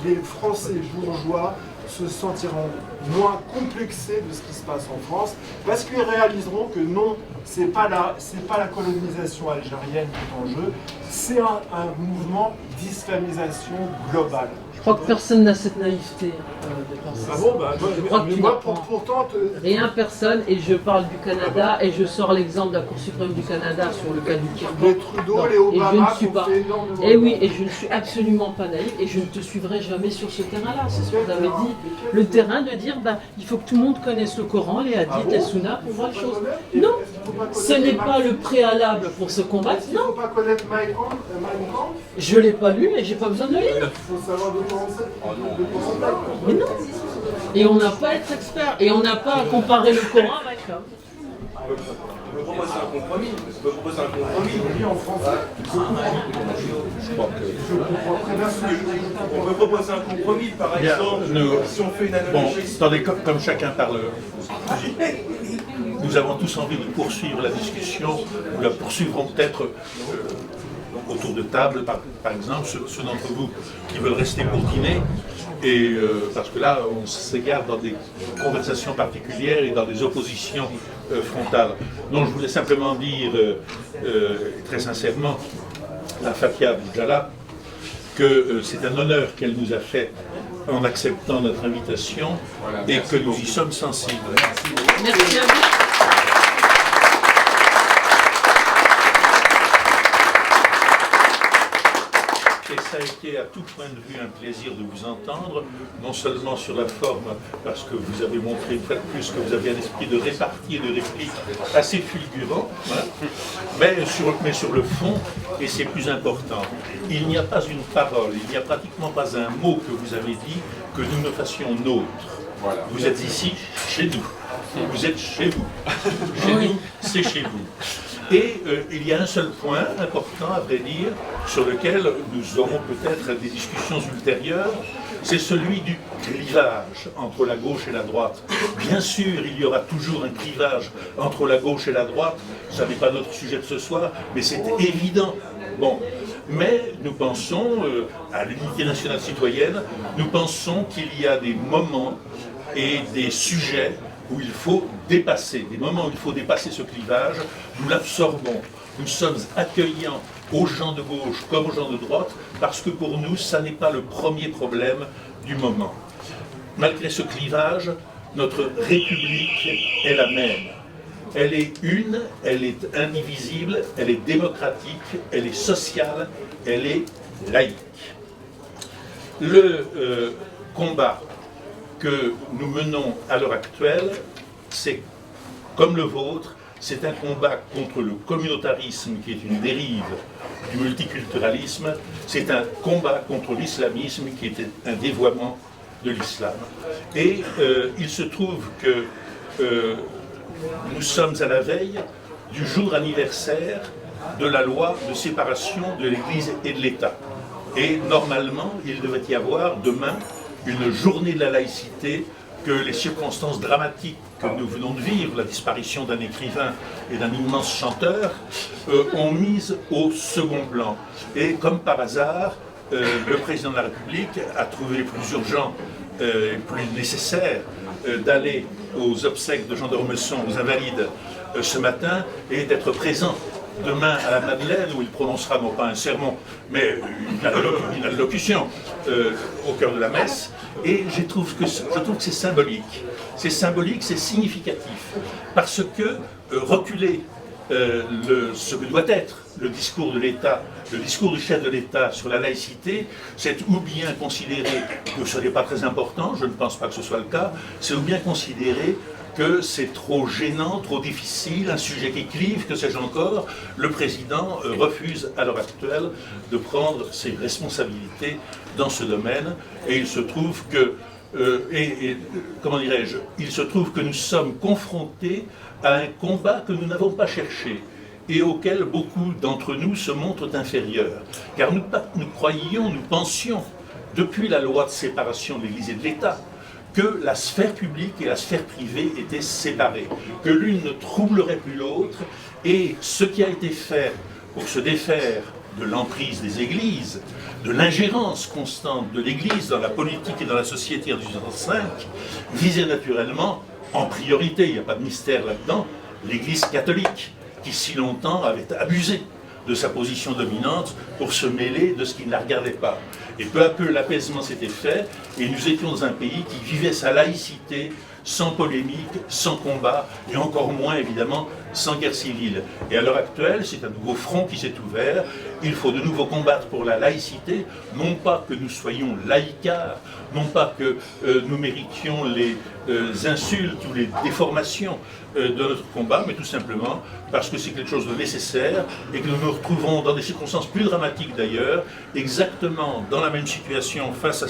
les Français bourgeois se sentiront moins complexés de ce qui se passe en France, parce qu'ils réaliseront que non, c'est pas la colonisation algérienne qui est en jeu, c'est un mouvement d'islamisation globale. Je crois que personne n'a cette naïveté de penser ça. Ah bon, bah, Je crois que tu moi, n'apprends pourtant... rien, personne, et je parle du Canada, et je sors l'exemple de la Cour suprême du Canada sur le cas du Kirkuk. Les Trudeau, les Obama ont fait énormément. Et oui, et je ne suis absolument pas naïf, et je ne te suivrai jamais sur ce terrain-là. C'est ce que vous avez dit. Le terrain de dire, bah, il faut que tout le monde connaisse le Coran, les hadiths, les sunnas pour voir les choses. Non, ce n'est pas le préalable pour se combattre, Il ne faut non. pas connaître Mein Kampf. Je ne l'ai pas lu, mais j'ai pas besoin de le lire. Il faut savoir de quoi on sait. Mais non. Et on n'a pas à être expert, et on n'a pas à comparer le Coran avec ça. On peut proposer un compromis. On peut proposer un compromis. En français, On peut proposer un compromis, par exemple, si on fait une analogie. Bon, attendez, comme chacun parle, nous avons tous envie de poursuivre la discussion, nous la poursuivrons peut-être autour de table, par exemple, ceux d'entre vous qui veulent rester pour dîner, et parce que là, on s'égare dans des conversations particulières et dans des oppositions frontales. Donc je voulais simplement dire, très sincèrement, à Fatia Boudjala, que c'est un honneur qu'elle nous a fait en acceptant notre invitation et que nous y sommes sensibles. Merci à vous. Et ça a été à tout point de vue un plaisir de vous entendre, non seulement sur la forme, parce que vous avez montré une fois de plus que vous avez un esprit de répartie et de réplique assez fulgurant, voilà, mais sur le fond, et c'est plus important, il n'y a pas une parole, il n'y a pratiquement pas un mot que vous avez dit que nous ne fassions nôtre. Voilà. Vous êtes ici, chez nous. Vous êtes chez vous. Chez nous, c'est chez vous. Et il y a un seul point important, à vrai dire, sur lequel nous aurons peut-être des discussions ultérieures, c'est celui du clivage entre la gauche et la droite. Bien sûr, il y aura toujours un clivage entre la gauche et la droite, ça n'est pas notre sujet de ce soir, mais c'est évident. Bon, mais nous pensons à l'unité nationale citoyenne, nous pensons qu'il y a des moments et des sujets où il faut dépasser, des moments où il faut dépasser ce clivage, nous l'absorbons, nous sommes accueillants aux gens de gauche comme aux gens de droite, parce que pour nous, ça n'est pas le premier problème du moment. Malgré ce clivage, notre République est la même. Elle est une, elle est indivisible, elle est démocratique, elle est sociale, elle est laïque. Le combat que nous menons à l'heure actuelle, c'est comme le vôtre, c'est un combat contre le communautarisme qui est une dérive du multiculturalisme, c'est un combat contre l'islamisme qui est un dévoiement de l'islam. Et il se trouve que nous sommes à la veille du jour anniversaire de la loi de séparation de l'Église et de l'État. Et normalement, il devait y avoir demain une journée de la laïcité que les circonstances dramatiques que nous venons de vivre, la disparition d'un écrivain et d'un immense chanteur, ont mise au second plan. Et comme par hasard, le président de la République a trouvé plus urgent et plus nécessaire d'aller aux obsèques de Jean d'Ormesson, aux Invalides, ce matin, et d'être présent demain à la Madeleine, où il prononcera non pas un sermon, mais une allocution au cœur de la messe. Et je trouve que c'est symbolique. C'est symbolique, c'est significatif. Parce que reculer ce que doit être le discours de l'État, le discours du chef de l'État sur la laïcité, c'est ou bien considérer que ce n'est pas très important, je ne pense pas que ce soit le cas, c'est ou bien considérer que c'est trop gênant, trop difficile, un sujet qui clive, que sais-je encore. Le président refuse à l'heure actuelle de prendre ses responsabilités dans ce domaine, et il se trouve que, comment dirais-je, il se trouve que nous sommes confrontés à un combat que nous n'avons pas cherché, et auquel beaucoup d'entre nous se montrent inférieurs. Car nous pensions, depuis la loi de séparation de l'Église et de l'État, que la sphère publique et la sphère privée étaient séparées, que l'une ne troublerait plus l'autre, et ce qui a été fait pour se défaire de l'emprise des églises, de l'ingérence constante de l'Église dans la politique et dans la société en 1805, visait naturellement, en priorité, il n'y a pas de mystère là-dedans, l'Église catholique, qui si longtemps avait abusé de sa position dominante pour se mêler de ce qui ne la regardait pas. Et peu à peu, l'apaisement s'était fait, et nous étions dans un pays qui vivait sa laïcité sans polémique, sans combat, et encore moins, évidemment, sans guerre civile. Et à l'heure actuelle, c'est un nouveau front qui s'est ouvert. Il faut de nouveau combattre pour la laïcité, non pas que nous soyons laïcards, non pas que nous méritions les insultes ou les déformations de notre combat, mais tout simplement parce que c'est quelque chose de nécessaire et que nous nous retrouvons dans des circonstances plus dramatiques d'ailleurs, exactement dans la même situation face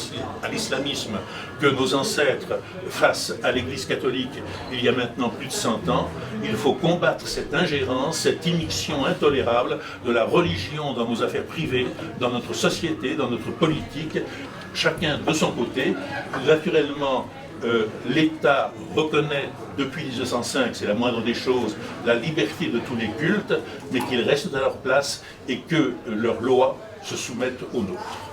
à l'islamisme que nos ancêtres face à l'Église catholique il y a maintenant plus de 100 ans. Il faut combattre cette ingérence, cette immixtion intolérable de la religion dans nos affaires privées, dans notre société, dans notre politique, chacun de son côté. Naturellement, l'État reconnaît depuis 1905, c'est la moindre des choses, la liberté de tous les cultes, mais qu'ils restent à leur place et que leurs lois se soumettent aux nôtres.